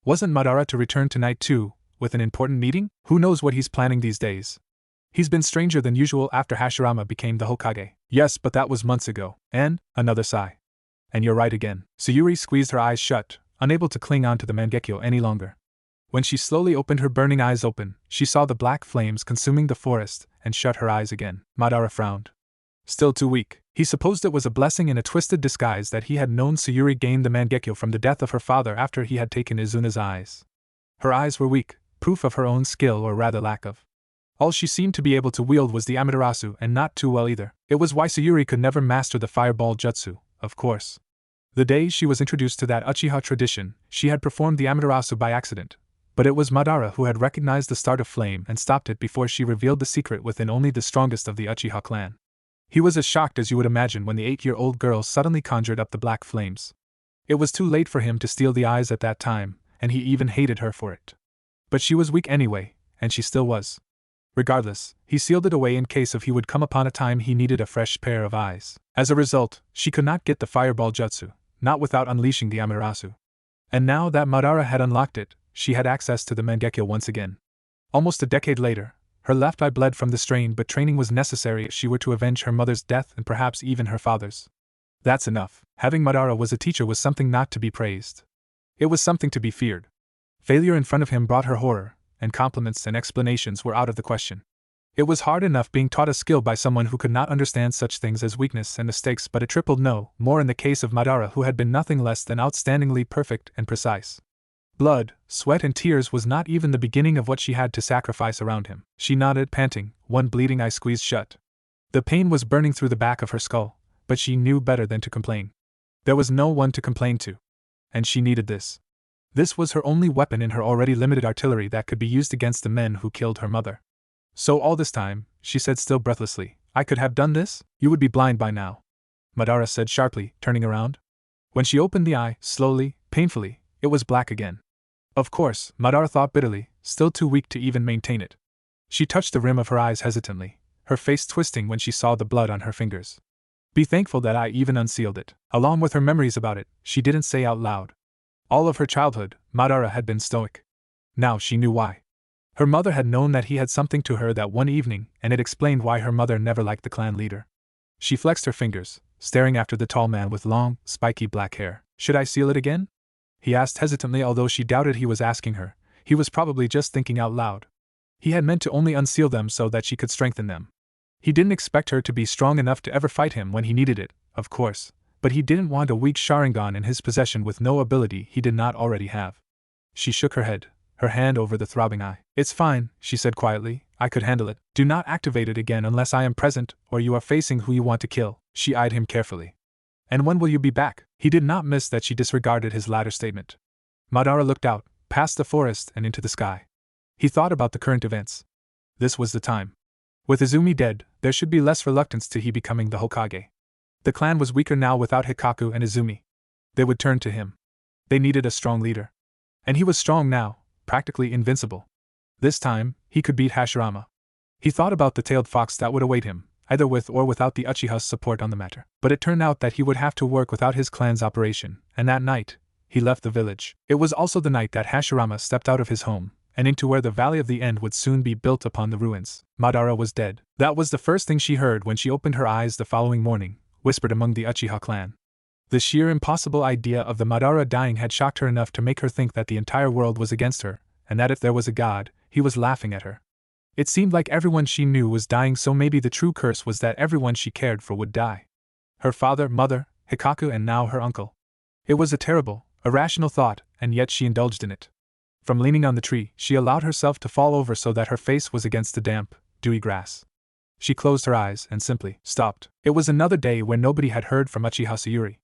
Wasn't Madara to return tonight too, with an important meeting? Who knows what he's planning these days? He's been stranger than usual after Hashirama became the Hokage. Yes, but that was months ago. And, another sigh. And you're right again. Sayuri squeezed her eyes shut, unable to cling on to the Mangekyo any longer. When she slowly opened her burning eyes open, she saw the black flames consuming the forest, and shut her eyes again. Madara frowned. Still too weak. He supposed it was a blessing in a twisted disguise that he had known Sayuri gain the Mangekyo from the death of her father after he had taken Izuna's eyes. Her eyes were weak, proof of her own skill or rather lack of. All she seemed to be able to wield was the Amaterasu, and not too well either. It was why Sayuri could never master the fireball jutsu, of course. The day she was introduced to that Uchiha tradition, she had performed the Amaterasu by accident, but it was Madara who had recognized the start of flame and stopped it before she revealed the secret within only the strongest of the Uchiha clan. He was as shocked as you would imagine when the 8-year-old girl suddenly conjured up the black flames. It was too late for him to steal the eyes at that time, and he even hated her for it. But she was weak anyway, and she still was. Regardless, he sealed it away in case of he would come upon a time he needed a fresh pair of eyes. As a result, she could not get the fireball jutsu, not without unleashing the Amaterasu. And now that Madara had unlocked it, she had access to the Mangekyo once again. Almost a decade later, her left eye bled from the strain, but training was necessary if she were to avenge her mother's death and perhaps even her father's. That's enough. Having Madara as a teacher was something not to be praised. It was something to be feared. Failure in front of him brought her horror, and compliments and explanations were out of the question. It was hard enough being taught a skill by someone who could not understand such things as weakness and mistakes, but a triple no, more in the case of Madara, who had been nothing less than outstandingly perfect and precise. Blood, sweat and tears was not even the beginning of what she had to sacrifice around him. She nodded, panting, one bleeding eye squeezed shut. The pain was burning through the back of her skull, but she knew better than to complain. There was no one to complain to. And she needed this. This was her only weapon in her already limited artillery that could be used against the men who killed her mother. So all this time, she said still breathlessly, I could have done this? You would be blind by now. Madara said sharply, turning around. When she opened the eye, slowly, painfully, it was black again. Of course, Madara thought bitterly, still too weak to even maintain it. She touched the rim of her eyes hesitantly, her face twisting when she saw the blood on her fingers. Be thankful that I even unsealed it. Along with her memories about it, she didn't say out loud. All of her childhood, Madara had been stoic. Now she knew why. Her mother had known that he had something to her that one evening, and it explained why her mother never liked the clan leader. She flexed her fingers, staring after the tall man with long, spiky black hair. Should I seal it again? He asked hesitantly, although she doubted he was asking her. He was probably just thinking out loud. He had meant to only unseal them so that she could strengthen them. He didn't expect her to be strong enough to ever fight him when he needed it, of course, but he didn't want a weak Sharingan in his possession with no ability he did not already have. She shook her head, her hand over the throbbing eye. "It's fine," she said quietly, "I could handle it. Do not activate it again unless I am present or you are facing who you want to kill." She eyed him carefully. "And when will you be back?" He did not miss that she disregarded his latter statement. Madara looked out, past the forest and into the sky. He thought about the current events. This was the time. With Izumi dead, there should be less reluctance to he becoming the Hokage. The clan was weaker now without Hikaku and Izumi. They would turn to him. They needed a strong leader. And he was strong now, practically invincible. This time, he could beat Hashirama. He thought about the tailed fox that would await him, either with or without the Uchiha's support on the matter. But it turned out that he would have to work without his clan's operation, and that night, he left the village. It was also the night that Hashirama stepped out of his home, and into where the Valley of the End would soon be built upon the ruins. Madara was dead. That was the first thing she heard when she opened her eyes the following morning, whispered among the Uchiha clan. The sheer impossible idea of the Madara dying had shocked her enough to make her think that the entire world was against her, and that if there was a god, he was laughing at her. It seemed like everyone she knew was dying, so maybe the true curse was that everyone she cared for would die. Her father, mother, Hikaku, and now her uncle. It was a terrible, irrational thought, and yet she indulged in it. From leaning on the tree, she allowed herself to fall over so that her face was against the damp, dewy grass. She closed her eyes and simply stopped. It was another day where nobody had heard from Uchiha Sayuri.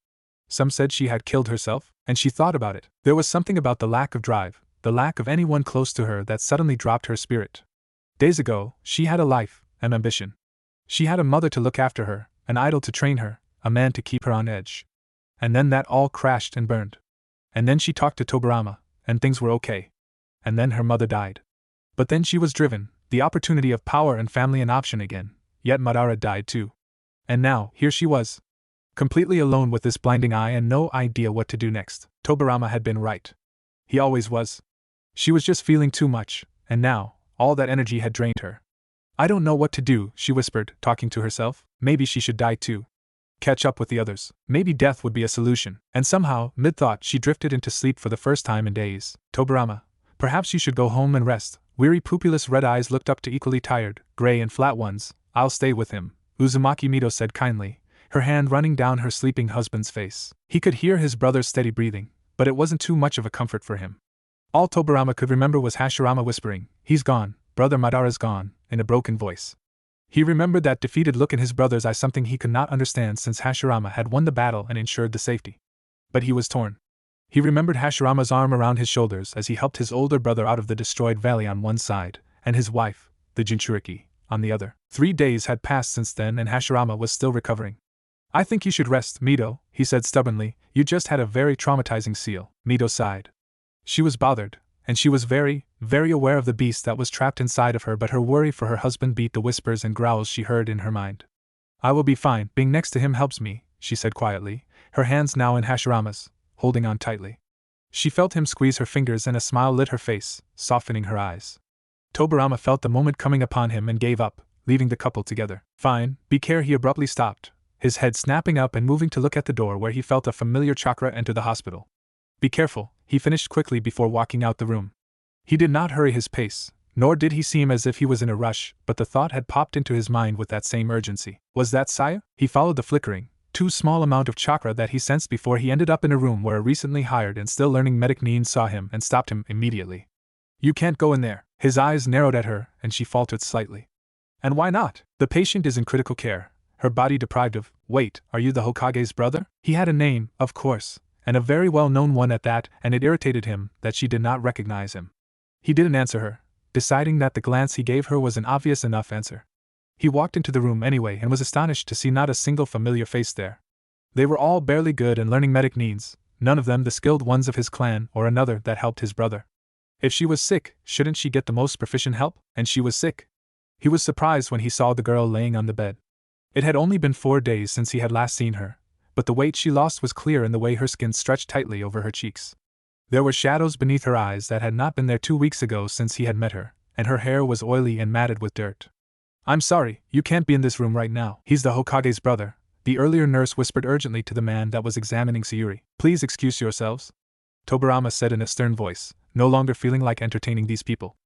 Some said she had killed herself, and she thought about it. There was something about the lack of drive, the lack of anyone close to her, that suddenly dropped her spirit. Days ago, she had a life, an ambition. She had a mother to look after her, an idol to train her, a man to keep her on edge. And then that all crashed and burned. And then she talked to Tobirama, and things were okay. And then her mother died. But then she was driven, the opportunity of power and family an option again, yet Madara died too. And now, here she was. Completely alone with this blinding eye and no idea what to do next. Tobirama had been right. He always was. She was just feeling too much, and now, all that energy had drained her. "I don't know what to do," she whispered, talking to herself. Maybe she should die too. Catch up with the others. Maybe death would be a solution. And somehow, mid-thought, she drifted into sleep for the first time in days. Tobirama, perhaps you should go home and rest. Weary pupilless red eyes looked up to equally tired, gray and flat ones. "I'll stay with him," Uzumaki Mito said kindly, her hand running down her sleeping husband's face. He could hear his brother's steady breathing, but it wasn't too much of a comfort for him. All Tobirama could remember was Hashirama whispering, "He's gone, brother Madara's gone," in a broken voice. He remembered that defeated look in his brother's eye, something he could not understand since Hashirama had won the battle and ensured the safety. But he was torn. He remembered Hashirama's arm around his shoulders as he helped his older brother out of the destroyed valley on one side, and his wife, the Jinchuriki, on the other. 3 days had passed since then and Hashirama was still recovering. "I think you should rest, Mito," he said stubbornly. "You just had a very traumatizing seal." Mito sighed. She was bothered, and she was very, very aware of the beast that was trapped inside of her, but her worry for her husband beat the whispers and growls she heard in her mind. "I will be fine. Being next to him helps me," she said quietly, her hands now in Hashirama's, holding on tightly. She felt him squeeze her fingers and a smile lit her face, softening her eyes. Tobirama felt the moment coming upon him and gave up, leaving the couple together. "Fine, be care," he abruptly stopped, his head snapping up and moving to look at the door where he felt a familiar chakra enter the hospital. "Be careful," he finished quickly before walking out the room. He did not hurry his pace, nor did he seem as if he was in a rush, but the thought had popped into his mind with that same urgency. Was that Saya? He followed the flickering, too small amount of chakra that he sensed before he ended up in a room where a recently hired and still learning medic Nin saw him and stopped him immediately. "You can't go in there." His eyes narrowed at her, and she faltered slightly. "And why not?" "The patient is in critical care, her body deprived of—" "Wait, are you the Hokage's brother?" He had a name, of course, and a very well-known one at that, and it irritated him that she did not recognize him. He didn't answer her, deciding that the glance he gave her was an obvious enough answer. He walked into the room anyway and was astonished to see not a single familiar face there. They were all barely good and learning medic needs, none of them the skilled ones of his clan or another that helped his brother. If she was sick, shouldn't she get the most proficient help? And she was sick. He was surprised when he saw the girl laying on the bed. It had only been 4 days since he had last seen her, but the weight she lost was clear in the way her skin stretched tightly over her cheeks. There were shadows beneath her eyes that had not been there 2 weeks ago since he had met her, and her hair was oily and matted with dirt. "I'm sorry, you can't be in this room right now. He's the Hokage's brother," the earlier nurse whispered urgently to the man that was examining Sayuri. "Please excuse yourselves," Tobirama said in a stern voice, no longer feeling like entertaining these people.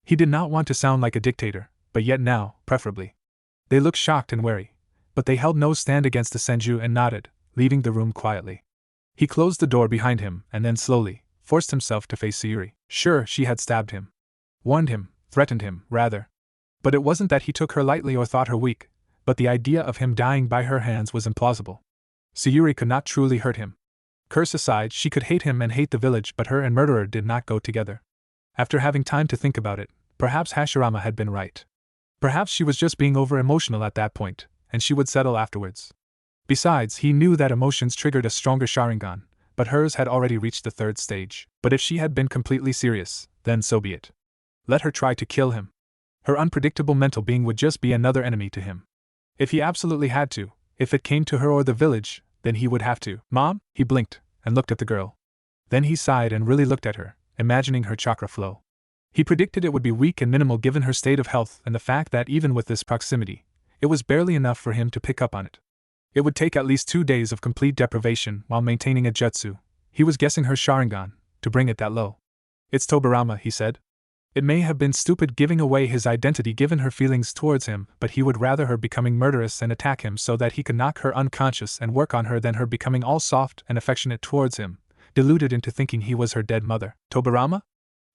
He did not want to sound like a dictator, but yet now, preferably. They looked shocked and wary, but they held no stand against the Senju and nodded, leaving the room quietly. He closed the door behind him and then slowly forced himself to face Sayuri. Sure, she had stabbed him. Warned him, threatened him, rather. But it wasn't that he took her lightly or thought her weak, but the idea of him dying by her hands was implausible. Sayuri could not truly hurt him. Curse aside, she could hate him and hate the village, but her and murderer did not go together. After having time to think about it, perhaps Hashirama had been right. Perhaps she was just being over-emotional at that point, and she would settle afterwards. Besides, he knew that emotions triggered a stronger Sharingan, but hers had already reached the third stage. But if she had been completely serious, then so be it. Let her try to kill him. Her unpredictable mental being would just be another enemy to him. If he absolutely had to, if it came to her or the village, then he would have to. Mom? He blinked and looked at the girl. Then he sighed and really looked at her, imagining her chakra flow. He predicted it would be weak and minimal given her state of health and the fact that even with this proximity, it was barely enough for him to pick up on it. It would take at least 2 days of complete deprivation while maintaining a jutsu, he was guessing her Sharingan, to bring it that low. It's Tobirama, he said. It may have been stupid giving away his identity given her feelings towards him, but he would rather her becoming murderous and attack him so that he could knock her unconscious and work on her than her becoming all soft and affectionate towards him, deluded into thinking he was her dead mother. Tobirama?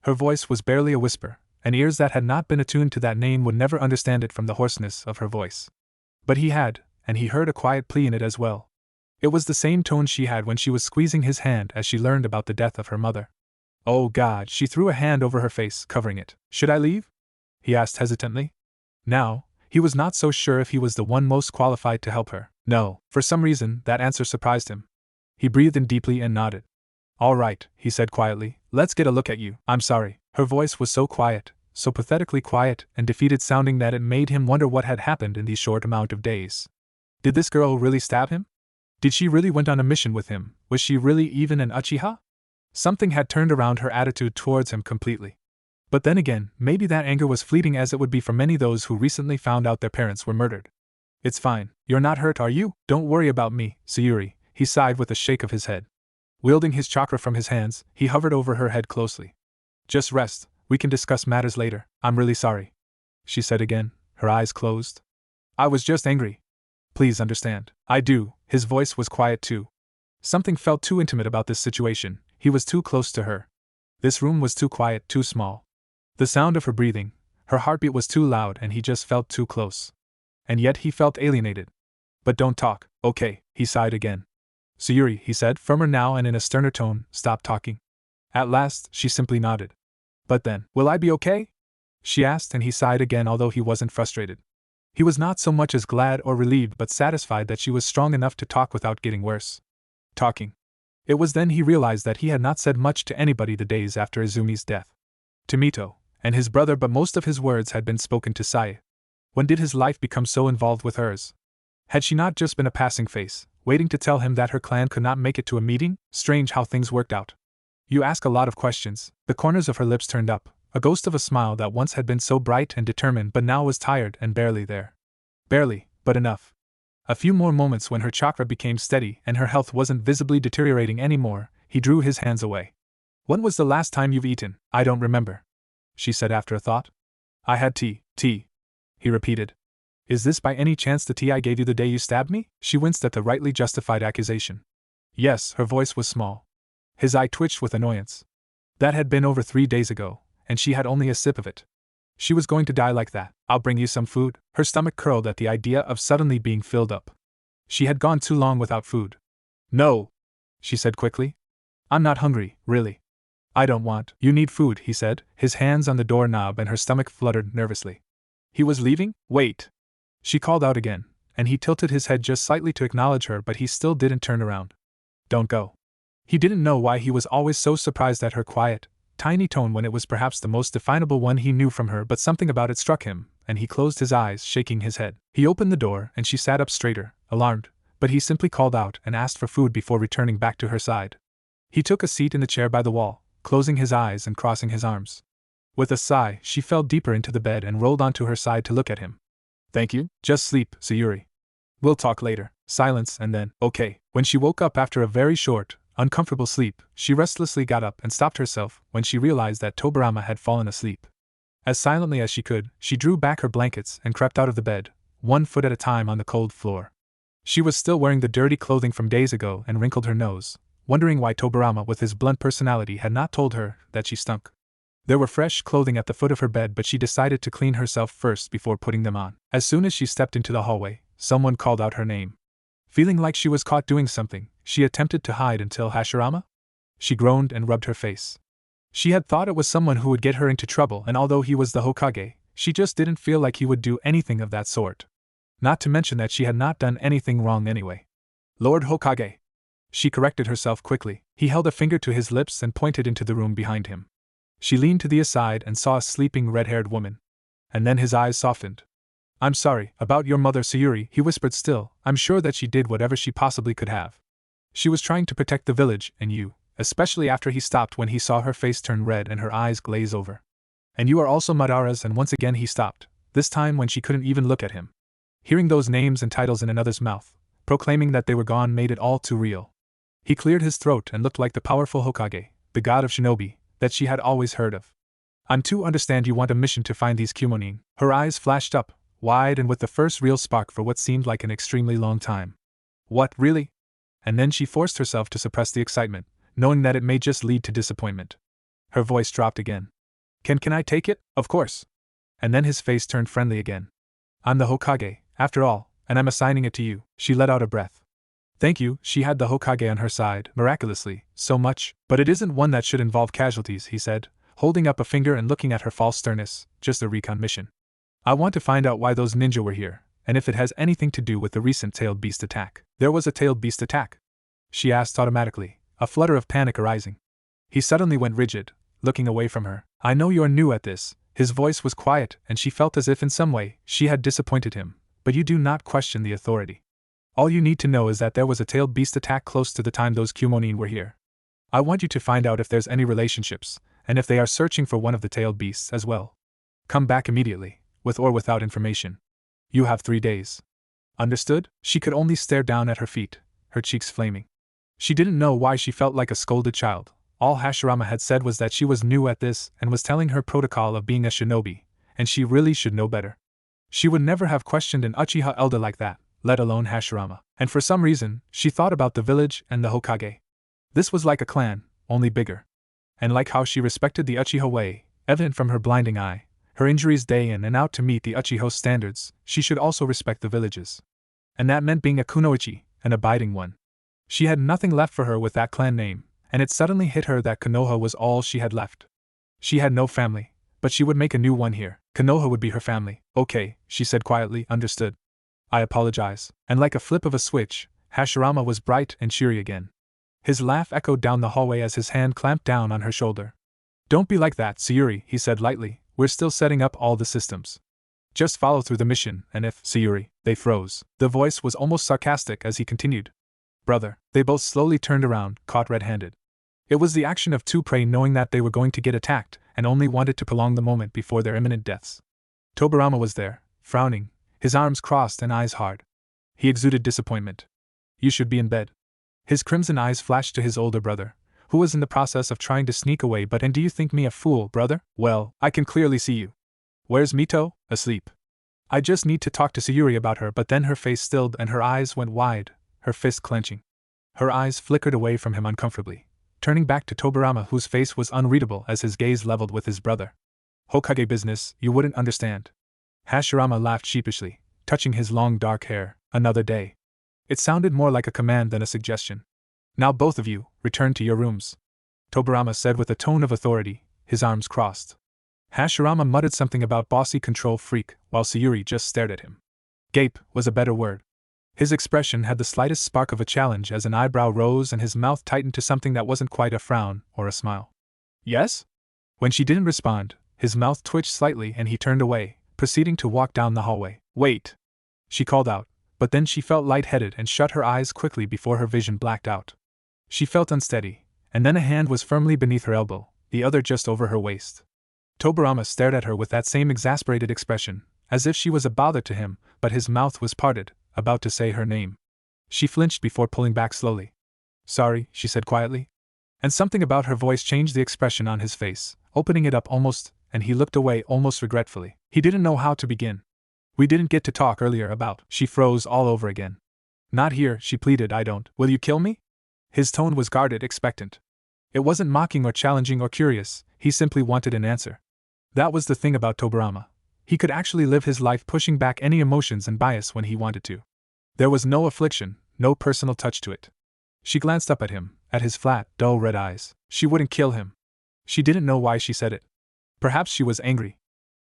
Her voice was barely a whisper, and ears that had not been attuned to that name would never understand it from the hoarseness of her voice. But he had, and he heard a quiet plea in it as well. It was the same tone she had when she was squeezing his hand as she learned about the death of her mother. Oh God, she threw a hand over her face, covering it. Should I leave? He asked hesitantly. Now, he was not so sure if he was the one most qualified to help her. No, for some reason, that answer surprised him. He breathed in deeply and nodded. All right, he said quietly, let's get a look at you. I'm sorry. Her voice was so quiet, so pathetically quiet and defeated sounding that it made him wonder what had happened in these short amount of days. Did this girl really stab him? Did she really went on a mission with him? Was she really even an Uchiha? Something had turned around her attitude towards him completely. But then again, maybe that anger was fleeting as it would be for many those who recently found out their parents were murdered. It's fine. You're not hurt, are you? Don't worry about me, Sayuri, he sighed with a shake of his head. Wielding his chakra from his hands, he hovered over her head closely. Just rest, we can discuss matters later. I'm really sorry, she said again, her eyes closed. I was just angry. Please understand. I do. His voice was quiet too. Something felt too intimate about this situation. He was too close to her. This room was too quiet, too small. The sound of her breathing, her heartbeat was too loud and he just felt too close. And yet he felt alienated. But don't talk, okay, he sighed again. Sayuri, he said, firmer now and in a sterner tone, stop talking. At last, she simply nodded. But then, will I be okay? She asked and he sighed again although he wasn't frustrated. He was not so much as glad or relieved but satisfied that she was strong enough to talk without getting worse. Talking. It was then he realized that he had not said much to anybody the days after Izumi's death. To Mito, and his brother, but most of his words had been spoken to Sae. When did his life become so involved with hers? Had she not just been a passing face, waiting to tell him that her clan could not make it to a meeting? Strange how things worked out. You ask a lot of questions. The corners of her lips turned up, a ghost of a smile that once had been so bright and determined but now was tired and barely there. Barely, but enough. A few more moments when her chakra became steady and her health wasn't visibly deteriorating anymore, he drew his hands away. When was the last time you've eaten? I don't remember, she said after a thought. I had tea, he repeated. Is this by any chance the tea I gave you the day you stabbed me? She winced at the rightly justified accusation. Yes, her voice was small. His eye twitched with annoyance. That had been over 3 days ago, and she had only a sip of it. She was going to die like that. I'll bring you some food. Her stomach curled at the idea of suddenly being filled up. She had gone too long without food. No, she said quickly. I'm not hungry, really. I don't want. You need food, he said, his hands on the doorknob and her stomach fluttered nervously. He was leaving? Wait. She called out again, and he tilted his head just slightly to acknowledge her, but he still didn't turn around. Don't go. He didn't know why he was always so surprised at her quiet, tiny tone when it was perhaps the most definable one he knew from her, but something about it struck him, and he closed his eyes, shaking his head. He opened the door and she sat up straighter, alarmed, but he simply called out and asked for food before returning back to her side. He took a seat in the chair by the wall, closing his eyes and crossing his arms. With a sigh, she fell deeper into the bed and rolled onto her side to look at him. Thank you, just sleep, Sayuri. We'll talk later. Silence and then, okay. When she woke up after a very short, uncomfortable sleep, she restlessly got up and stopped herself when she realized that Tobirama had fallen asleep. As silently as she could, she drew back her blankets and crept out of the bed, 1 foot at a time on the cold floor. She was still wearing the dirty clothing from days ago and wrinkled her nose, wondering why Tobirama with his blunt personality had not told her that she stunk. There were fresh clothing at the foot of her bed, but she decided to clean herself first before putting them on. As soon as she stepped into the hallway, someone called out her name. Feeling like she was caught doing something, she attempted to hide until Hashirama? She groaned and rubbed her face. She had thought it was someone who would get her into trouble, and although he was the Hokage, she just didn't feel like he would do anything of that sort. Not to mention that she had not done anything wrong anyway. Lord Hokage. She corrected herself quickly. He held a finger to his lips and pointed into the room behind him. She leaned to the side and saw a sleeping red-haired woman. And then his eyes softened. I'm sorry, about your mother Sayuri, he whispered still. I'm sure that she did whatever she possibly could have. She was trying to protect the village and you, especially after he stopped when he saw her face turn red and her eyes glaze over. And you are also Madara's, and once again he stopped, this time when she couldn't even look at him. Hearing those names and titles in another's mouth, proclaiming that they were gone, made it all too real. He cleared his throat and looked like the powerful Hokage, the god of shinobi, that she had always heard of. I'm to understand you want a mission to find these Kumonin. Her eyes flashed up, wide and with the first real spark for what seemed like an extremely long time. What, really? And then she forced herself to suppress the excitement, knowing that it may just lead to disappointment. Her voice dropped again. Can I take it? Of course. And then his face turned friendly again. I'm the Hokage, after all, and I'm assigning it to you. She let out a breath. Thank you. She had the Hokage on her side, miraculously, so much, but it isn't one that should involve casualties, he said, holding up a finger and looking at her false sternness, just a recon mission. I want to find out why those ninja were here, and if it has anything to do with the recent tailed beast attack. There was a tailed beast attack? She asked automatically, a flutter of panic arising. He suddenly went rigid, looking away from her. I know you're new at this. His voice was quiet, and she felt as if in some way she had disappointed him, but you do not question the authority. All you need to know is that there was a tailed beast attack close to the time those Kumonin were here. I want you to find out if there's any relationships, and if they are searching for one of the tailed beasts as well. Come back immediately, with or without information. You have 3 days. Understood? She could only stare down at her feet, her cheeks flaming. She didn't know why she felt like a scolded child. All Hashirama had said was that she was new at this and was telling her protocol of being a shinobi, and she really should know better. She would never have questioned an Uchiha elder like that, let alone Hashirama, and for some reason, she thought about the village and the Hokage. This was like a clan, only bigger. And like how she respected the Uchiha way, evident from her blinding eye, her injuries day in and out to meet the Uchiha standards, she should also respect the villages. And that meant being a kunoichi, an abiding one. She had nothing left for her with that clan name, and it suddenly hit her that Konoha was all she had left. She had no family, but she would make a new one here. Konoha would be her family. Okay, she said quietly, understood. I apologize. And like a flip of a switch, Hashirama was bright and cheery again. His laugh echoed down the hallway as his hand clamped down on her shoulder. Don't be like that, Sayuri, he said lightly. We're still setting up all the systems. Just follow through the mission, and if, Sayuri, they froze. The voice was almost sarcastic as he continued. Brother. They both slowly turned around, caught red-handed. It was the action of two prey knowing that they were going to get attacked, and only wanted to prolong the moment before their imminent deaths. Tobirama was there, frowning, his arms crossed and eyes hard. He exuded disappointment. You should be in bed. His crimson eyes flashed to his older brother, who was in the process of trying to sneak away. But and do you think me a fool, brother? Well, I can clearly see you. Where's Mito? Asleep. I just need to talk to Sayuri about her. But then her face stilled and her eyes went wide, her fist clenching. Her eyes flickered away from him uncomfortably, turning back to Tobirama, whose face was unreadable as his gaze leveled with his brother. Hokage business, you wouldn't understand. Hashirama laughed sheepishly, touching his long dark hair. Another day. It sounded more like a command than a suggestion. Now both of you, return to your rooms. Tobirama said with a tone of authority, his arms crossed. Hashirama muttered something about bossy control freak, while Sayuri just stared at him. Gape was a better word. His expression had the slightest spark of a challenge as an eyebrow rose and his mouth tightened to something that wasn't quite a frown or a smile. Yes? When she didn't respond, his mouth twitched slightly and he turned away, proceeding to walk down the hallway. Wait! She called out, but then she felt lightheaded and shut her eyes quickly before her vision blacked out. She felt unsteady, and then a hand was firmly beneath her elbow, the other just over her waist. Tobirama stared at her with that same exasperated expression, as if she was a bother to him, but his mouth was parted, about to say her name. She flinched before pulling back slowly. Sorry, she said quietly. And something about her voice changed the expression on his face, opening it up almost, and he looked away almost regretfully. He didn't know how to begin. We didn't get to talk earlier about. She froze all over again. Not here, she pleaded, I don't. Will you kill me? His tone was guarded, expectant. It wasn't mocking or challenging or curious, he simply wanted an answer. That was the thing about Tobirama. He could actually live his life pushing back any emotions and bias when he wanted to. There was no affliction, no personal touch to it. She glanced up at him, at his flat, dull red eyes. She wouldn't kill him. She didn't know why she said it. Perhaps she was angry.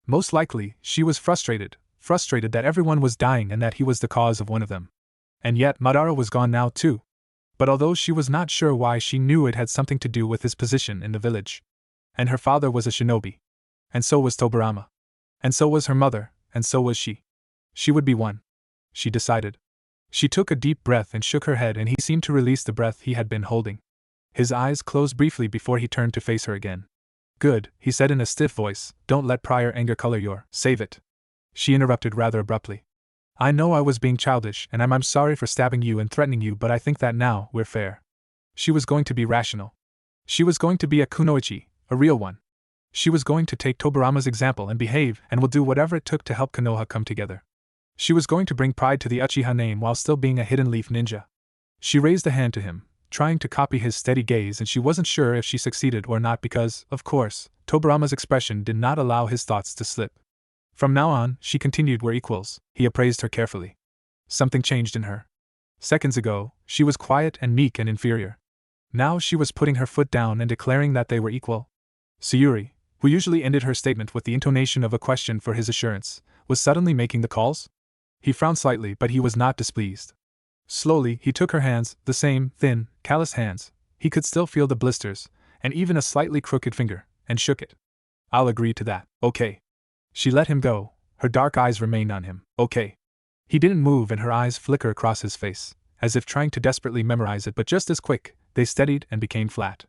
Most likely, she was frustrated that everyone was dying and that he was the cause of one of them. And yet, Madara was gone now too. But although she was not sure why, she knew it had something to do with his position in the village. And her father was a shinobi. And so was Tobirama. And so was her mother, and so was she. She would be one. She decided. She took a deep breath and shook her head, and he seemed to release the breath he had been holding. His eyes closed briefly before he turned to face her again. Good, he said in a stiff voice, don't let prior anger color your. Save it. She interrupted rather abruptly. I know I was being childish, and I'm sorry for stabbing you and threatening you, but I think that now we're fair. She was going to be rational. She was going to be a kunoichi, a real one. She was going to take Tobirama's example and behave, and will do whatever it took to help Konoha come together. She was going to bring pride to the Uchiha name while still being a hidden leaf ninja. She raised a hand to him, trying to copy his steady gaze, and she wasn't sure if she succeeded or not because, of course, Tobirama's expression did not allow his thoughts to slip. From now on, she continued, we're equals. He appraised her carefully. Something changed in her. Seconds ago, she was quiet and meek and inferior. Now she was putting her foot down and declaring that they were equal. Sayuri, who usually ended her statement with the intonation of a question for his assurance, was suddenly making the calls? He frowned slightly, but he was not displeased. Slowly, he took her hands, the same, thin, callous hands. He could still feel the blisters, and even a slightly crooked finger, and shook it. I'll agree to that, okay. She let him go, her dark eyes remained on him, okay. He didn't move, and her eyes flickered across his face, as if trying to desperately memorize it, but just as quick, they steadied and became flat.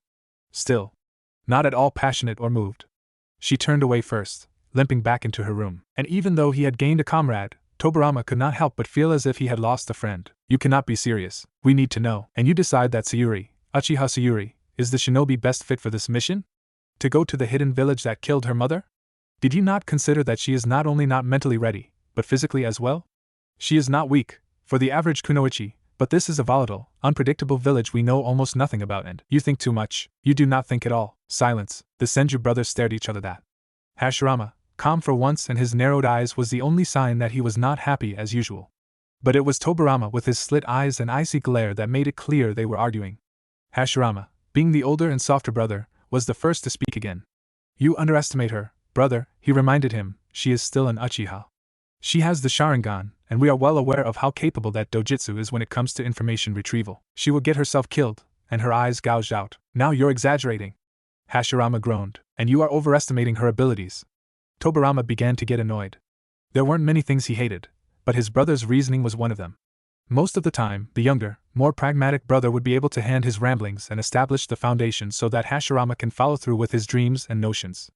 Still. Not at all passionate or moved. She turned away first, limping back into her room, and even though he had gained a comrade, Tobirama could not help but feel as if he had lost a friend. You cannot be serious, we need to know. And you decide that Sayuri, Uchiha Sayuri, is the shinobi best fit for this mission? To go to the hidden village that killed her mother? Did you not consider that she is not only not mentally ready, but physically as well? She is not weak, for the average kunoichi, but this is a volatile, unpredictable village we know almost nothing about, and you think too much. You do not think at all. Silence. The Senju brothers stared at each other. That Hashirama, calm for once, and his narrowed eyes was the only sign that he was not happy as usual. But it was Tobirama with his slit eyes and icy glare that made it clear they were arguing. Hashirama, being the older and softer brother, was the first to speak again. You underestimate her, brother, he reminded him. She is still an Uchiha. She has the Sharingan, and we are well aware of how capable that dojutsu is when it comes to information retrieval. She will get herself killed, and her eyes gouged out. Now you're exaggerating. Hashirama groaned, and you are overestimating her abilities. Tobirama began to get annoyed. There weren't many things he hated, but his brother's reasoning was one of them. Most of the time, the younger, more pragmatic brother would be able to hand his ramblings and establish the foundation so that Hashirama can follow through with his dreams and notions.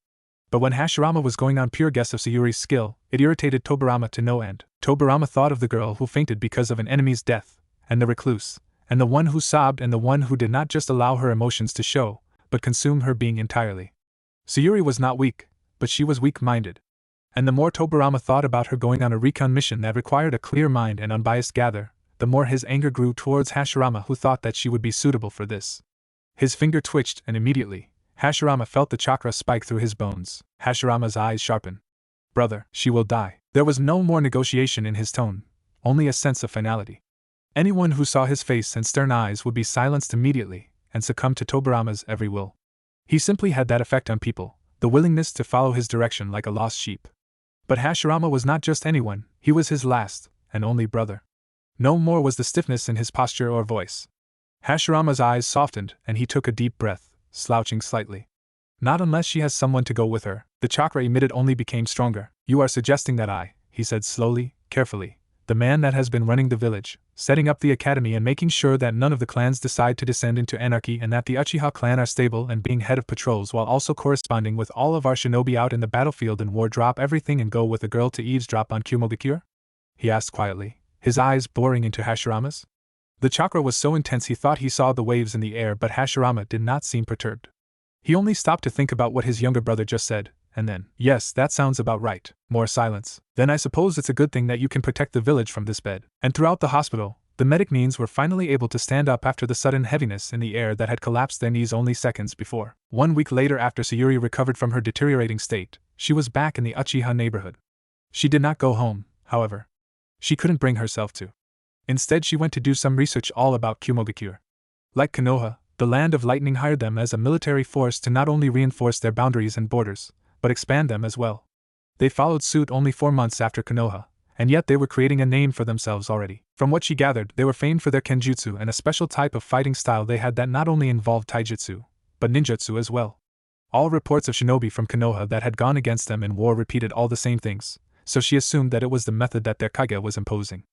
But when Hashirama was going on pure guess of Sayuri's skill, it irritated Tobirama to no end. Tobirama thought of the girl who fainted because of an enemy's death, and the recluse, and the one who sobbed, and the one who did not just allow her emotions to show, but consume her being entirely. Sayuri was not weak, but she was weak-minded. And the more Tobirama thought about her going on a recon mission that required a clear mind and unbiased gather, the more his anger grew towards Hashirama, who thought that she would be suitable for this. His finger twitched, and immediately, Hashirama felt the chakra spike through his bones. Hashirama's eyes sharpened. Brother, she will die. There was no more negotiation in his tone, only a sense of finality. Anyone who saw his face and stern eyes would be silenced immediately, and succumb to Tobirama's every will. He simply had that effect on people, the willingness to follow his direction like a lost sheep. But Hashirama was not just anyone, he was his last, and only brother. No more was the stiffness in his posture or voice. Hashirama's eyes softened, and he took a deep breath, slouching slightly. Not unless she has someone to go with her. The chakra emitted only became stronger. You are suggesting that he said slowly, carefully, the man that has been running the village, setting up the academy and making sure that none of the clans decide to descend into anarchy, and that the Uchiha clan are stable and being head of patrols while also corresponding with all of our shinobi out in the battlefield and war, drop everything and go with a girl to eavesdrop on Kumogakure? He asked quietly, his eyes boring into Hashirama's. The chakra was so intense he thought he saw the waves in the air, but Hashirama did not seem perturbed. He only stopped to think about what his younger brother just said, and then, yes, that sounds about right. More silence. Then I suppose it's a good thing that you can protect the village from this bed. And throughout the hospital, The medic neens were finally able to stand up after the sudden heaviness in the air that had collapsed their knees only seconds before. 1 week later, after Sayuri recovered from her deteriorating state, she was back in the Uchiha neighborhood. She did not go home, however. She couldn't bring herself to. Instead, she went to do some research all about Kumogakure. Like Konoha, the Land of Lightning hired them as a military force to not only reinforce their boundaries and borders, but expand them as well. They followed suit only 4 months after Konoha, and yet they were creating a name for themselves already. From what she gathered, they were famed for their kenjutsu and a special type of fighting style they had that not only involved taijutsu, but ninjutsu as well. All reports of shinobi from Konoha that had gone against them in war repeated all the same things, so she assumed that it was the method that their kage was imposing.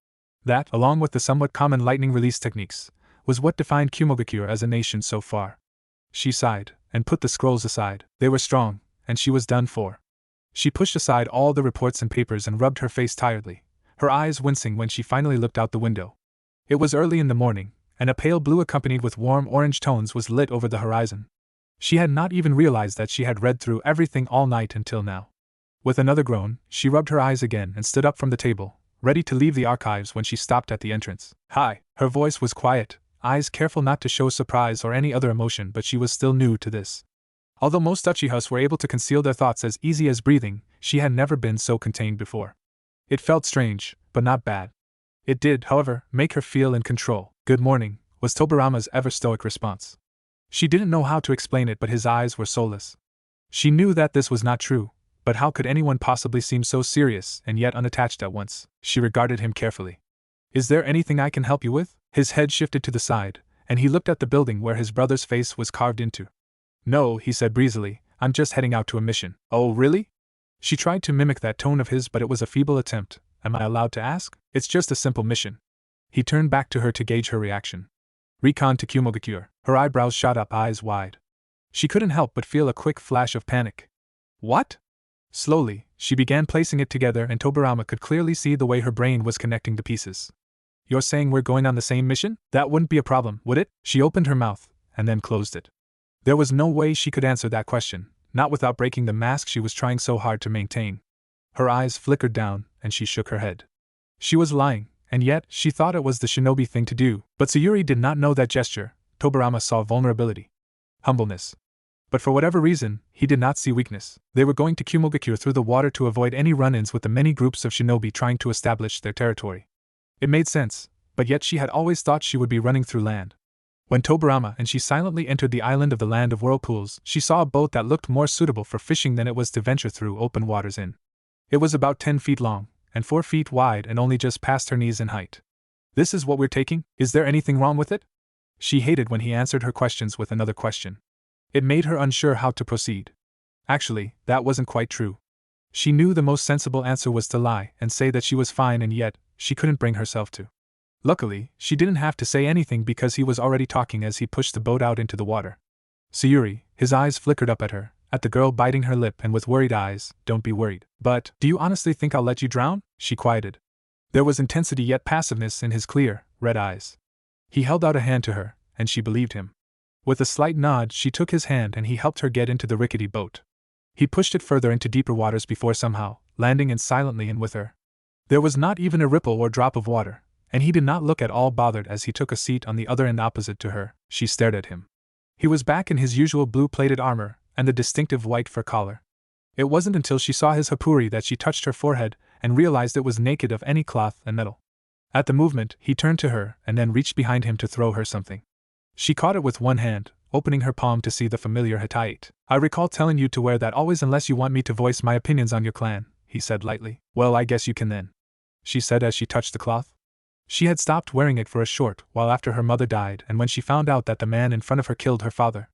That, along with the somewhat common lightning release techniques, was what defined Kumogakure as a nation so far. She sighed, and put the scrolls aside. They were strong, and she was done for. She pushed aside all the reports and papers and rubbed her face tiredly, her eyes wincing when she finally looked out the window. It was early in the morning, and a pale blue accompanied with warm orange tones was lit over the horizon. She had not even realized that she had read through everything all night until now. With another groan, she rubbed her eyes again and stood up from the table, ready to leave the archives when she stopped at the entrance. Hi! Her voice was quiet, eyes careful not to show surprise or any other emotion, but she was still new to this. Although most Uchihas were able to conceal their thoughts as easy as breathing, she had never been so contained before. It felt strange, but not bad. It did, however, make her feel in control. Good morning, was Tobirama's ever-stoic response. She didn't know how to explain it, but his eyes were soulless. She knew that this was not true, but how could anyone possibly seem so serious and yet unattached at once? She regarded him carefully. Is there anything I can help you with? His head shifted to the side, and he looked at the building where his brother's face was carved into. No, he said breezily, I'm just heading out to a mission. Oh, really? She tried to mimic that tone of his, but it was a feeble attempt. Am I allowed to ask? It's just a simple mission. He turned back to her to gauge her reaction. Recon to Kumogakure. Her eyebrows shot up, eyes wide. She couldn't help but feel a quick flash of panic. What? Slowly, she began placing it together, and Tobirama could clearly see the way her brain was connecting the pieces. You're saying we're going on the same mission? That wouldn't be a problem, would it? She opened her mouth, and then closed it. There was no way she could answer that question, not without breaking the mask she was trying so hard to maintain. Her eyes flickered down, and she shook her head. She was lying, and yet she thought it was the shinobi thing to do. But Sayuri did not know that gesture. Tobirama saw vulnerability. Humbleness. But for whatever reason, he did not see weakness. They were going to Kumogakure through the water to avoid any run-ins with the many groups of shinobi trying to establish their territory. It made sense, but yet she had always thought she would be running through land. When Tobirama and she silently entered the island of the Land of Whirlpools, she saw a boat that looked more suitable for fishing than it was to venture through open waters in. It was about 10 feet long, and 4 feet wide, and only just past her knees in height. This is what we're taking? Is there anything wrong with it? She hated when he answered her questions with another question. It made her unsure how to proceed. Actually, that wasn't quite true. She knew the most sensible answer was to lie and say that she was fine, and yet, she couldn't bring herself to. Luckily, she didn't have to say anything because he was already talking as he pushed the boat out into the water. Sayuri, his eyes flickered up at the girl biting her lip, and with worried eyes, don't be worried. But, do you honestly think I'll let you drown? She quieted. There was intensity yet passiveness in his clear, red eyes. He held out a hand to her, and she believed him. With a slight nod, she took his hand and he helped her get into the rickety boat. He pushed it further into deeper waters before somehow landing in silently in with her. There was not even a ripple or drop of water, and he did not look at all bothered as he took a seat on the other end opposite to her. She stared at him. He was back in his usual blue-plated armor and the distinctive white fur collar. It wasn't until she saw his hapuri that she touched her forehead and realized it was naked of any cloth and metal. At the movement, he turned to her and then reached behind him to throw her something. She caught it with one hand, opening her palm to see the familiar hitait. I recall telling you to wear that always unless you want me to voice my opinions on your clan, he said lightly. Well, I guess you can then, she said as she touched the cloth. She had stopped wearing it for a short while after her mother died, and when she found out that the man in front of her killed her father.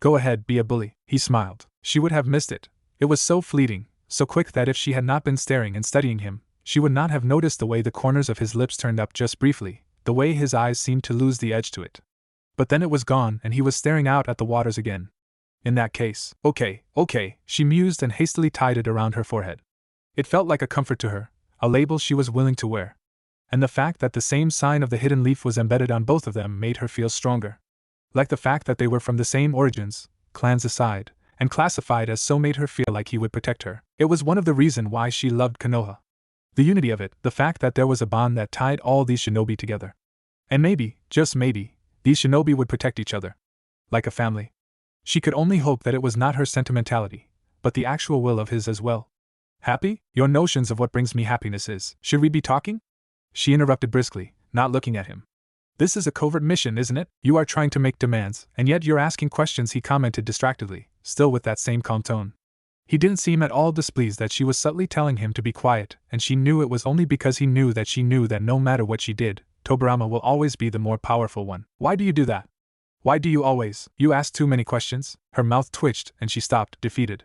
Go ahead, be a bully, he smiled. She would have missed it. It was so fleeting, so quick that if she had not been staring and studying him, she would not have noticed the way the corners of his lips turned up just briefly, the way his eyes seemed to lose the edge to it. But then it was gone and he was staring out at the waters again. In that case, okay, she mused and hastily tied it around her forehead. It felt like a comfort to her, a label she was willing to wear. And the fact that the same sign of the hidden leaf was embedded on both of them made her feel stronger. Like the fact that they were from the same origins, clans aside, and classified as so made her feel like he would protect her. It was one of the reasons why she loved Konoha. The unity of it, the fact that there was a bond that tied all these shinobi together. And maybe, just maybe, these shinobi would protect each other. Like a family. She could only hope that it was not her sentimentality, but the actual will of his as well. Happy? Your notions of what brings me happiness is. Should we be talking? She interrupted briskly, not looking at him. This is a covert mission, isn't it? You are trying to make demands, and yet you're asking questions, he commented distractedly, still with that same calm tone. He didn't seem at all displeased that she was subtly telling him to be quiet, and she knew it was only because he knew that no matter what she did, Tobirama will always be the more powerful one. Why do you do that? Why do you always? You ask too many questions? Her mouth twitched and she stopped, defeated.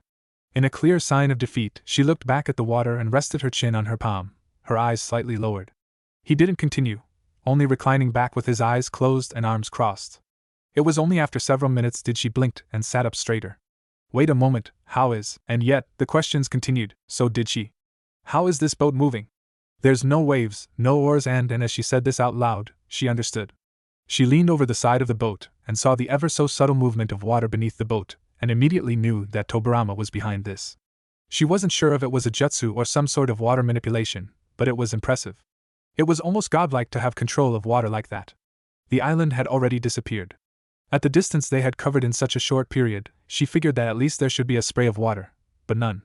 In a clear sign of defeat, she looked back at the water and rested her chin on her palm, her eyes slightly lowered. He didn't continue, only reclining back with his eyes closed and arms crossed. It was only after several minutes did she blink and sat up straighter. Wait a moment, how is? And yet, the questions continued, so did she. How is this boat moving? There's no waves, no oars, and as she said this out loud, she understood. She leaned over the side of the boat and saw the ever so subtle movement of water beneath the boat, and immediately knew that Tobirama was behind this. She wasn't sure if it was a jutsu or some sort of water manipulation, but it was impressive. It was almost godlike to have control of water like that. The island had already disappeared. At the distance they had covered in such a short period, she figured that at least there should be a spray of water, but none.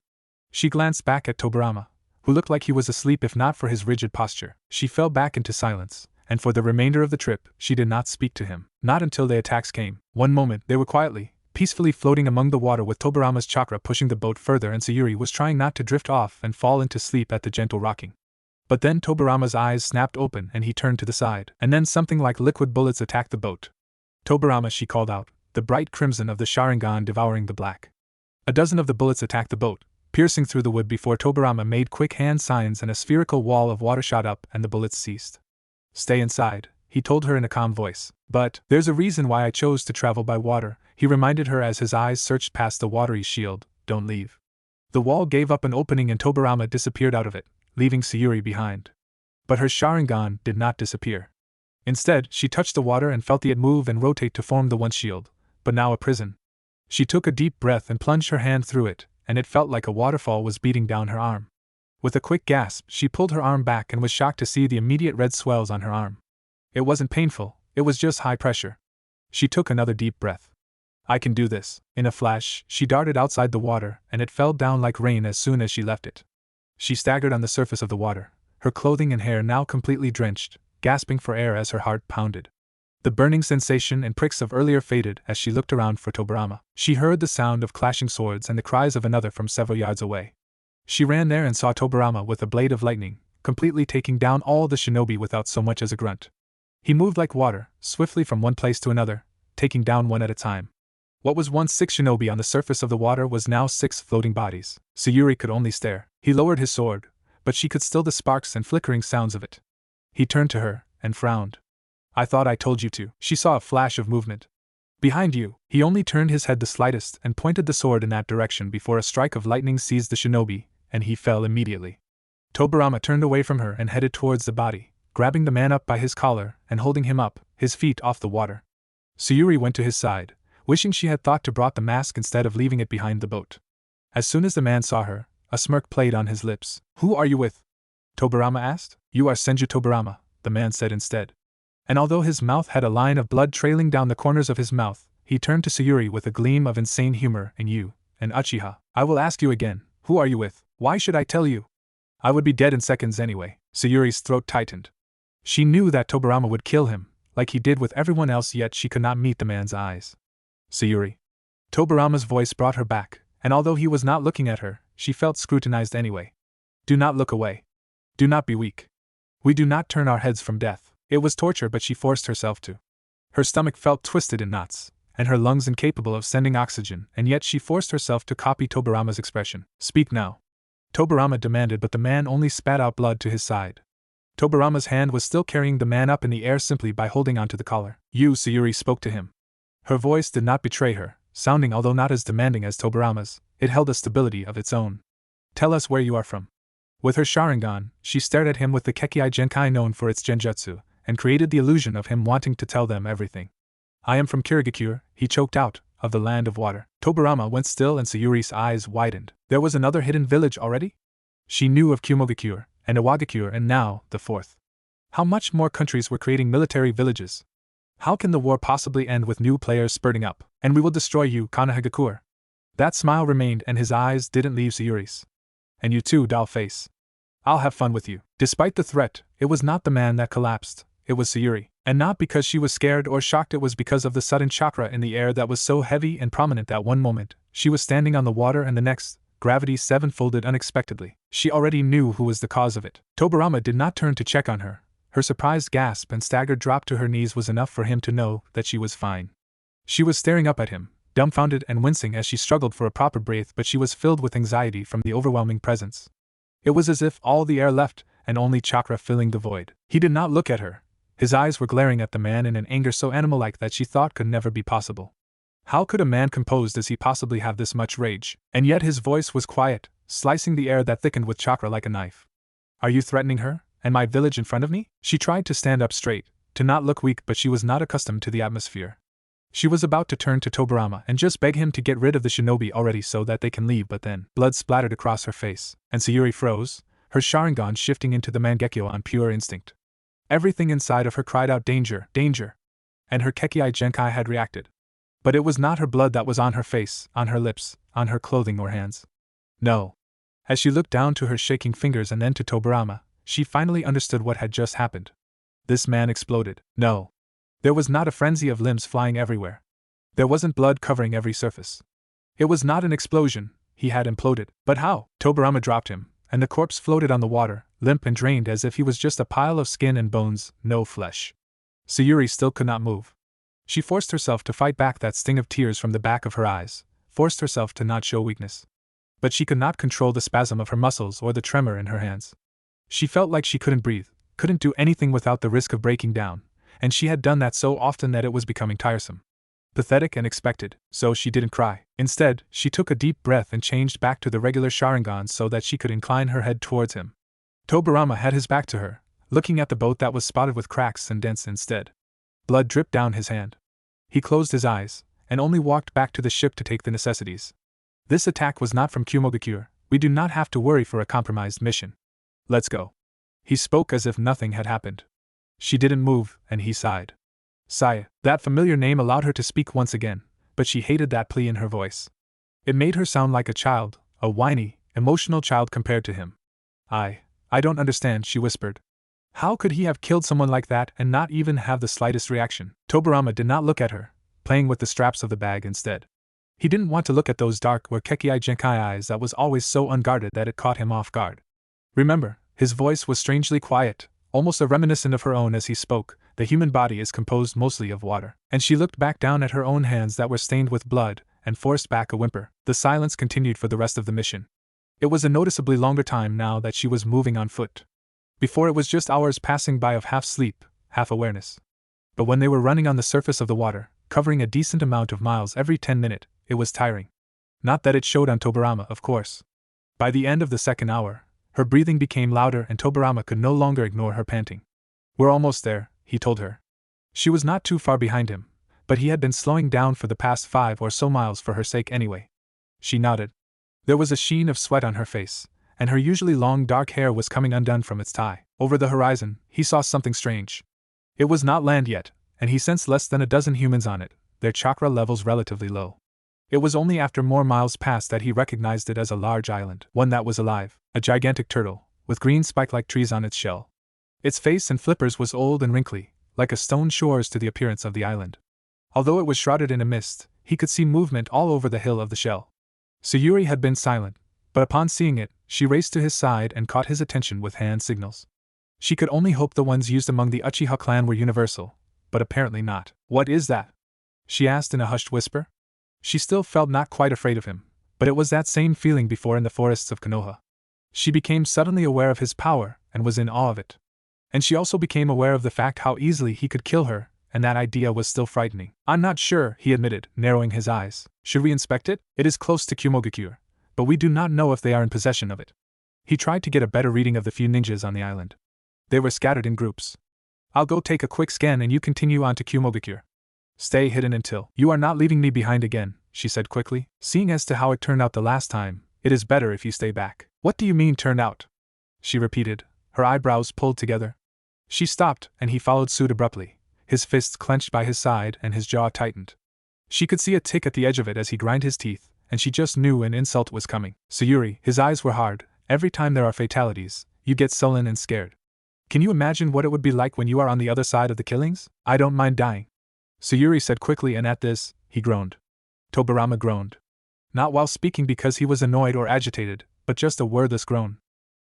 She glanced back at Tobirama, who looked like he was asleep if not for his rigid posture. She fell back into silence, and for the remainder of the trip, she did not speak to him. Not until the attacks came. One moment, they were quietly, peacefully floating among the water with Tobirama's chakra pushing the boat further, and Sayuri was trying not to drift off and fall into sleep at the gentle rocking. But then Tobirama's eyes snapped open and he turned to the side, and then something like liquid bullets attacked the boat. Tobirama, she called out, the bright crimson of the Sharingan devouring the black. A dozen of the bullets attacked the boat, piercing through the wood before Tobirama made quick hand signs and a spherical wall of water shot up and the bullets ceased. Stay inside, he told her in a calm voice. But, there's a reason why I chose to travel by water, he reminded her as his eyes searched past the watery shield. Don't leave. The wall gave up an opening and Tobirama disappeared out of it, leaving Sayuri behind. But her Sharingan did not disappear. Instead, she touched the water and felt it move and rotate to form the one shield, but now a prison. She took a deep breath and plunged her hand through it, and it felt like a waterfall was beating down her arm. With a quick gasp, she pulled her arm back and was shocked to see the immediate red swells on her arm. It wasn't painful, it was just high pressure. She took another deep breath. I can do this. In a flash, she darted outside the water, and it fell down like rain as soon as she left it. She staggered on the surface of the water, her clothing and hair now completely drenched, gasping for air as her heart pounded. The burning sensation and pricks of earlier faded as she looked around for Tobirama. She heard the sound of clashing swords and the cries of another from several yards away. She ran there and saw Tobirama with a blade of lightning, completely taking down all the shinobi without so much as a grunt. He moved like water, swiftly from one place to another, taking down one at a time. What was once 6 shinobi on the surface of the water was now 6 floating bodies. Sayuri could only stare. He lowered his sword, but she could still the sparks and flickering sounds of it. He turned to her, and frowned. I thought I told you to. She saw a flash of movement. Behind you. He only turned his head the slightest and pointed the sword in that direction before a strike of lightning seized the shinobi, and he fell immediately. Tobirama turned away from her and headed towards the body, grabbing the man up by his collar and holding him up, his feet off the water. Sayuri went to his side, wishing she had thought to brought the mask instead of leaving it behind the boat. As soon as the man saw her, a smirk played on his lips. Who are you with? Tobirama asked. You are Senju Tobirama, the man said instead. And although his mouth had a line of blood trailing down the corners of his mouth, he turned to Sayuri with a gleam of insane humor. And you, and Uchiha, I will ask you again, who are you with? Why should I tell you? I would be dead in seconds anyway. Sayuri's throat tightened. She knew that Tobirama would kill him, like he did with everyone else, yet she could not meet the man's eyes. Sayuri. Tobirama's voice brought her back, and although he was not looking at her, she felt scrutinized anyway. Do not look away. Do not be weak. We do not turn our heads from death. It was torture, but she forced herself to. Her stomach felt twisted in knots, and her lungs incapable of sending oxygen, and yet she forced herself to copy Tobirama's expression. Speak now. Tobirama demanded, but the man only spat out blood to his side. Tobirama's hand was still carrying the man up in the air simply by holding onto the collar. You, Sayuri spoke to him. Her voice did not betray her, sounding although not as demanding as Tobirama's, it held a stability of its own. Tell us where you are from. With her Sharingan, she stared at him with the Kekkai Genkai known for its genjutsu, and created the illusion of him wanting to tell them everything. I am from Kirigakure, he choked out, of the land of water. Tobirama went still and Sayuri's eyes widened. There was another hidden village already? She knew of Kumogakure, and Iwagakure, and now, the fourth. How much more countries were creating military villages? How can the war possibly end with new players spurting up? And we will destroy you, Kanahagakur. That smile remained and his eyes didn't leave Sayuri's. And you too, doll face. I'll have fun with you. Despite the threat, it was not the man that collapsed, it was Sayuri. And not because she was scared or shocked, it was because of the sudden chakra in the air that was so heavy and prominent that one moment, she was standing on the water and the next, gravity seven-folded unexpectedly. She already knew who was the cause of it. Tobirama did not turn to check on her. Her surprised gasp and staggered drop to her knees was enough for him to know that she was fine. She was staring up at him, dumbfounded and wincing as she struggled for a proper breath, but she was filled with anxiety from the overwhelming presence. It was as if all the air left, and only chakra filling the void. He did not look at her. His eyes were glaring at the man in an anger so animal-like that she thought could never be possible. How could a man composed as he possibly have this much rage? And yet his voice was quiet, slicing the air that thickened with chakra like a knife. Are you threatening her, and my village in front of me? She tried to stand up straight, to not look weak, but she was not accustomed to the atmosphere. She was about to turn to Tobirama and just beg him to get rid of the shinobi already so that they can leave, but then blood splattered across her face, and Sayuri froze, her Sharingan shifting into the Mangekyo on pure instinct. Everything inside of her cried out danger, danger. And her Kekkei Genkai had reacted. But it was not her blood that was on her face, on her lips, on her clothing or hands. No. As she looked down to her shaking fingers and then to Tobirama, she finally understood what had just happened. This man exploded. No. There was not a frenzy of limbs flying everywhere. There wasn't blood covering every surface. It was not an explosion, he had imploded. But how? Tobirama dropped him, and the corpse floated on the water, limp and drained as if he was just a pile of skin and bones, no flesh. Sayuri still could not move. She forced herself to fight back that sting of tears from the back of her eyes, forced herself to not show weakness. But she could not control the spasm of her muscles or the tremor in her hands. She felt like she couldn't breathe, couldn't do anything without the risk of breaking down, and she had done that so often that it was becoming tiresome. Pathetic and expected, so she didn't cry. Instead, she took a deep breath and changed back to the regular Sharingan so that she could incline her head towards him. Tobirama had his back to her, looking at the boat that was spotted with cracks and dents instead. Blood dripped down his hand. He closed his eyes, and only walked back to the ship to take the necessities. This attack was not from Kumogakure. We do not have to worry for a compromised mission. Let's go. He spoke as if nothing had happened. She didn't move, and he sighed. Saya, that familiar name allowed her to speak once again, but she hated that plea in her voice. It made her sound like a child, a whiny, emotional child compared to him. I don't understand, she whispered. How could he have killed someone like that and not even have the slightest reaction? Tobirama did not look at her, playing with the straps of the bag instead. He didn't want to look at those dark or Kekkei Genkai eyes that was always so unguarded that it caught him off guard. Remember, his voice was strangely quiet, almost a reminiscent of her own as he spoke. The human body is composed mostly of water. And she looked back down at her own hands that were stained with blood, and forced back a whimper. The silence continued for the rest of the mission. It was a noticeably longer time now that she was moving on foot. Before it was just hours passing by of half sleep, half awareness. But when they were running on the surface of the water, covering a decent amount of miles every 10 minutes, it was tiring. Not that it showed on Tobirama, of course. By the end of the second hour, her breathing became louder and Tobirama could no longer ignore her panting. We're almost there, he told her. She was not too far behind him, but he had been slowing down for the past 5 or so miles for her sake anyway. She nodded. There was a sheen of sweat on her face, and her usually long dark hair was coming undone from its tie. Over the horizon, he saw something strange. It was not land yet, and he sensed less than a dozen humans on it, their chakra levels relatively low. It was only after more miles passed that he recognized it as a large island, one that was alive, a gigantic turtle, with green spike-like trees on its shell. Its face and flippers was old and wrinkly, like a stone shores to the appearance of the island. Although it was shrouded in a mist, he could see movement all over the hill of the shell. Sayuri had been silent, but upon seeing it, she raced to his side and caught his attention with hand signals. She could only hope the ones used among the Uchiha clan were universal, but apparently not. What is that? She asked in a hushed whisper. She still felt not quite afraid of him, but it was that same feeling before in the forests of Konoha. She became suddenly aware of his power and was in awe of it. And she also became aware of the fact how easily he could kill her, and that idea was still frightening. I'm not sure, he admitted, narrowing his eyes. Should we inspect it? It is close to Kumogakure, but we do not know if they are in possession of it. He tried to get a better reading of the few ninjas on the island. They were scattered in groups. I'll go take a quick scan and you continue on to Kumogakure. Stay hidden until. You are not leaving me behind again, she said quickly. Seeing as to how it turned out the last time, it is better if you stay back. What do you mean turn out? She repeated, her eyebrows pulled together. She stopped, and he followed suit abruptly, his fists clenched by his side and his jaw tightened. She could see a tick at the edge of it as he grind his teeth, and she just knew an insult was coming. Sayuri, his eyes were hard. Every time there are fatalities, you get sullen and scared. Can you imagine what it would be like when you are on the other side of the killings? I don't mind dying, Sayuri said quickly, and at this, he groaned. Tobirama groaned. Not while speaking because he was annoyed or agitated, but just a wordless groan.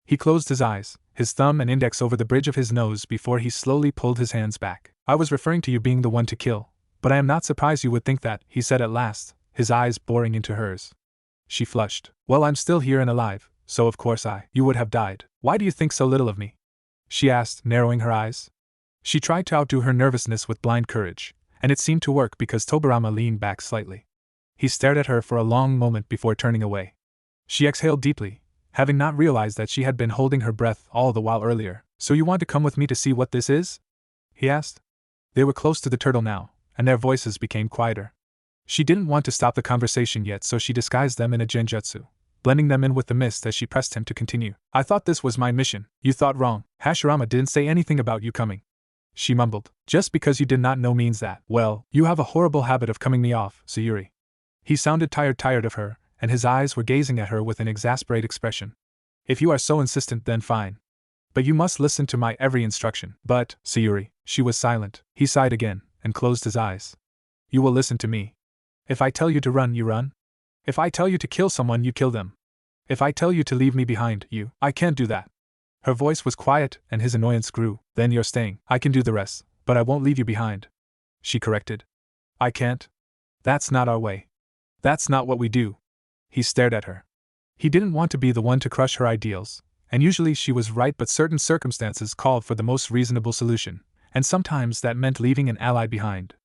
He closed his eyes, his thumb and index over the bridge of his nose before he slowly pulled his hands back. I was referring to you being the one to kill, but I am not surprised you would think that, he said at last, his eyes boring into hers. She flushed. Well, I'm still here and alive, so of course you would have died. Why do you think so little of me? She asked, narrowing her eyes. She tried to outdo her nervousness with blind courage, and it seemed to work because Tobirama leaned back slightly. He stared at her for a long moment before turning away. She exhaled deeply, having not realized that she had been holding her breath all the while earlier. So you want to come with me to see what this is? He asked. They were close to the turtle now, and their voices became quieter. She didn't want to stop the conversation yet, so she disguised them in a genjutsu, blending them in with the mist as she pressed him to continue. I thought this was my mission. You thought wrong. Hashirama didn't say anything about you coming. She mumbled. Just because you did not know means that, well, you have a horrible habit of coming me off, Sayuri. He sounded tired of her, and his eyes were gazing at her with an exasperated expression. If you are so insistent, then fine. But you must listen to my every instruction. But, Sayuri, she was silent. He sighed again, and closed his eyes. You will listen to me. If I tell you to run, you run. If I tell you to kill someone, you kill them. If I tell you to leave me behind, I can't do that. Her voice was quiet, and his annoyance grew. Then you're staying. I can do the rest, but I won't leave you behind. She corrected. I can't. That's not our way. That's not what we do. He stared at her. He didn't want to be the one to crush her ideals, and usually she was right, but certain circumstances called for the most reasonable solution, and sometimes that meant leaving an ally behind.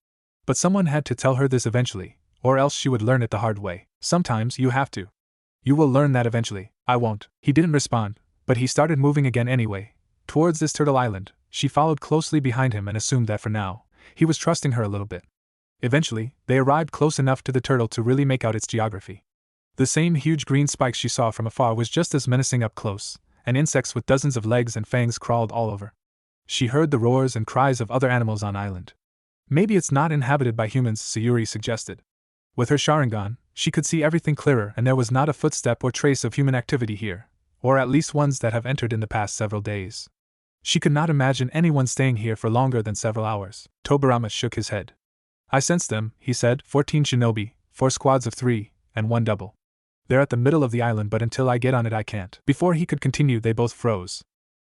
But someone had to tell her this eventually, or else she would learn it the hard way. Sometimes you have to. You will learn that eventually. I won't. He didn't respond, but he started moving again anyway, towards this turtle island. She followed closely behind him and assumed that for now, he was trusting her a little bit. Eventually, they arrived close enough to the turtle to really make out its geography. The same huge green spike she saw from afar was just as menacing up close, and insects with dozens of legs and fangs crawled all over. She heard the roars and cries of other animals on island. Maybe it's not inhabited by humans, Sayuri suggested. With her Sharingan, she could see everything clearer, and there was not a footstep or trace of human activity here, or at least ones that have entered in the past several days. She could not imagine anyone staying here for longer than several hours. Tobirama shook his head. I sense them, he said, 14 shinobi, 4 squads of 3, and 1 double. They're at the middle of the island, but until I get on it I can't. Before he could continue, they both froze.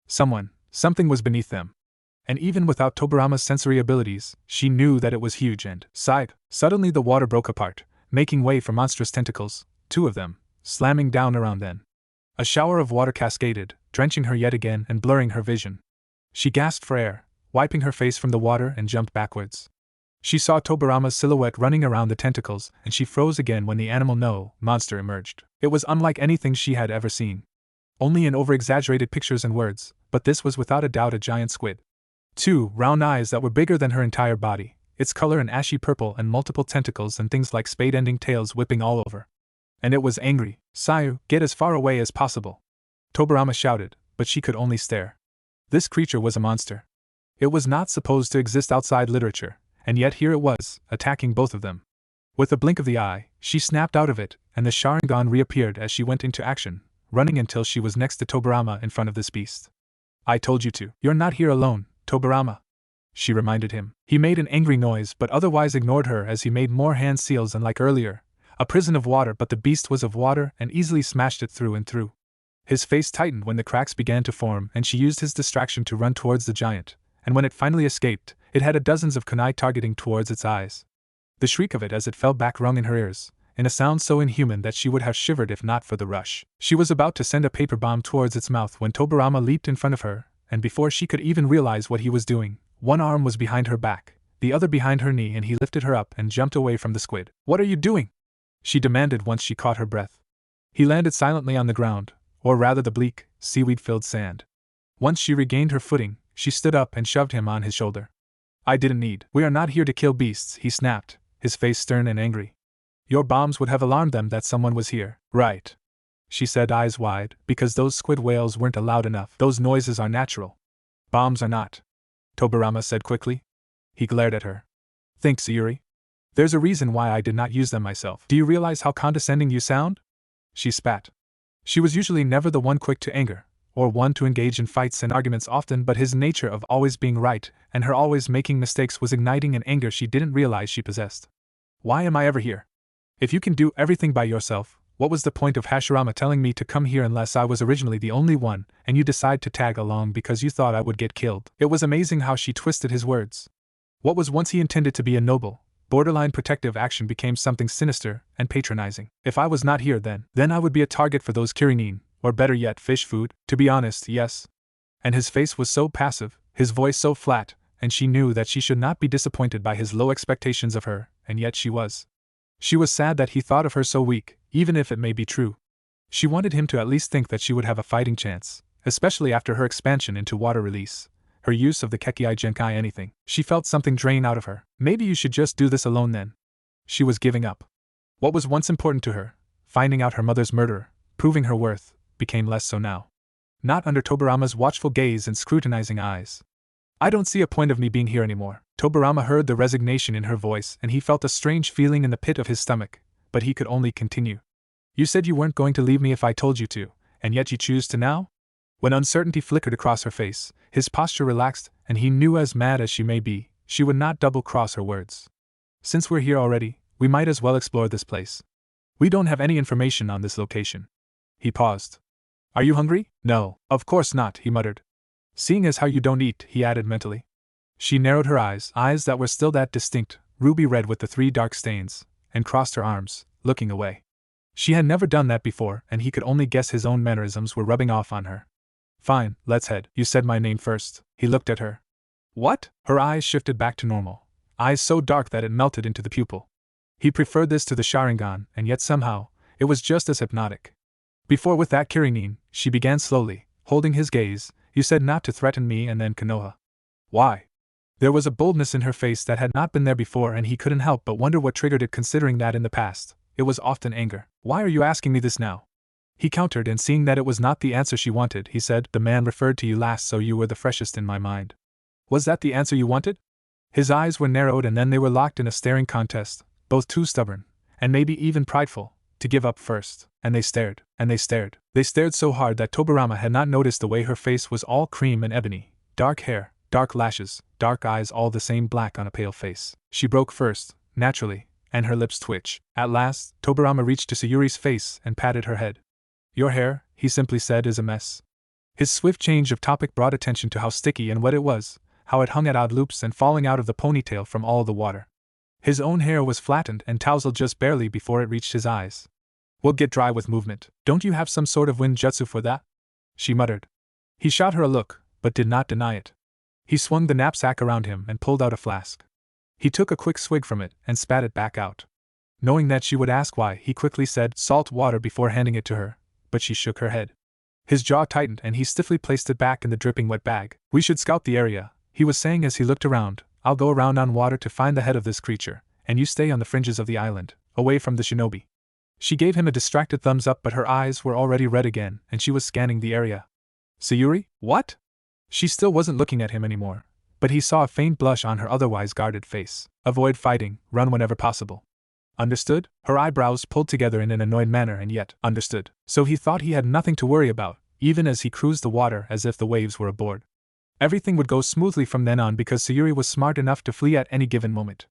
Something was beneath them. And even without Tobirama's sensory abilities, she knew that it was huge and sighed. Suddenly the water broke apart, making way for monstrous tentacles, 2 of them, slamming down around them. A shower of water cascaded, drenching her yet again and blurring her vision. She gasped for air, wiping her face from the water, and jumped backwards. She saw Tobirama's silhouette running around the tentacles, and she froze again when the monster emerged. It was unlike anything she had ever seen. Only in over-exaggerated pictures and words, but this was without a doubt a giant squid. 2 round eyes that were bigger than her entire body, its color an ashy purple, and multiple tentacles and things like spade-ending tails whipping all over. And it was angry. Sayu, get as far away as possible. Tobirama shouted, but she could only stare. This creature was a monster. It was not supposed to exist outside literature, and yet here it was, attacking both of them. With a blink of the eye, she snapped out of it, and the Sharingan reappeared as she went into action, running until she was next to Tobirama in front of this beast. I told you to. You're not here alone, Tobirama, she reminded him. He made an angry noise but otherwise ignored her as he made more hand seals, and like earlier, a prison of water, but the beast was of water and easily smashed it through and through. His face tightened when the cracks began to form, and she used his distraction to run towards the giant, and when it finally escaped, it had dozens of kunai targeting towards its eyes. The shriek of it as it fell back rung in her ears, in a sound so inhuman that she would have shivered if not for the rush. She was about to send a paper bomb towards its mouth when Tobirama leaped in front of her, and before she could even realize what he was doing, one arm was behind her back, the other behind her knee, and he lifted her up and jumped away from the squid. What are you doing? She demanded once she caught her breath. He landed silently on the ground, or rather the bleak, seaweed-filled sand. Once she regained her footing, she stood up and shoved him on his shoulder. I didn't need. We are not here to kill beasts, he snapped, his face stern and angry. Your bombs would have alarmed them that someone was here. Right, she said, eyes wide, because those squid whales weren't loud enough. Those noises are natural. Bombs are not. Tobirama said quickly. He glared at her. Think, Sayuri. There's a reason why I did not use them myself. Do you realize how condescending you sound? She spat. She was usually never the one quick to anger, or one to engage in fights and arguments often, but his nature of always being right and her always making mistakes was igniting an anger she didn't realize she possessed. Why am I ever here? If you can do everything by yourself, what was the point of Hashirama telling me to come here unless I was originally the only one, and you decide to tag along because you thought I would get killed? It was amazing how she twisted his words. What was once he intended to be a noble, borderline protective action became something sinister and patronizing. If I was not here then I would be a target for those kirinin, or better yet fish food, to be honest, yes. And his face was so passive, his voice so flat, and she knew that she should not be disappointed by his low expectations of her, and yet she was. She was sad that he thought of her so weak, even if it may be true. She wanted him to at least think that she would have a fighting chance, especially after her expansion into water release, her use of the Kekkei Genkai anything. She felt something drain out of her. Maybe you should just do this alone then. She was giving up. What was once important to her, finding out her mother's murderer, proving her worth, became less so now. Not under Tobirama's watchful gaze and scrutinizing eyes. I don't see a point of me being here anymore. Tobirama heard the resignation in her voice and he felt a strange feeling in the pit of his stomach, but he could only continue. You said you weren't going to leave me if I told you to, and yet you choose to now? When uncertainty flickered across her face, his posture relaxed, and he knew, as mad as she may be, she would not double-cross her words. Since we're here already, we might as well explore this place. We don't have any information on this location. He paused. Are you hungry? No, of course not, he muttered. Seeing as how you don't eat, he added mentally. She narrowed her eyes that were still that distinct, ruby red with the 3 dark stains, and crossed her arms, looking away. She had never done that before, and he could only guess his own mannerisms were rubbing off on her. Fine, let's head. You said my name first. He looked at her. What? Her eyes shifted back to normal, eyes so dark that it melted into the pupil. He preferred this to the Sharingan, and yet somehow, it was just as hypnotic. Before with that kirinin, she began slowly, holding his gaze, you said not to threaten me and then Konoha. Why? There was a boldness in her face that had not been there before, and he couldn't help but wonder what triggered it, considering that in the past, it was often anger. Why are you asking me this now? He countered, and seeing that it was not the answer she wanted, he said, the man referred to you last, so you were the freshest in my mind. Was that the answer you wanted? His eyes were narrowed and then they were locked in a staring contest, both too stubborn, and maybe even prideful, to give up first, and they stared, and they stared. They stared so hard that Tobirama had not noticed the way her face was all cream and ebony, dark hair, dark lashes, dark eyes, all the same black on a pale face. She broke first, naturally, and her lips twitched. At last, Tobirama reached to Sayuri's face and patted her head. Your hair, he simply said, is a mess. His swift change of topic brought attention to how sticky and wet it was, how it hung at odd loops and falling out of the ponytail from all the water. His own hair was flattened and tousled just barely before it reached his eyes. Will get dry with movement. Don't you have some sort of wind jutsu for that? She muttered. He shot her a look, but did not deny it. He swung the knapsack around him and pulled out a flask. He took a quick swig from it and spat it back out. Knowing that she would ask why, he quickly said salt water before handing it to her, but she shook her head. His jaw tightened and he stiffly placed it back in the dripping wet bag. We should scout the area, he was saying as he looked around. I'll go around on water to find the head of this creature, and you stay on the fringes of the island, away from the shinobi. She gave him a distracted thumbs up, but her eyes were already red again, and she was scanning the area. Sayuri? What? She still wasn't looking at him anymore, but he saw a faint blush on her otherwise guarded face. Avoid fighting, run whenever possible. Understood? Her eyebrows pulled together in an annoyed manner, and yet, understood. So he thought he had nothing to worry about, even as he cruised the water as if the waves were aboard. Everything would go smoothly from then on because Sayuri was smart enough to flee at any given moment.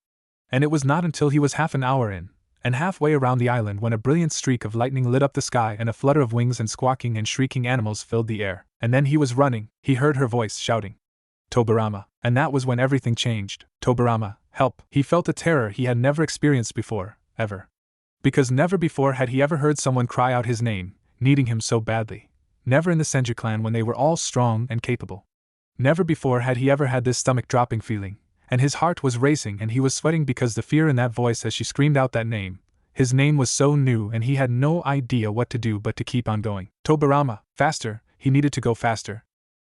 And it was not until he was half an hour in, and halfway around the island, when a brilliant streak of lightning lit up the sky and a flutter of wings and squawking and shrieking animals filled the air. And then he was running. He heard her voice shouting, Tobirama. And that was when everything changed. Tobirama, help. He felt a terror he had never experienced before, ever. Because never before had he ever heard someone cry out his name, needing him so badly. Never in the Senju clan when they were all strong and capable. Never before had he ever had this stomach-dropping feeling, and his heart was racing and he was sweating because the fear in that voice as she screamed out that name. His name was so new and he had no idea what to do but to keep on going. Tobirama, faster, he needed to go faster.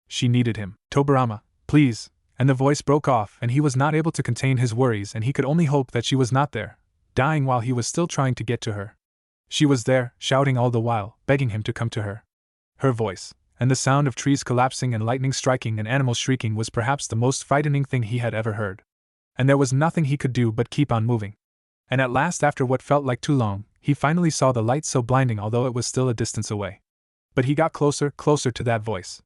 She needed him. Tobirama, please. And the voice broke off and he was not able to contain his worries, and he could only hope that she was not there, dying while he was still trying to get to her. She was there, shouting all the while, begging him to come to her. Her voice, and the sound of trees collapsing and lightning striking and animals shrieking was perhaps the most frightening thing he had ever heard. And there was nothing he could do but keep on moving. And at last, after what felt like too long, he finally saw the light so blinding although it was still a distance away. But he got closer to that voice.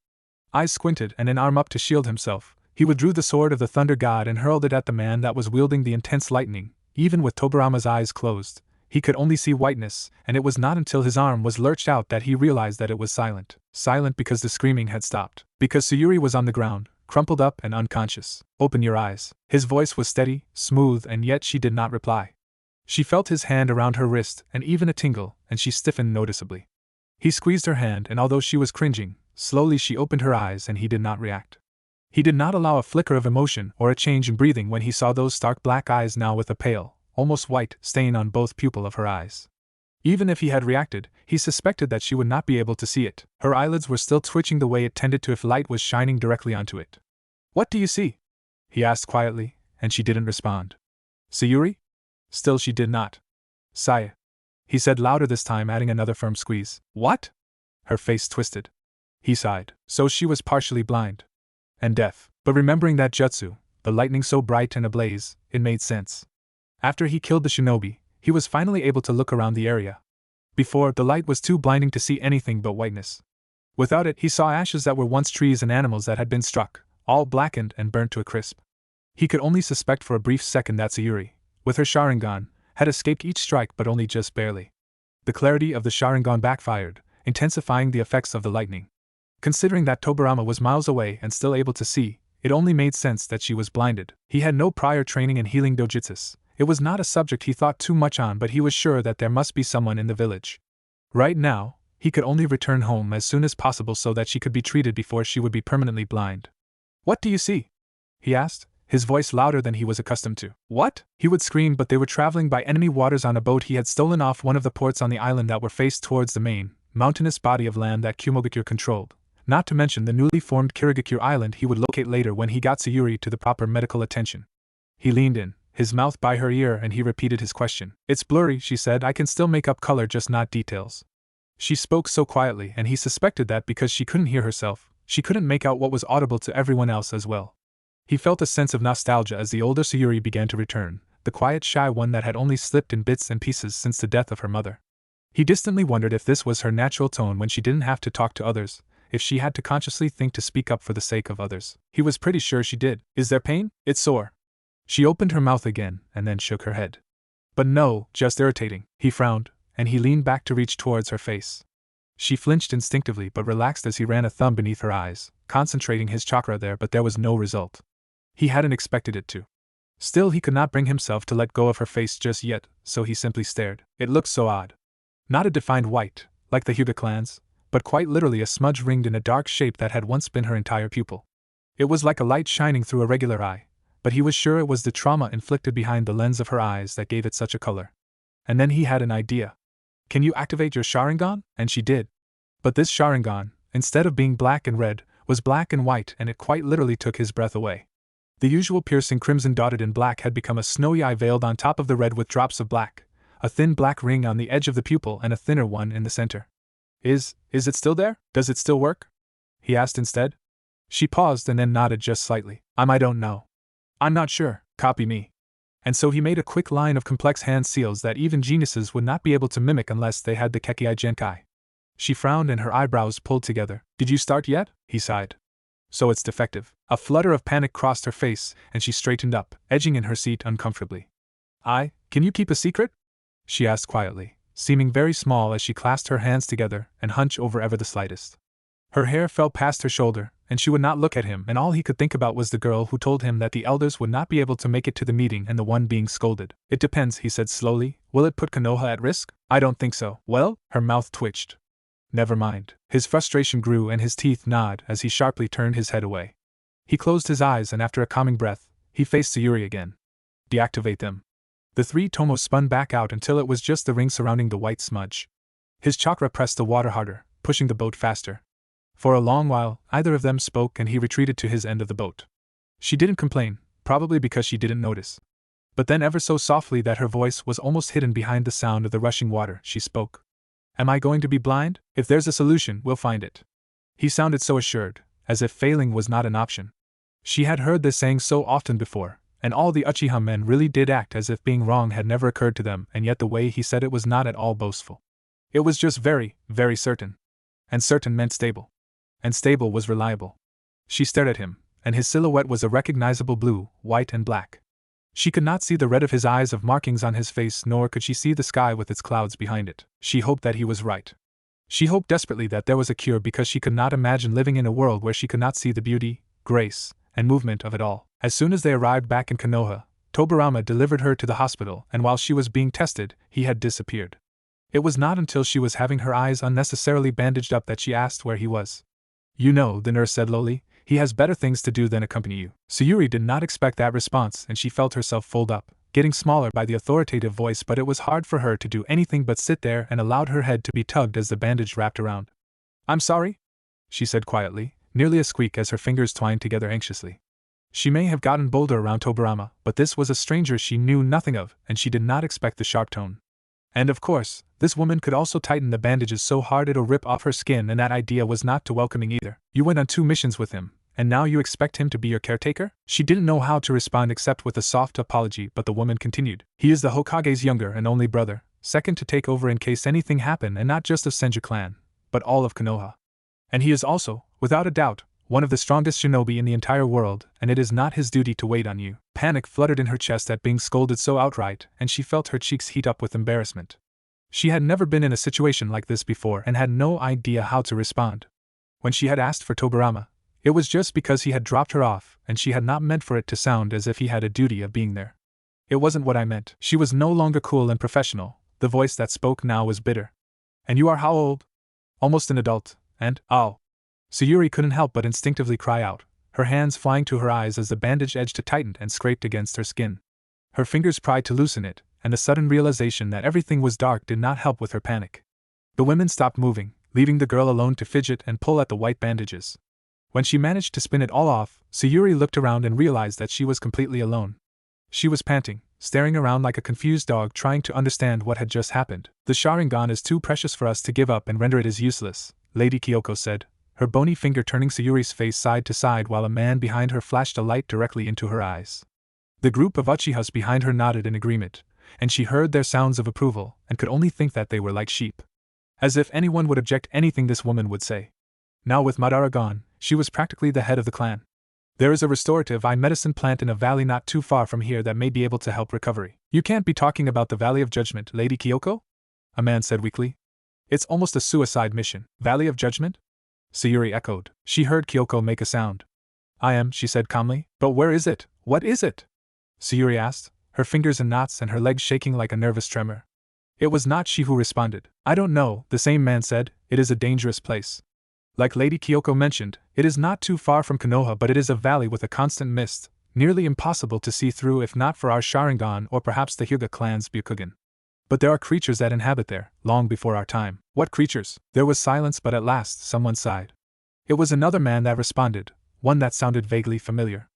Eyes squinted and an arm up to shield himself, he withdrew the sword of the thunder god and hurled it at the man that was wielding the intense lightning. Even with Tobirama's eyes closed, he could only see whiteness, and it was not until his arm was lurched out that he realized that it was silent. Silent because the screaming had stopped. Because Sayuri was on the ground, crumpled up and unconscious. Open your eyes. His voice was steady, smooth, and yet she did not reply. She felt his hand around her wrist and even a tingle, and she stiffened noticeably. He squeezed her hand, and although she was cringing, slowly she opened her eyes and he did not react. He did not allow a flicker of emotion or a change in breathing when he saw those stark black eyes now with a pale, almost white, stain on both pupil of her eyes. Even if he had reacted, he suspected that she would not be able to see it. Her eyelids were still twitching the way it tended to if light was shining directly onto it. What do you see? He asked quietly, and she didn't respond. Sayuri? Still she did not. Saya. He said louder this time, adding another firm squeeze. What? Her face twisted. He sighed. So she was partially blind. And deaf. But remembering that jutsu, the lightning so bright and ablaze, it made sense. After he killed the shinobi, he was finally able to look around the area. Before, the light was too blinding to see anything but whiteness. Without it, he saw ashes that were once trees and animals that had been struck, all blackened and burnt to a crisp. He could only suspect for a brief second that Sayuri, with her Sharingan, had escaped each strike but only just barely. The clarity of the Sharingan backfired, intensifying the effects of the lightning. Considering that Tobirama was miles away and still able to see, it only made sense that she was blinded. He had no prior training in healing dojutsus. It was not a subject he thought too much on, but he was sure that there must be someone in the village. Right now, he could only return home as soon as possible so that she could be treated before she would be permanently blind. What do you see? He asked, his voice louder than he was accustomed to. What? He would scream, but they were traveling by enemy waters on a boat he had stolen off one of the ports on the island that were faced towards the main, mountainous body of land that Kumogakure controlled, not to mention the newly formed Kirigakure Island he would locate later when he got Sayuri to the proper medical attention. He leaned in, his mouth by her ear, and he repeated his question. It's blurry, she said. I can still make up color, just not details. She spoke so quietly, and he suspected that because she couldn't hear herself, she couldn't make out what was audible to everyone else as well. He felt a sense of nostalgia as the older Sayuri began to return, the quiet, shy one that had only slipped in bits and pieces since the death of her mother. He distantly wondered if this was her natural tone when she didn't have to talk to others, if she had to consciously think to speak up for the sake of others. He was pretty sure she did. Is there pain? It's sore. She opened her mouth again, and then shook her head. But no, just irritating. He frowned, and he leaned back to reach towards her face. She flinched instinctively but relaxed as he ran a thumb beneath her eyes, concentrating his chakra there, but there was no result. He hadn't expected it to. Still, he could not bring himself to let go of her face just yet, so he simply stared. It looked so odd. Not a defined white, like the Hyuga clan's, but quite literally a smudge ringed in a dark shape that had once been her entire pupil. It was like a light shining through a regular eye, but he was sure it was the trauma inflicted behind the lens of her eyes that gave it such a color. And then he had an idea. Can you activate your Sharingan? And she did. But this Sharingan, instead of being black and red, was black and white, and it quite literally took his breath away. The usual piercing crimson dotted in black had become a snowy eye veiled on top of the red with drops of black, a thin black ring on the edge of the pupil and a thinner one in the center. Is it still there? Does it still work? He asked instead. She paused and then nodded just slightly. I don't know. I'm not sure. Copy me. And so he made a quick line of complex hand seals that even geniuses would not be able to mimic unless they had the Kekkai Genkai. She frowned and her eyebrows pulled together. Did you start yet? He sighed. So it's defective. A flutter of panic crossed her face, and she straightened up, edging in her seat uncomfortably. Can you keep a secret? She asked quietly, seeming very small as she clasped her hands together and hunched over ever the slightest. Her hair fell past her shoulder, and she would not look at him, and all he could think about was the girl who told him that the elders would not be able to make it to the meeting and the one being scolded. It depends, he said slowly. Will it put Konoha at risk? I don't think so. Well? Her mouth twitched. Never mind. His frustration grew and his teeth gnawed as he sharply turned his head away. He closed his eyes and after a calming breath, he faced Sayuri again. Deactivate them. The three tomos spun back out until it was just the ring surrounding the white smudge. His chakra pressed the water harder, pushing the boat faster. For a long while, either of them spoke and he retreated to his end of the boat. She didn't complain, probably because she didn't notice. But then ever so softly that her voice was almost hidden behind the sound of the rushing water, she spoke. Am I going to be blind? If there's a solution, we'll find it. He sounded so assured, as if failing was not an option. She had heard this saying so often before, and all the Uchiha men really did act as if being wrong had never occurred to them, and yet the way he said it was not at all boastful. It was just very, very certain. And certain meant stable. And stable was reliable. She stared at him, and his silhouette was a recognizable blue, white and black. She could not see the red of his eyes of markings on his face, nor could she see the sky with its clouds behind it. She hoped that he was right. She hoped desperately that there was a cure, because she could not imagine living in a world where she could not see the beauty, grace, and movement of it all. As soon as they arrived back in Konoha, Tobirama delivered her to the hospital, and while she was being tested, he had disappeared. It was not until she was having her eyes unnecessarily bandaged up that she asked where he was. "You know," the nurse said lowly, "he has better things to do than accompany you." Sayuri did not expect that response, and she felt herself fold up, getting smaller by the authoritative voice, but it was hard for her to do anything but sit there and allowed her head to be tugged as the bandage wrapped around. "I'm sorry," she said quietly, nearly a squeak as her fingers twined together anxiously. She may have gotten bolder around Tobirama, but this was a stranger she knew nothing of, and she did not expect the sharp tone. And of course, this woman could also tighten the bandages so hard it'll rip off her skin, and that idea was not too welcoming either. "You went on 2 missions with him, and now you expect him to be your caretaker?" She didn't know how to respond except with a soft apology, but the woman continued. "He is the Hokage's younger and only brother, second to take over in case anything happened, and not just of Senju clan, but all of Konoha. And he is also, without a doubt, one of the strongest shinobi in the entire world, and it is not his duty to wait on you." Panic fluttered in her chest at being scolded so outright, and she felt her cheeks heat up with embarrassment. She had never been in a situation like this before and had no idea how to respond. When she had asked for Tobirama, it was just because he had dropped her off, and she had not meant for it to sound as if he had a duty of being there. "It wasn't what I meant." She was no longer cool and professional, the voice that spoke now was bitter. "And you are how old?" "Almost an adult, and, oh." Sayuri couldn't help but instinctively cry out, her hands flying to her eyes as the bandage edged to tighten and scraped against her skin. Her fingers pried to loosen it, and the sudden realization that everything was dark did not help with her panic. The women stopped moving, leaving the girl alone to fidget and pull at the white bandages. When she managed to spin it all off, Sayuri looked around and realized that she was completely alone. She was panting, staring around like a confused dog trying to understand what had just happened. "The Sharingan is too precious for us to give up and render it as useless," Lady Kyoko said, her bony finger turning Sayuri's face side to side while a man behind her flashed a light directly into her eyes. The group of Uchihas behind her nodded in agreement, and she heard their sounds of approval and could only think that they were like sheep. As if anyone would object anything this woman would say. Now with Madara gone, she was practically the head of the clan. "There is a restorative eye medicine plant in a valley not too far from here that may be able to help recovery." "You can't be talking about the Valley of Judgment, Lady Kyoko?" a man said weakly. "It's almost a suicide mission." "Valley of Judgment?" Sayuri echoed. She heard Kyoko make a sound. "I am," she said calmly. "But where is it? What is it?" Sayuri asked, her fingers in knots and her legs shaking like a nervous tremor. It was not she who responded. "I don't know," the same man said. "It is a dangerous place. Like Lady Kyoko mentioned, it is not too far from Konoha, but it is a valley with a constant mist, nearly impossible to see through if not for our Sharingan or perhaps the Hyuga clan's Byakugan. But there are creatures that inhabit there, long before our time." "What creatures?" There was silence, but at last someone sighed. It was another man that responded, one that sounded vaguely familiar.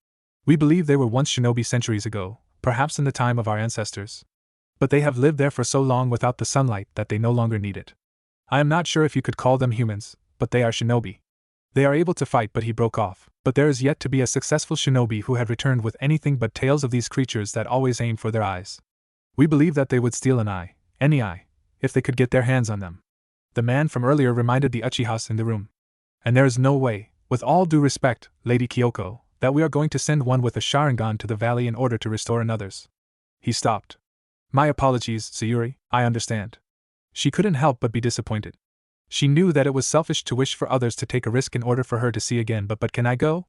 "We believe they were once shinobi centuries ago, perhaps in the time of our ancestors. But they have lived there for so long without the sunlight that they no longer need it. I am not sure if you could call them humans, but they are shinobi. They are able to fight." But he broke off. But there is yet to be a successful shinobi who had returned with anything but tales of these creatures that always aim for their eyes. "We believe that they would steal an eye, any eye, if they could get their hands on them." The man from earlier reminded the Uchihas in the room. "And there is no way, with all due respect, Lady Kyoko, that we are going to send one with a Sharingan to the valley in order to restore another's." He stopped. "My apologies, Sayuri, I understand." She couldn't help but be disappointed. She knew that it was selfish to wish for others to take a risk in order for her to see again, but can I go?